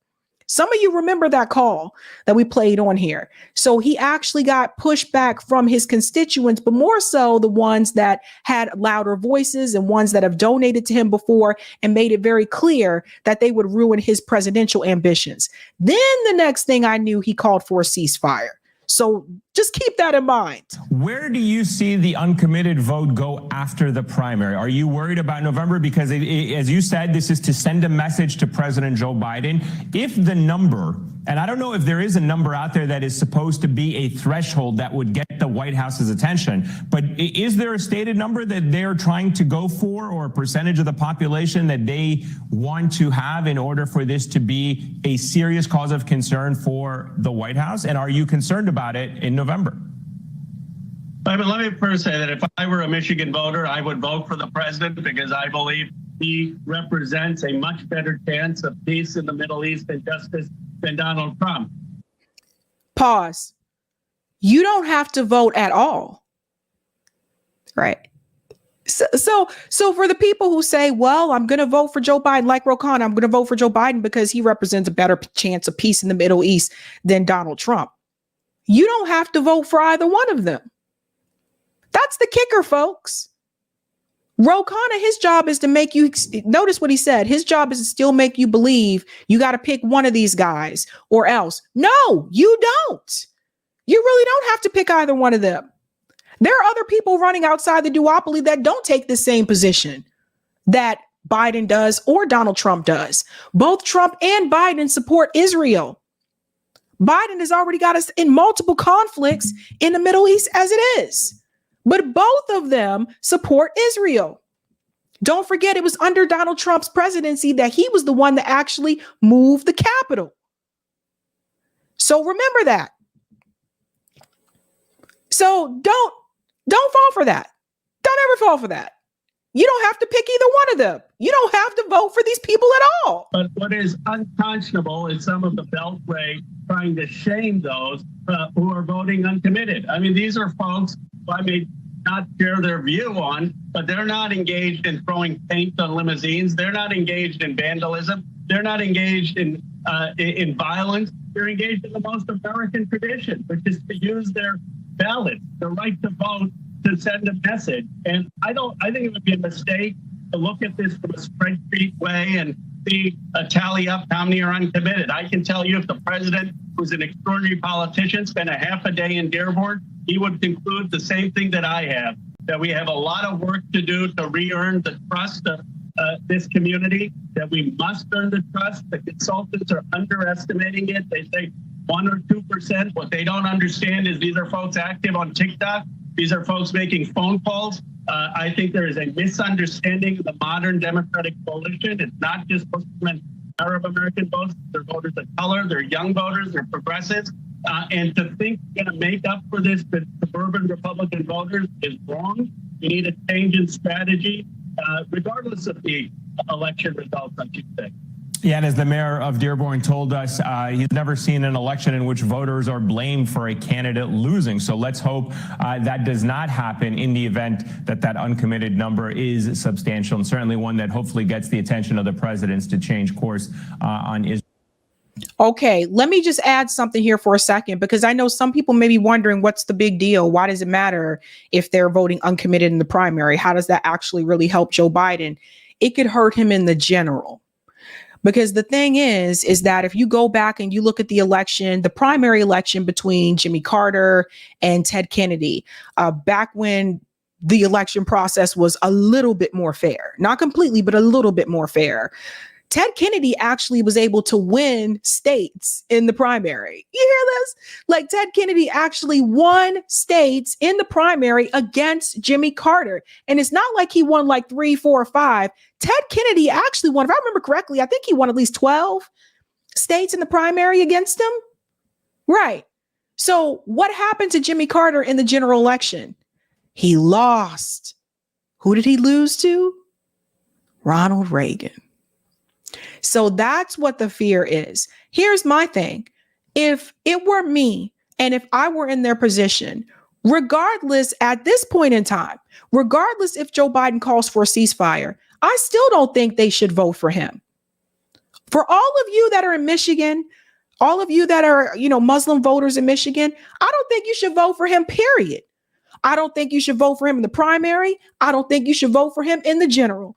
Some of you remember that call that we played on here. So he actually got pushback from his constituents, but more so the ones that had louder voices and ones that have donated to him before and made it very clear that they would ruin his presidential ambitions. Then the next thing I knew, he called for a ceasefire. So just keep that in mind. Where do you see the uncommitted vote go after the primary? Are you worried about November? Because as you said, this is to send a message to President Joe Biden. If the number, and I don't know if there is a number out there that is supposed to be a threshold that would get the White House's attention, but is there a stated number that they're trying to go for, or a percentage of the population that they want to have in order for this to be a serious cause of concern for the White House? And are you concerned about it in November? I mean, let me first say that if I were a Michigan voter, I would vote for the president because I believe he represents a much better chance of peace in the Middle East and justice than Donald Trump. Pause. You don't have to vote at all. Right. So for the people who say, well, I'm going to vote for Joe Biden, like Khanna, I'm going to vote for Joe Biden because he represents a better chance of peace in the Middle East than Donald Trump. You don't have to vote for either one of them. That's the kicker, folks. Khanna, his job is to make you, notice what he said, his job is to still make you believe you got to pick one of these guys or else. No, you don't. You really don't have to pick either one of them. There are other people running outside the duopoly that don't take the same position that Biden does or Donald Trump does. Both Trump and Biden support Israel. Biden has already got us in multiple conflicts in the Middle East as it is. But both of them support Israel. Don't forget, it was under Donald Trump's presidency that he was the one that actually moved the Capitol. So remember that. So don't fall for that. Don't ever fall for that. You don't have to pick either one of them. You don't have to vote for these people at all. But what is unconscionable is some of the Beltway trying to shame those who are voting uncommitted. I mean, these are folks who I may not share their view on, but they're not engaged in throwing paint on limousines. They're not engaged in vandalism. They're not engaged in violence. They're engaged in the most American tradition, which is to use their ballot, the right to vote, to send a message. And I think it would be a mistake to look at this from a spreadsheet way and see a tally up how many are uncommitted. I can tell you if the president, who's an extraordinary politician, spent a half a day in Dearborn, he would conclude the same thing that I have, that we have a lot of work to do to re-earn the trust of this community, that we must earn the trust. The consultants are underestimating it. They say 1 or 2%. What they don't understand is these are folks active on TikTok. These are folks making phone calls. I think there is a misunderstanding of the modern Democratic coalition. It's not just Muslim and Arab American voters. They're voters of color. They're young voters. They're progressives. And to think you're going to make up for this with suburban Republican voters is wrong. You need a change in strategy, regardless of the election results on Tuesday. Yeah, and as the mayor of Dearborn told us, he's never seen an election in which voters are blamed for a candidate losing. So let's hope that does not happen in the event that that uncommitted number is substantial, and certainly one that hopefully gets the attention of the presidents to change course on Israel. Okay, let me just add something here for a second, because I know some people may be wondering, what's the big deal? Why does it matter if they're voting uncommitted in the primary? How does that actually really help Joe Biden? It could hurt him in the general. Because the thing is that if you go back and you look at the election, the primary election between Jimmy Carter and Ted Kennedy, back when the election process was a little bit more fair, not completely, but a little bit more fair, Ted Kennedy actually was able to win states in the primary. You hear this? Like, Ted Kennedy actually won states in the primary against Jimmy Carter. And it's not like he won like 3, 4, or 5. Ted Kennedy actually won, if I remember correctly, I think he won at least 12 states in the primary against him. Right. So what happened to Jimmy Carter in the general election? He lost. Who did he lose to? Ronald Reagan. So that's what the fear is. Here's my thing. If it were me and if I were in their position, regardless at this point in time, regardless if Joe Biden calls for a ceasefire, I still don't think they should vote for him. For all of you that are in Michigan, all of you that are, Muslim voters in Michigan, I don't think you should vote for him, period. I don't think you should vote for him in the primary. I don't think you should vote for him in the general.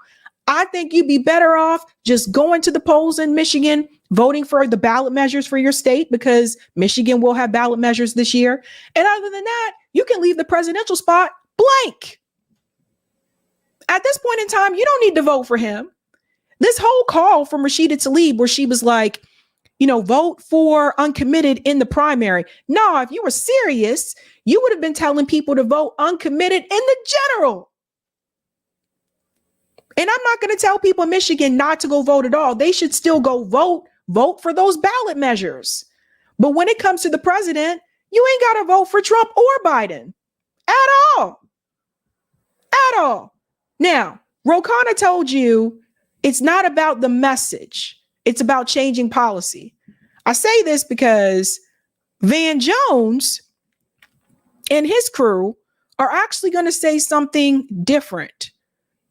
I think you'd be better off just going to the polls in Michigan, voting for the ballot measures for your state, because Michigan will have ballot measures this year. And other than that, you can leave the presidential spot blank. At this point in time, you don't need to vote for him. This whole call from Rashida Tlaib, where she was like, vote for uncommitted in the primary. No, if you were serious, you would have been telling people to vote uncommitted in the general. And I'm not going to tell people in Michigan not to go vote at all. They should still go vote for those ballot measures. But when it comes to the president, you ain't got to vote for Trump or Biden at all. At all. Now, Ro Khanna told you it's not about the message. It's about changing policy. I say this because Van Jones and his crew are actually going to say something different.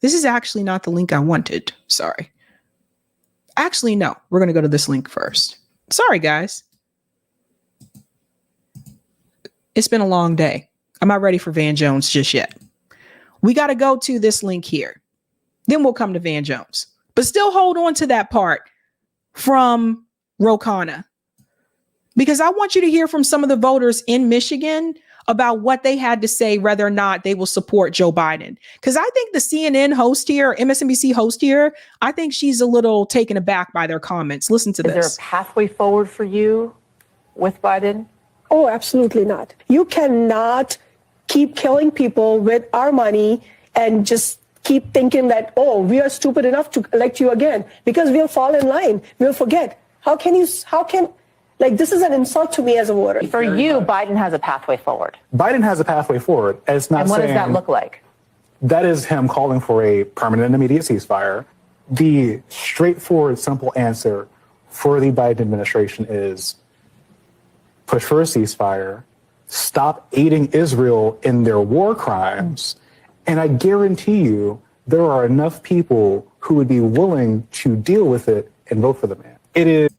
This is actually not the link I wanted. Sorry. Actually, no. We're going to go to this link first. Sorry, guys. It's been a long day. I'm not ready for Van Jones just yet. We got to go to this link here. Then we'll come to Van Jones. But still hold on to that part from Ro Khanna, because I want you to hear from some of the voters in Michigan about what they had to say, whether or not they will support Joe Biden. Because I think the CNN host here, MSNBC host here, I think she's a little taken aback by their comments. Listen to this. Is there a pathway forward for you with Biden? Oh, absolutely not. You cannot keep killing people with our money and just keep thinking that, oh, we are stupid enough to elect you again, because we'll fall in line. We'll forget. This is an insult to me as a voter. For you, Biden has a pathway forward. Biden has a pathway forward. It's not. And what does that look like? That is him calling for a permanent and immediate ceasefire. The straightforward, simple answer for the Biden administration is push for a ceasefire, stop aiding Israel in their war crimes, and I guarantee you there are enough people who would be willing to deal with it and vote for the man. It is.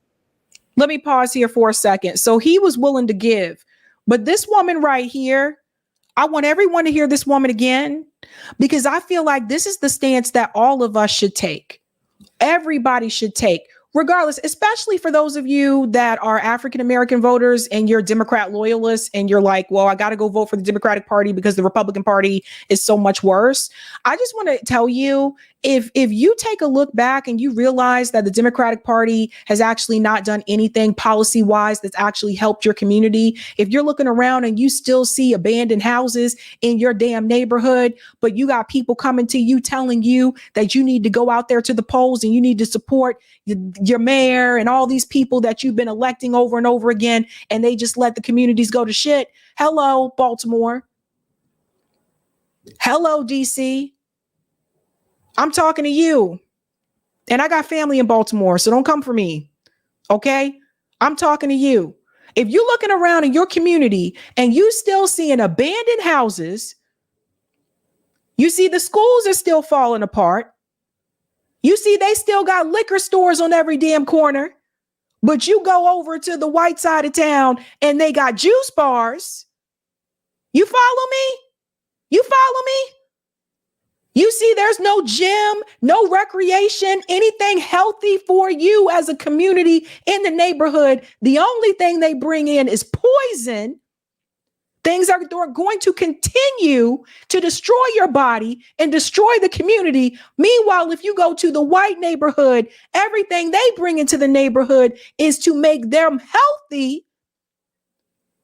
Let me pause here for a second. So he was willing to give, but this woman right here, I want everyone to hear this woman again, because I feel like this is the stance that all of us should take. Everybody should take, regardless, especially for those of you that are African-American voters and you're Democrat loyalists and you're like, well, I got to go vote for the Democratic Party because the Republican Party is so much worse. I just want to tell you, if you take a look back and you realize that the Democratic Party has actually not done anything policy-wise that's actually helped your community, if you're looking around and you still see abandoned houses in your damn neighborhood, but you got people coming to you telling you that you need to go out there to the polls and you need to support your mayor and all these people that you've been electing over and over again, and they just let the communities go to shit. Hello, Baltimore. Hello, DC. I'm talking to you. And I got family in Baltimore, so don't come for me. Okay? I'm talking to you. If you're looking around in your community and you still seeing abandoned houses, you see the schools are still falling apart. You see they still got liquor stores on every damn corner, But you go over to the white side of town and they got juice bars. You follow me? You follow me? You see, there's no gym, no recreation, anything healthy for you as a community in the neighborhood. The only thing they bring in is poison. Things are going to continue to destroy your body and destroy the community. Meanwhile, if you go to the white neighborhood, everything they bring into the neighborhood is to make them healthy.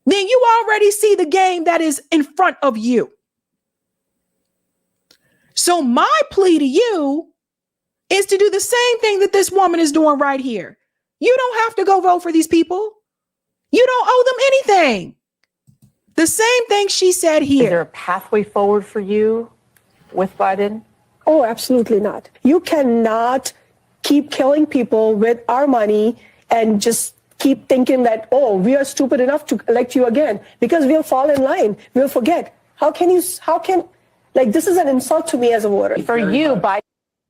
Then you already see the game that is in front of you. So my plea to you is to do the same thing that this woman is doing right here. You don't have to go vote for these people. You don't owe them anything. The same thing she said here. Is there a pathway forward for you with Biden? Oh, absolutely not. You cannot keep killing people with our money and just keep thinking that, oh, we are stupid enough to elect you again, because we'll fall in line. We'll forget. Like, this is an insult to me as a voter. For you, Biden.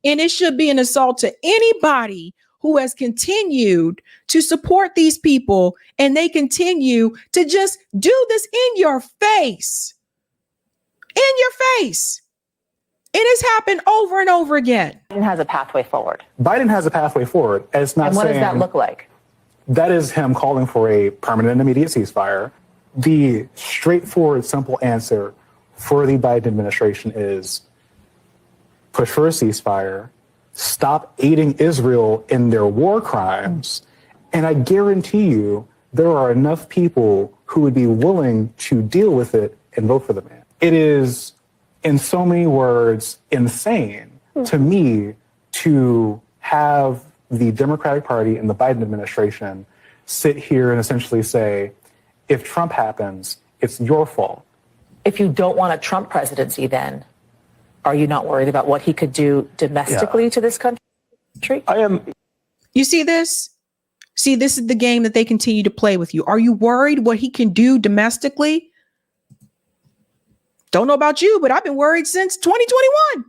And it should be an assault to anybody who has continued to support these people, and they continue to just do this in your face. In your face. It has happened over and over again. Biden has a pathway forward. Biden has a pathway forward. It's not and what saying, does that look like? That is him calling for a permanent and immediate ceasefire. The straightforward, simple answer for the Biden administration is push for a ceasefire, stop aiding Israel in their war crimes, and I guarantee you there are enough people who would be willing to deal with it and vote for the man. It is, in so many words, insane to me to have the Democratic Party and the Biden administration sit here and essentially say, if Trump happens, it's your fault. If you don't want a Trump presidency, then are you not worried about what he could do domestically to this country? I am. You see this? See, this is the game that they continue to play with you. Are you worried what he can do domestically? Don't know about you, but I've been worried since 2021.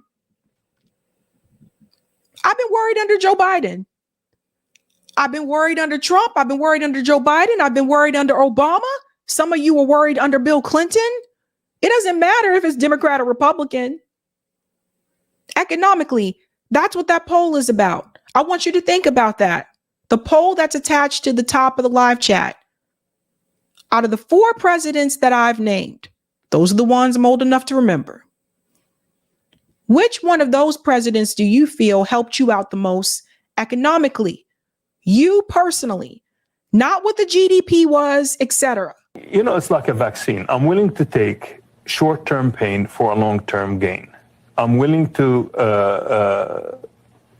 I've been worried under Joe Biden. I've been worried under Trump. I've been worried under Joe Biden. I've been worried under Obama. Some of you were worried under Bill Clinton. It doesn't matter if it's Democrat or Republican. Economically, that's what that poll is about. I want you to think about that. The poll that's attached to the top of the live chat. Out of the 4 presidents that I've named, those are the ones I'm old enough to remember. Which one of those presidents do you feel helped you out the most economically? You personally, not what the GDP was, etc. You know, it's like a vaccine. I'm willing to take short-term pain for a long-term gain. I'm willing to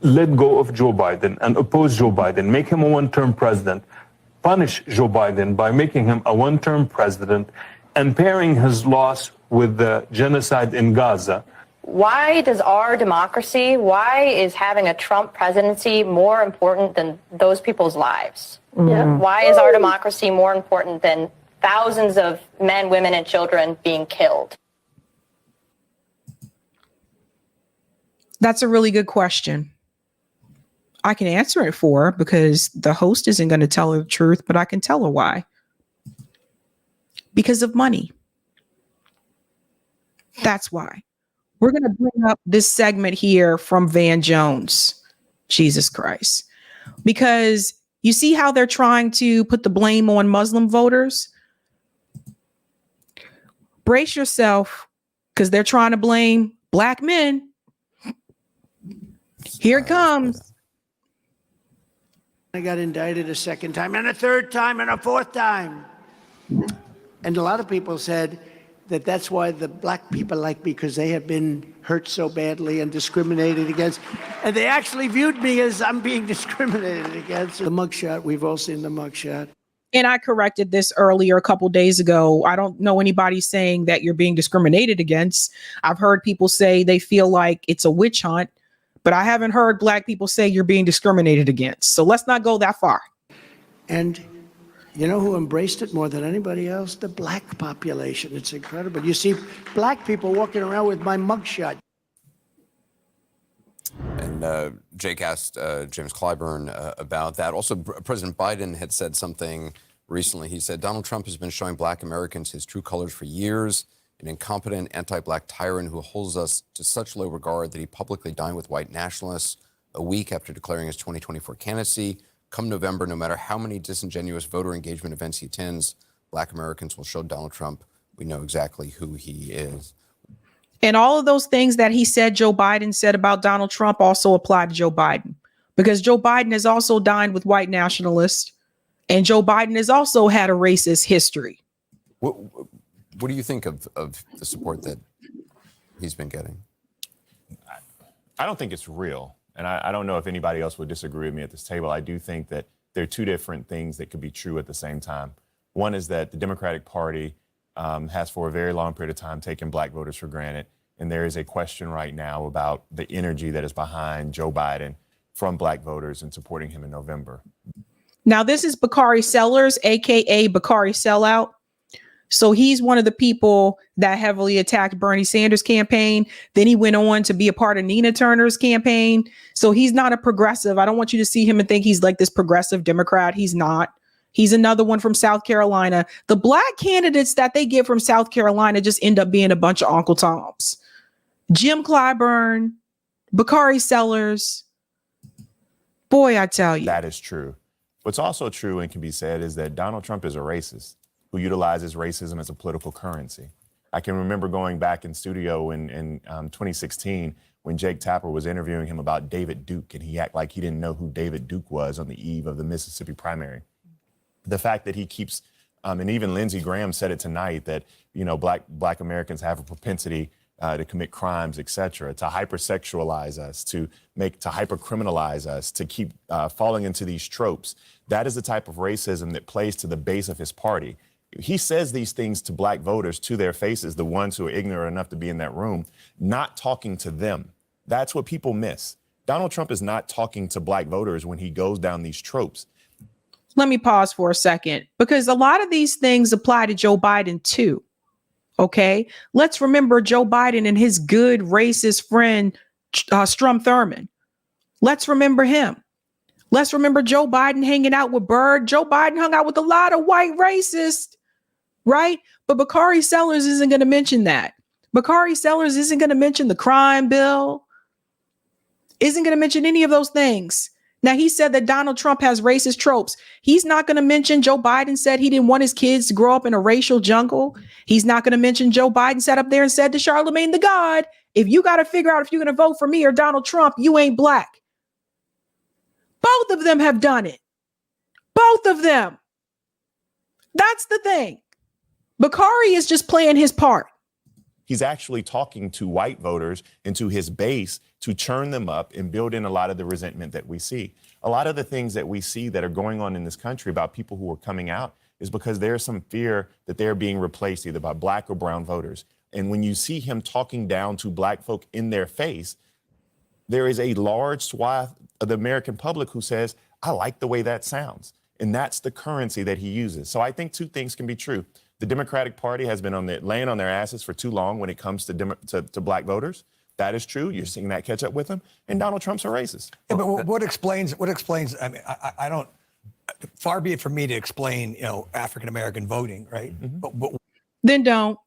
let go of Joe Biden and oppose Joe Biden, make him a one-term president, punish Joe Biden by making him a one-term president and pairing his loss with the genocide in Gaza. Why does our democracy, why is having a Trump presidency more important than those people's lives? Why is our democracy more important than thousands of men, women, and children being killed? That's a really good question. I can answer it for her because the host isn't going to tell her the truth, but I can tell her why. Because of money. That's why. We're going to bring up this segment here from Van Jones. Jesus Christ. Because you see how they're trying to put the blame on Muslim voters? Brace yourself, because they're trying to blame black men. Here it comes. I got indicted a second time and a third time and a fourth time. And a lot of people said that that's why the black people like me, because they have been hurt so badly and discriminated against. And they actually viewed me as I'm being discriminated against. The mugshot, we've all seen the mugshot. And I corrected this earlier a couple days ago. I don't know anybody saying that you're being discriminated against. I've heard people say they feel like it's a witch hunt, but I haven't heard black people say you're being discriminated against. So let's not go that far. And you know who embraced it more than anybody else? The black population. It's incredible. You see black people walking around with my mugshot. And Jake asked James Clyburn about that. Also, President Biden had said something recently. He said, Donald Trump has been showing black Americans his true colors for years, an incompetent anti-black tyrant who holds us to such low regard that he publicly dined with white nationalists a week after declaring his 2024 candidacy. Come November, no matter how many disingenuous voter engagement events he attends, black Americans will show Donald Trump we know exactly who he is. And all of those things that he said Joe Biden said about Donald Trump also apply to Joe Biden, because Joe Biden has also dined with white nationalists, and Joe Biden has also had a racist history. What do you think of the support that he's been getting? I don't think it's real. And I don't know if anybody else would disagree with me at this table. I do think that there are two different things that could be true at the same time. One is that the Democratic Party has for a very long period of time taken black voters for granted. And there is a question right now about the energy that is behind Joe Biden from black voters and supporting him in November. Now, this is Bakari Sellers, a.k.a. Bakari Sellout. So he's one of the people that heavily attacked Bernie Sanders' campaign. Then he went on to be a part of Nina Turner's campaign. So he's not a progressive. I don't want you to see him and think he's like this progressive Democrat. He's not. He's another one from South Carolina. The black candidates that they get from South Carolina just end up being a bunch of Uncle Toms. Jim Clyburn, Bakari Sellers. Boy, I tell you. That is true. What's also true and can be said is that Donald Trump is a racist who utilizes racism as a political currency. I can remember going back in studio in 2016 when Jake Tapper was interviewing him about David Duke, and he acted like he didn't know who David Duke was on the eve of the Mississippi primary. The fact that he keeps, and even Lindsey Graham said it tonight, that black Americans have a propensity to commit crimes, et cetera, to hypersexualize us, to hypercriminalize us, to keep falling into these tropes. That is the type of racism that plays to the base of his party. He says these things to black voters to their faces, the ones who are ignorant enough to be in that room, not talking to them. That's what people miss. Donald Trump is not talking to black voters when he goes down these tropes. Let me pause for a second, because a lot of these things apply to Joe Biden too. Okay, let's remember Joe Biden and his good racist friend, Strom Thurmond. Let's remember him. Let's remember Joe Biden hanging out with Byrd. Joe Biden hung out with a lot of white racists, right? But Bakari Sellers isn't going to mention that. Bakari Sellers isn't going to mention the crime bill, isn't going to mention any of those things. Now, he said that Donald Trump has racist tropes. He's not going to mention Joe Biden said he didn't want his kids to grow up in a racial jungle. He's not going to mention Joe Biden sat up there and said to Charlemagne the God, if you got to figure out if you're going to vote for me or Donald Trump, you ain't black. Both of them have done it. Both of them. That's the thing. Bakari is just playing his part. He's actually talking to white voters and to his base to churn them up and build in a lot of the resentment that we see. A lot of the things that we see that are going on in this country about people who are coming out is because there's some fear that they're being replaced either by black or brown voters. And when you see him talking down to black folk in their face, there is a large swath of the American public who says, I like the way that sounds. And that's the currency that he uses. So I think two things can be true. The Democratic Party has been laying on their asses for too long when it comes to black voters. That is true. You're seeing that catch up with them. And Donald Trump's a racist. Yeah, but what explains, I mean, I don't, far be it from me to explain, African-American voting, right? Mm-hmm. But then don't.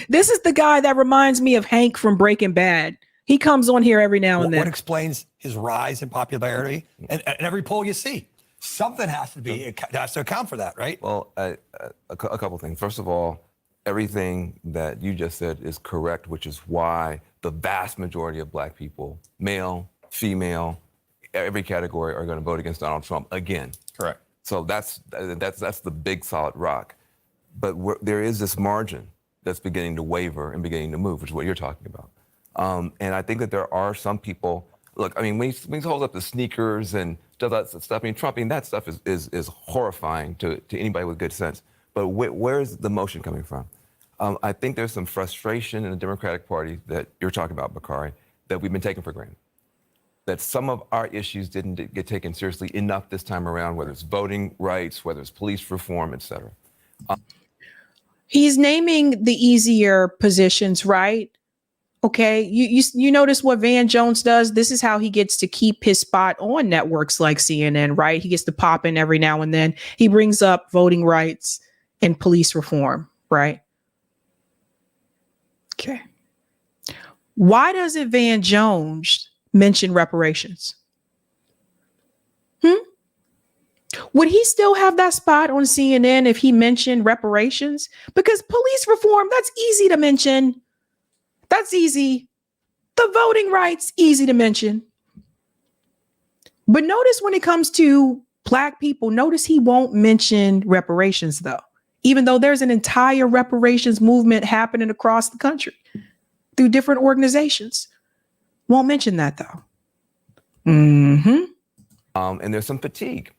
This is the guy that reminds me of Hank from Breaking Bad. He comes on here every now and then. What explains his rise in popularity? And every poll you see, something has to account for that, right? Well, a couple things. First of all, everything that you just said is correct, which is why the vast majority of black people, male, female, every category, are going to vote against Donald Trump again. Correct. So that's the big solid rock. But there is this margin that's beginning to waver and beginning to move, which is what you're talking about. And I think that there are some people. Look, I mean, when he holds up the sneakers and does that stuff, I mean, Trump, that stuff is horrifying to anybody with good sense. But where's the motion coming from? I think there's some frustration in the Democratic Party that you're talking about, Bakari, that we've been taking for granted. That some of our issues didn't get taken seriously enough this time around, whether it's voting rights, whether it's police reform, et cetera. He's naming the easier positions, right? Okay, you notice what Van Jones does? This is how he gets to keep his spot on networks like CNN, right? He gets to pop in every now and then. He brings up voting rights and police reform, right? Okay. Why doesn't Van Jones mention reparations? Would he still have that spot on CNN if he mentioned reparations? Because police reform, that's easy to mention. That's easy. The voting rights, easy to mention. But notice when it comes to Black people, notice he won't mention reparations, though, even though there's an entire reparations movement happening across the country through different organizations. Won't mention that, though. And there's some fatigue.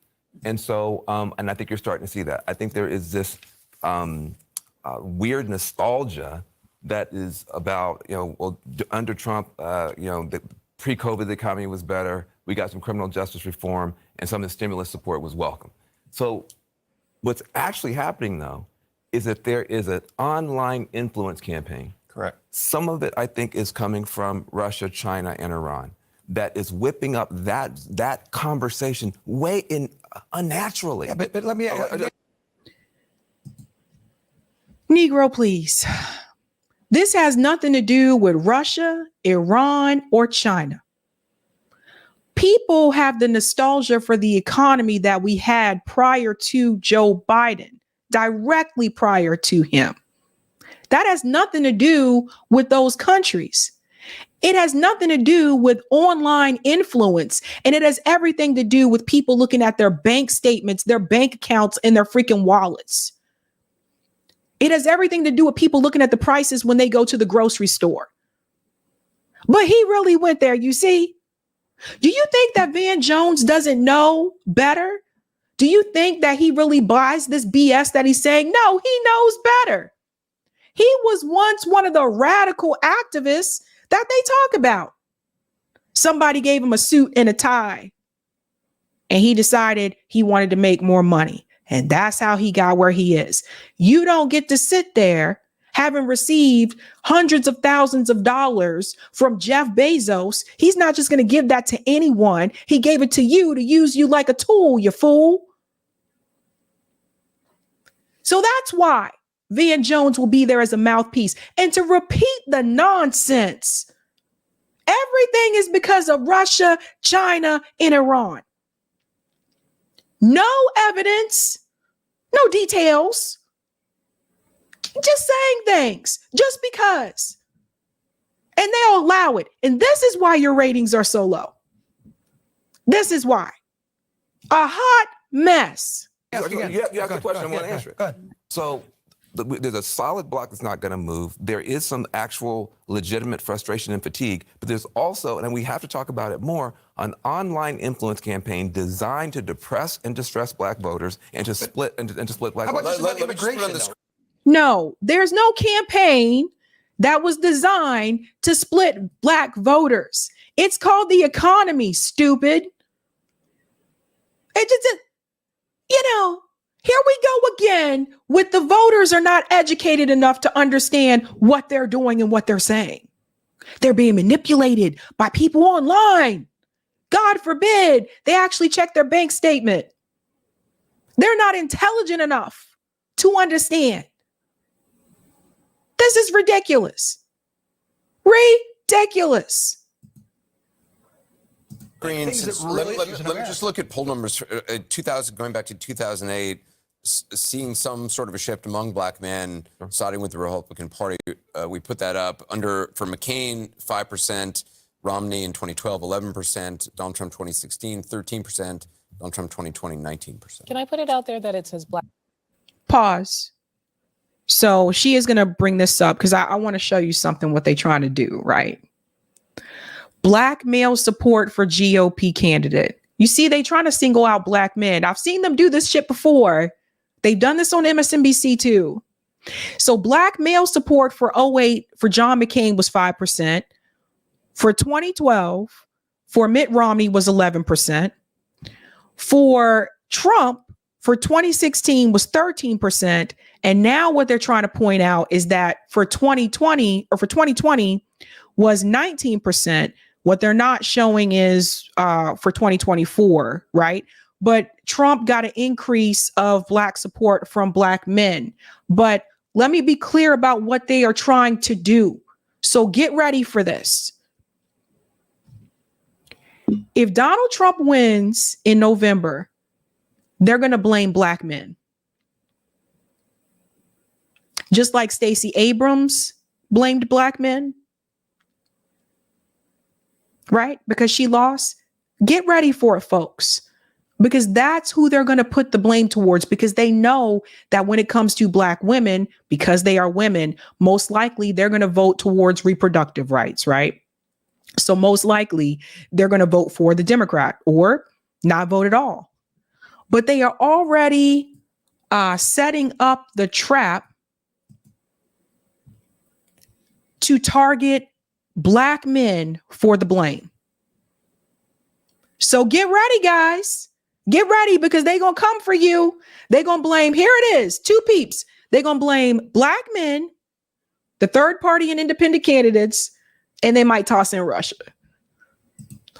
And so, and I think you're starting to see that. I think there is this weird nostalgia that is about, well, under Trump, the pre-COVID, the economy was better. We got some criminal justice reform and some of the stimulus support was welcome. So what's actually happening, though, is that there is an online influence campaign. Correct. Some of it, I think, is coming from Russia, China, and Iran that is whipping up that conversation way unnaturally. Yeah, but let me... Negro, please. This has nothing to do with Russia, Iran, or China. People have the nostalgia for the economy that we had prior to Joe Biden, directly prior to him. That has nothing to do with those countries. It has nothing to do with online influence, and it has everything to do with people looking at their bank statements, their bank accounts, and their freaking wallets. It has everything to do with people looking at the prices when they go to the grocery store. But he really went there, you see? Do you think that Van Jones doesn't know better? Do you think that he really buys this BS that he's saying? No, he knows better. He was once one of the radical activists that they talk about. Somebody gave him a suit and a tie, and he decided he wanted to make more money. And that's how he got where he is. You don't get to sit there having received hundreds of thousands of dollars from Jeff Bezos. He's not just going to give that to anyone. He gave it to you to use you like a tool, you fool. So that's why Van Jones will be there as a mouthpiece. And to repeat the nonsense, everything is because of Russia, China, and Iran. No evidence, no details, just saying things just because. And they'll allow it. And this is why your ratings are so low. This is why. A hot mess. You asked the question, I want to answer it. Go ahead. So there's a solid block that's not going to move. There is some actual legitimate frustration and fatigue, but there's also, and we have to talk about it more, an online influence campaign designed to depress and distress Black voters and to split and to split Black voters. Let me just put on this. No, there's no campaign that was designed to split Black voters. It's called the economy, stupid. It just, here we go again with the voters are not educated enough to understand what they're doing and what they're saying. They're being manipulated by people online. God forbid they actually check their bank statement. They're not intelligent enough to understand. This is ridiculous. Ridiculous. Greens, let me just look at poll numbers. 2000, going back to 2008, seeing some sort of a shift among Black men siding with the Republican Party. We put that up for McCain, 5%, Romney in 2012, 11%, Donald Trump 2016, 13%, Donald Trump 2020, 19%. Can I put it out there that it says Black? Pause. So she is going to bring this up because I want to show you something, what they're trying to do, right? Black male support for GOP candidate. You see, they trying to single out Black men. I've seen them do this shit before. They've done this on MSNBC too. So Black male support for 2008 for John McCain was 5%. For 2012, for Mitt Romney was 11%. For Trump, for 2016 was 13%. And now what they're trying to point out is that for 2020, was 19%. What they're not showing is for 2024, right? But Trump got an increase of Black support from Black men. But let me be clear about what they are trying to do. So get ready for this. If Donald Trump wins in November, they're going to blame Black men. Just like Stacey Abrams blamed Black men, right? Because she lost. Get ready for it, folks, because that's who they're going to put the blame towards, because they know that when it comes to Black women, because they are women, most likely they're going to vote towards reproductive rights, right? So most likely they're going to vote for the Democrat or not vote at all. But they are already setting up the trap to target Black men for the blame. So get ready, guys. Get ready, because they're going to come for you. They're going to blame, here it is, two peeps. They're going to blame Black men, the third party and independent candidates, and they might toss in Russia.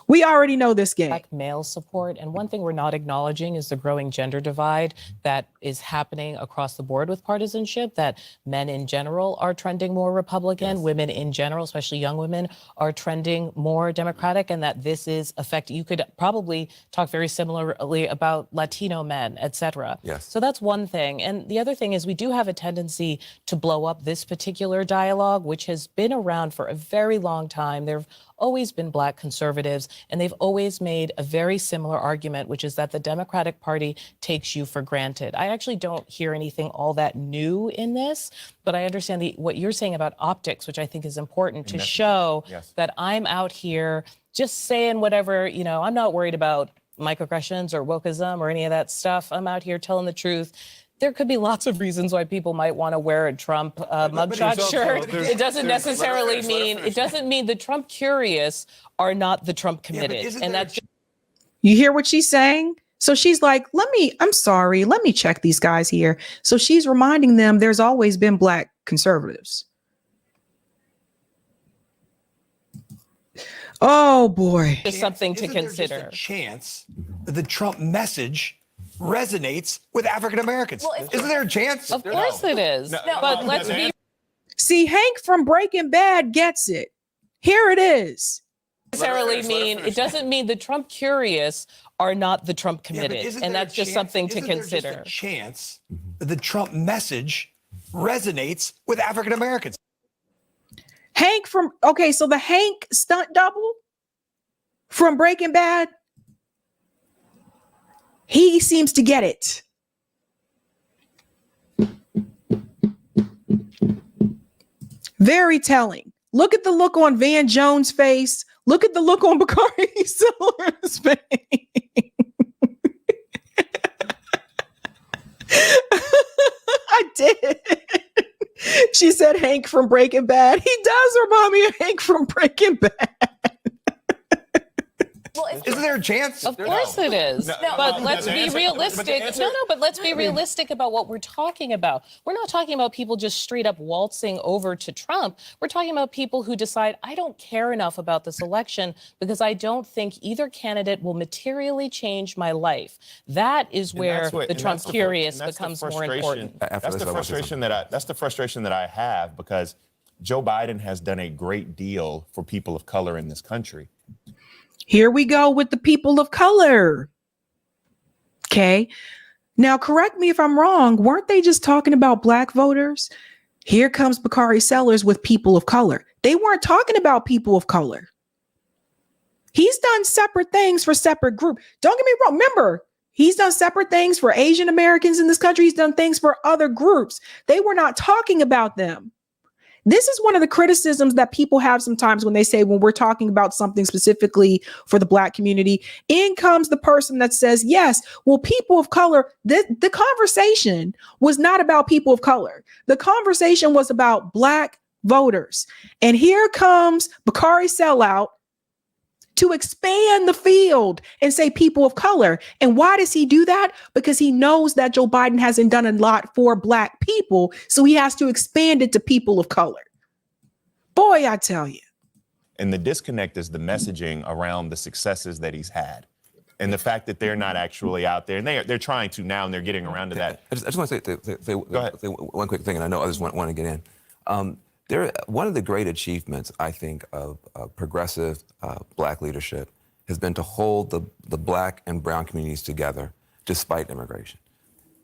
We already know this game. Black male support. And one thing we're not acknowledging is the growing gender divide that is happening across the board with partisanship, that men in general are trending more Republican, yes. Women in general, especially young women, are trending more Democratic, and that this is affecting. You could probably talk very similarly about Latino men, et cetera. Yes. So that's one thing. And the other thing is we do have a tendency to blow up this particular dialogue, which has been around for a very long time. There have always been Black conservatives, and they've always made a very similar argument, which is that the Democratic Party takes you for granted. I actually don't hear anything all that new in this, but I understand what you're saying about optics, which I think is important to show that I'm out here just saying whatever, I'm not worried about microaggressions or wokeism or any of that stuff. I'm out here telling the truth. There could be lots of reasons why people might want to wear a Trump mugshot shirt. It doesn't necessarily mean the Trump curious are not the Trump committed. And that's you hear what she's saying? So she's like, I'm sorry, let me check these guys here. So she's reminding them there's always been Black conservatives. Oh boy. Just something to consider. There just a chance that the Trump message resonates with African Americans? Well, isn't there a chance? Of course it is. But let's be. See, Hank from Breaking Bad gets it. Here it is. It doesn't mean the Trump curious are not the Trump committed, and that's just something to consider. Just a chance that the Trump message resonates with African Americans. So the Hank stunt double from Breaking Bad, he seems to get it. Very telling. Look at the look on Van Jones' face. Look at the look on Bakari Silver's face. I did. She said Hank from Breaking Bad. He does remind me of Hank from Breaking Bad. Well, isn't there a chance? Of course it is. But let's be realistic. But let's be realistic about what we're talking about. We're not talking about people just straight up waltzing over to Trump. We're talking about people who decide, I don't care enough about this election because I don't think either candidate will materially change my life. That is where the Trump curious becomes more important. That's the frustration that I have, because Joe Biden has done a great deal for people of color in this country. Here we go with the people of color. Okay. Now, correct me if I'm wrong. Weren't they just talking about Black voters? Here comes Bakari Sellers with people of color. They weren't talking about people of color. He's done separate things for separate groups. Don't get me wrong. Remember, he's done separate things for Asian Americans in this country. He's done things for other groups. They were not talking about them. This is one of the criticisms that people have sometimes when they say, when we're talking about something specifically for the Black community, in comes the person that says, yes, well, people of color, the conversation was not about people of color. The conversation was about Black voters. And here comes Bakari Sellout to expand the field and say people of color. And why does he do that? Because he knows that Joe Biden hasn't done a lot for Black people, so he has to expand it to people of color. Boy, I tell you. And the disconnect is the messaging around the successes that he's had. And the fact that they're not actually out there, and they're trying to now, and they're getting around to that. I just want to say one quick thing, and I know others want to get in. One of the great achievements, I think, of progressive Black leadership has been to hold the Black and brown communities together despite immigration.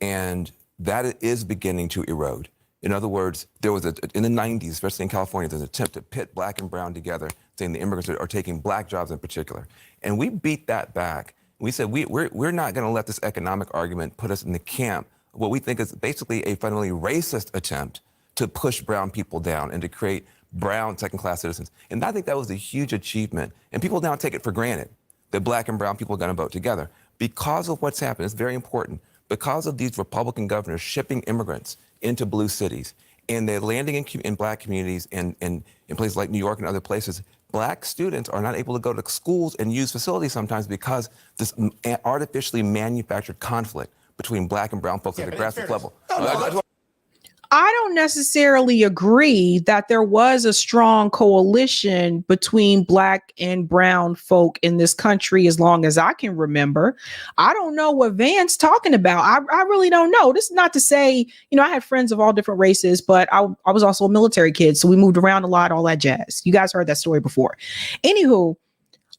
And that is beginning to erode. In other words, there was in the 90s, especially in California, there's an attempt to pit Black and brown together, saying the immigrants are taking Black jobs in particular. And we beat that back. We said we're not going to let this economic argument put us in the camp of what we think is basically a fundamentally racist attempt to push brown people down and to create brown second-class citizens. And I think that was a huge achievement. And people now take it for granted that Black and brown people are going to vote together. Because of what's happened, it's very important, because of these Republican governors shipping immigrants into blue cities, and they're landing in Black communities and in places like New York and other places, Black students are not able to go to schools and use facilities sometimes because this artificially manufactured conflict between Black and brown folks at the grassroots level. I don't necessarily agree that there was a strong coalition between Black and brown folk in this country as long as I can remember. I don't know what Van's talking about. I really don't know. This is not to say, I had friends of all different races, but I was also a military kid, so we moved around a lot, all that jazz. You guys heard that story before. Anywho,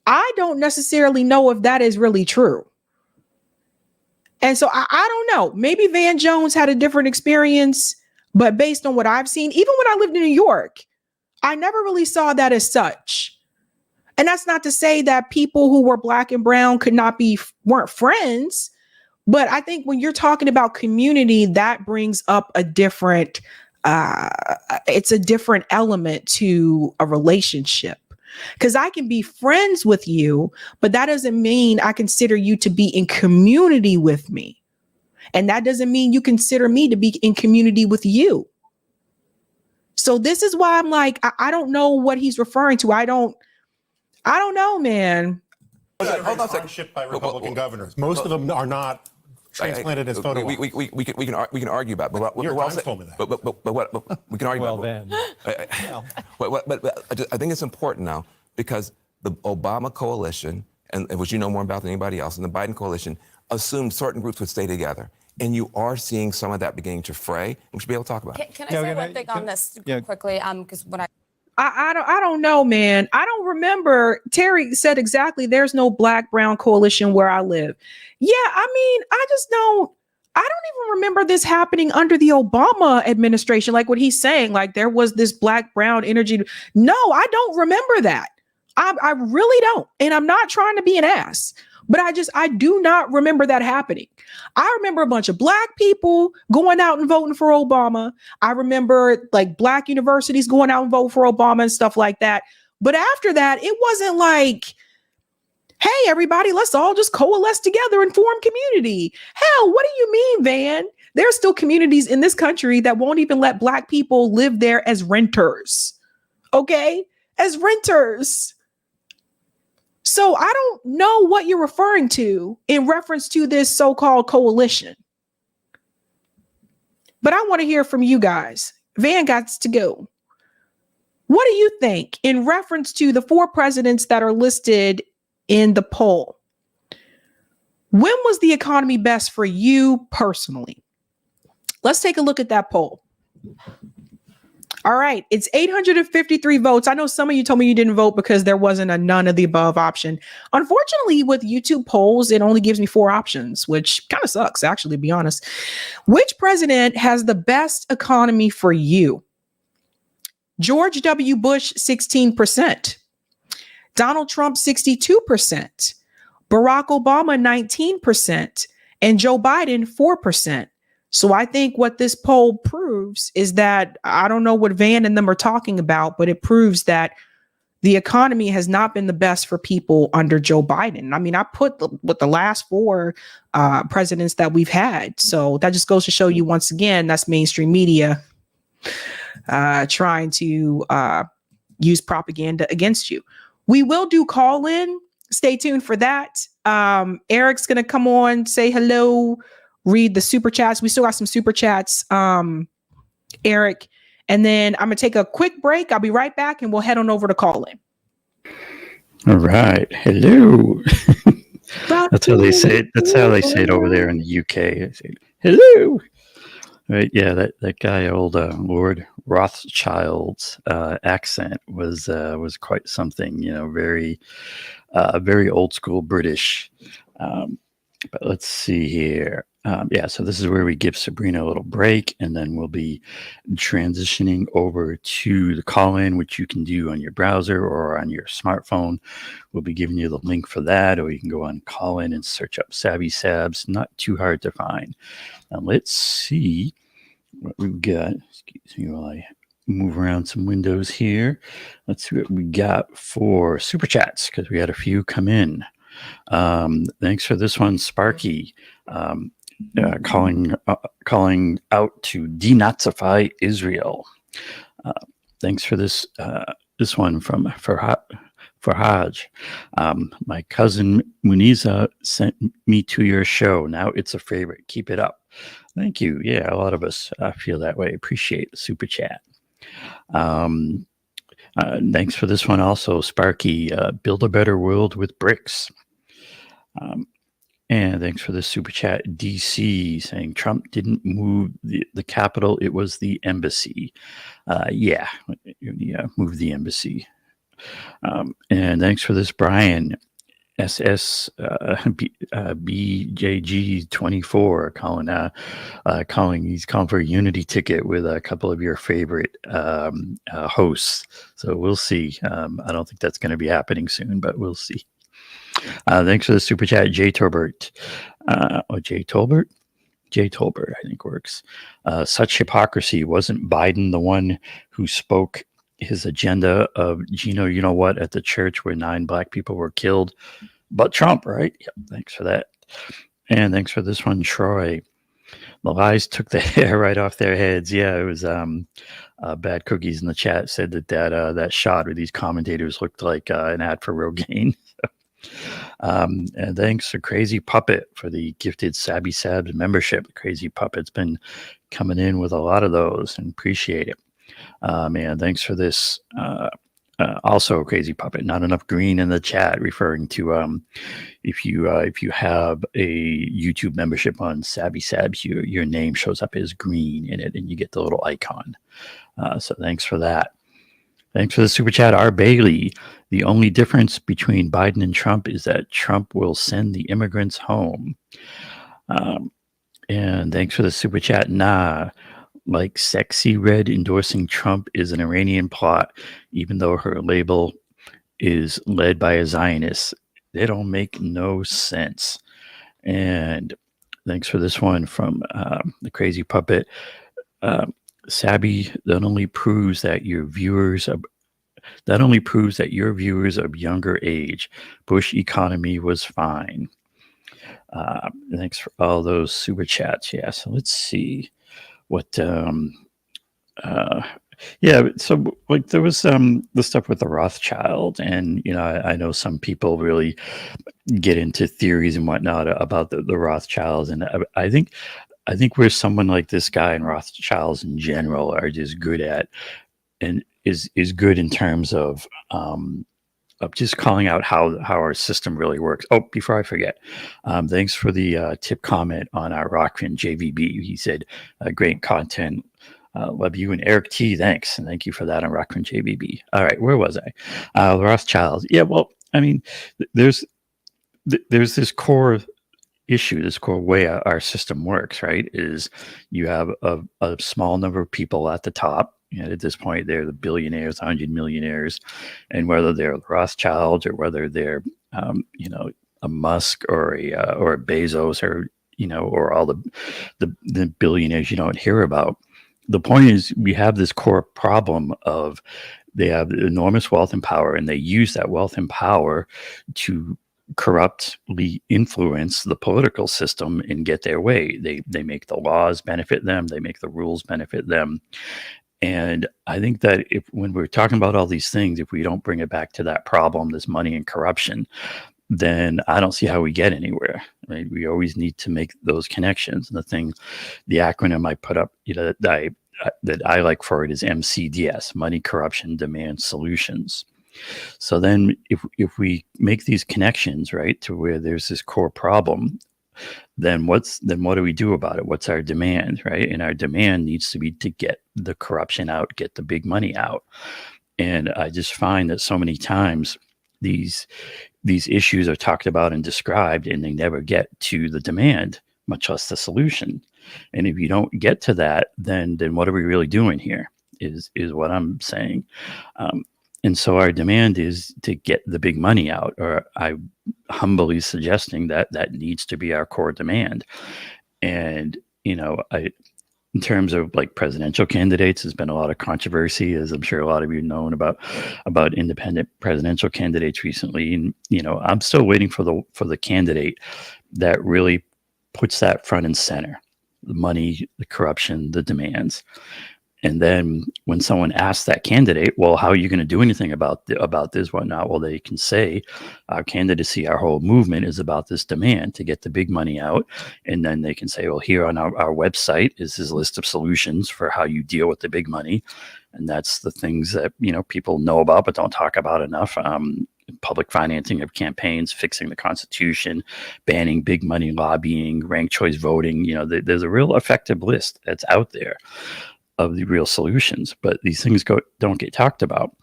I don't necessarily know if that is really true. And so I don't know. Maybe Van Jones had a different experience. But based on what I've seen, even when I lived in New York, I never really saw that as such. And that's not to say that people who were Black and brown weren't friends. But I think when you're talking about community, that brings up a different, it's a different element to a relationship. Because I can be friends with you, but that doesn't mean I consider you to be in community with me. And that doesn't mean you consider me to be in community with you. So this is why I'm like, I don't know what he's referring to. I don't know, man. Hold on a second. Shipped by Republican governors. Most of them are not transplanted as photo ops. We can argue about it. But Your Times told me that. But we can argue well, about then. But I think it's important now because the Obama coalition, and which you know more about than anybody else, and the Biden coalition assumed certain groups would stay together. And you are seeing some of that beginning to fray. We should be able to talk about it. Can I say one thing on this quickly? Because when I don't know, man. I don't remember. Terry said exactly, there's no Black-brown coalition where I live. Yeah, I mean, I don't even remember this happening under the Obama administration, like what he's saying, like there was this Black-brown energy. No, I don't remember that. I really don't. And I'm not trying to be an ass. But I do not remember that happening. I remember a bunch of Black people going out and voting for Obama. I remember like Black universities going out and voting for Obama and stuff like that. But after that, it wasn't like, hey, everybody, let's all just coalesce together and form community. Hell, what do you mean, Van? There are still communities in this country that won't even let Black people live there as renters. Okay? As renters. So I don't know what you're referring to in reference to this so-called coalition. But I want to hear from you guys. Van got to go. What do you think in reference to the 4 presidents that are listed in the poll? When was the economy best for you personally? Let's take a look at that poll. All right, it's 853 votes. I know some of you told me you didn't vote because there wasn't a none of the above option. Unfortunately, with YouTube polls, it only gives me 4 options, which kind of sucks, actually, to be honest. Which president has the best economy for you? George W. Bush, 16%. Donald Trump, 62%. Barack Obama, 19%. And Joe Biden, 4%. So I think what this poll proves is that I don't know what Van and them are talking about, but it proves that the economy has not been the best for people under Joe Biden. I mean, I put the last 4 presidents that we've had. So that just goes to show you once again, that's mainstream media trying to use propaganda against you. We will do call in. Stay tuned for that. Eric's going to come on, say hello. Read the super chats. We still got some super chats, Eric. And then I'm going to take a quick break. I'll be right back and we'll head on over to call in. All right. Hello. That's how they say it. That's how they say it over there in the UK. They say, hello. Right. Yeah. That guy, old Lord Rothschild's accent was quite something. You know, very old school British. But let's see here. Yeah, so this is where we give Sabrina a little break, and then we'll be transitioning over to the call-in, which you can do on your browser or on your smartphone. We'll be giving you the link for that, or you can go on call-in and search up Sabby Sabs. Not too hard to find. Now let's see what we've got. Excuse me while I move around some windows here. Let's see what we got for super chats, because we had a few come in. Thanks for this one, Sparky. Calling out to denazify Israel. Thanks for this one from Farhaj. My cousin Muniza sent me to your show. Now it's a favorite. Keep it up. Thank you. Yeah, a lot of us feel that way. Appreciate the super chat. Thanks for this one also, Sparky. Build a better world with bricks. And thanks for the super chat, DC, saying Trump didn't move the Capitol. It was the embassy. Yeah, move the embassy. And thanks for this, Brian. BJG24 he's calling for a unity ticket with a couple of your favorite hosts. So we'll see. I don't think that's going to be happening soon, but we'll see. Thanks for the super chat, Jay Tolbert. Jay Tolbert, I think works. Such hypocrisy. Wasn't Biden the one who spoke his agenda of Gino, you know what, at the church where 9 black people were killed? But Trump, right? Yep, thanks for that. And thanks for this one, Troy. The lies took the hair right off their heads. Yeah, it was Bad Cookies in the chat said that shot where these commentators looked like an ad for Rogaine. And thanks to Crazy Puppet for the gifted Sabby Sabs membership. Crazy Puppet's been coming in with a lot of those and appreciate it. And thanks for this. Also, Crazy Puppet, not enough green in the chat, referring to if you have a YouTube membership on Sabby Sabs, your name shows up as green in it, and you get the little icon. So thanks for that. Thanks for the super chat, R. Bailey. The only difference between Biden and Trump is that Trump will send the immigrants home. And thanks for the super chat, Nah. Like Sexy Red endorsing Trump is an Iranian plot, even though her label is led by a Zionist. They don't make no sense. And thanks for this one from the Crazy Puppet. Sabby, that only proves that your viewers of younger age. Bush economy was fine. Thanks for all those super chats. Yeah, so let's see what so like there was the stuff with the Rothschild, and I know some people really get into theories and whatnot about the Rothschilds, and I think where someone like this guy and Rothschilds in general are just good at, and is good in terms of just calling out how our system really works. Oh, before I forget, thanks for the tip comment on our Rockfin JVB. He said, great content. Love you. And Eric T, thanks. And thank you for that on Rockfin JVB. All right, where was I? Rothschilds. Yeah, well, I mean, there's this core issue, this core way our system works, right? Is you have a small number of people at the top. At this point, they're the billionaires, 100 millionaires, and whether they're Rothschilds or whether they're, a Musk or a Bezos or all the billionaires you don't hear about. The point is, we have this core problem of they have enormous wealth and power, and they use that wealth and power to corruptly influence the political system and get their way. They make the laws benefit them. They make the rules benefit them. And I think that when we're talking about all these things, if we don't bring it back to that problem, this money and corruption, then I don't see how we get anywhere. Right? We always need to make those connections. And the acronym I put up, that I like for it is MCDS: Money, Corruption, Demand, Solutions. So then if we make these connections, right, to where there's this core problem, then what do we do about it? What's our demand, right? And our demand needs to be to get the corruption out, get the big money out. And I just find that so many times these issues are talked about and described, and they never get to the demand, much less the solution. And if you don't get to that, then what are we really doing here? Is what I'm saying. And so our demand is to get the big money out, or I humbly suggesting that needs to be our core demand. And in terms of like presidential candidates, there's been a lot of controversy, as I'm sure a lot of you known about independent presidential candidates recently. And I'm still waiting for the candidate that really puts that front and center: the money, the corruption, the demands. And then when someone asks that candidate, well, how are you going to do anything about this, whatnot? Well, they can say, our candidacy, our whole movement is about this demand to get the big money out. And then they can say, well, here on our website is this list of solutions for how you deal with the big money. And that's the things that, people know about but don't talk about enough. Public financing of campaigns, fixing the Constitution, banning big money lobbying, ranked choice voting. There's a real effective list that's out there of the real solutions, but these things don't get talked about.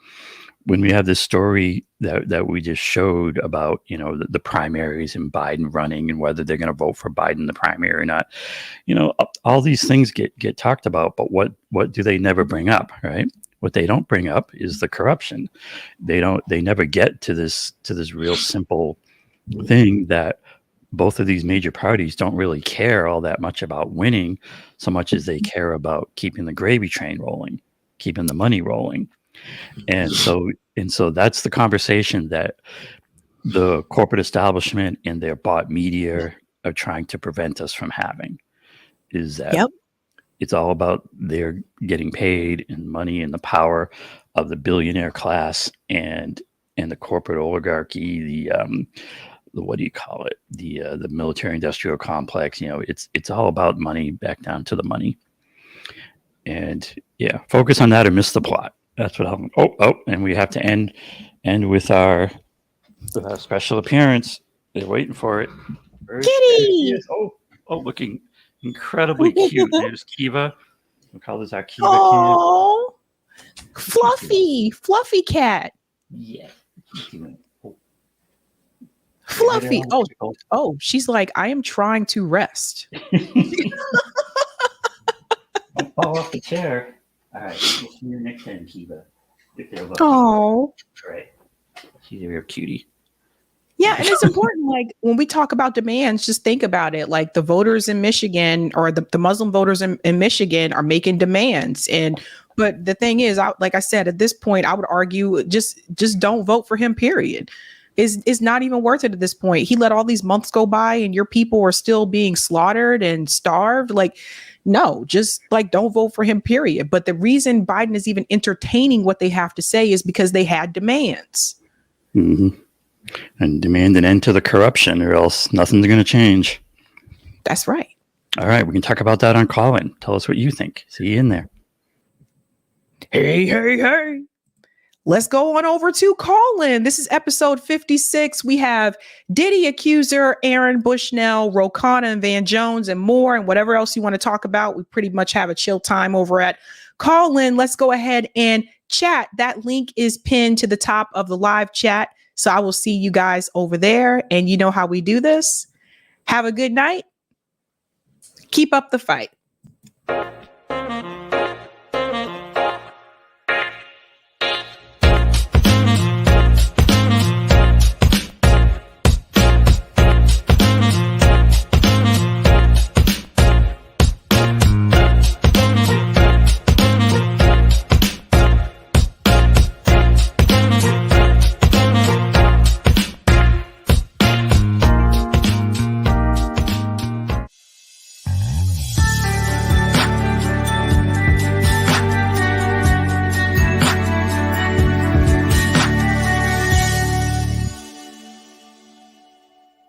When we have this story that we just showed about, the primaries and Biden running and whether they're going to vote for Biden in the primary or not, all these things get talked about, but what do they never bring up, right? What they don't bring up is the corruption. They never get to this real simple thing that both of these major parties don't really care all that much about winning so much as they care about keeping the gravy train rolling, keeping the money rolling. And so that's the conversation that the corporate establishment and their bought media are trying to prevent us from having, is that it's all about their getting paid and money and the power of the billionaire class and the corporate oligarchy, the what do you call it? The military industrial complex. It's all about money, back down to the money. And focus on that or miss the plot. That's what I'm. And we have to end with our special appearance. They're waiting for it. Kitty! Looking incredibly cute. There's Kiva. We call this our Kiva Oh, fluffy cat. Yeah. Fluffy. Oh, she's like, I am trying to rest. Don't fall off the chair. All right, see you next time, Kiva. Oh, right. She's a real cutie. Yeah, and it's important. Like when we talk about demands, just think about it. Like the voters in Michigan, or the Muslim voters in Michigan, are making demands. But the thing is, like I said, at this point, I would argue just don't vote for him. Period. Is not even worth it at this point. He let all these months go by and your people are still being slaughtered and starved. Like, no, just like don't vote for him, period. But the reason Biden is even entertaining what they have to say is because they had demands. Mm-hmm. And demand an end to the corruption, or else nothing's going to change. That's right. All right, we can talk about that on Call-In. Tell us what you think. See you in there. Hey. Let's go on over to Call-In. This is episode 56. We have Diddy accuser, Aaron Bushnell, Khanna, and Van Jones, and more, and whatever else you want to talk about. We pretty much have a chill time over at Call-In. Let's go ahead and chat. That link is pinned to the top of the live chat. So I will see you guys over there. And you know how we do this. Have a good night. Keep up the fight.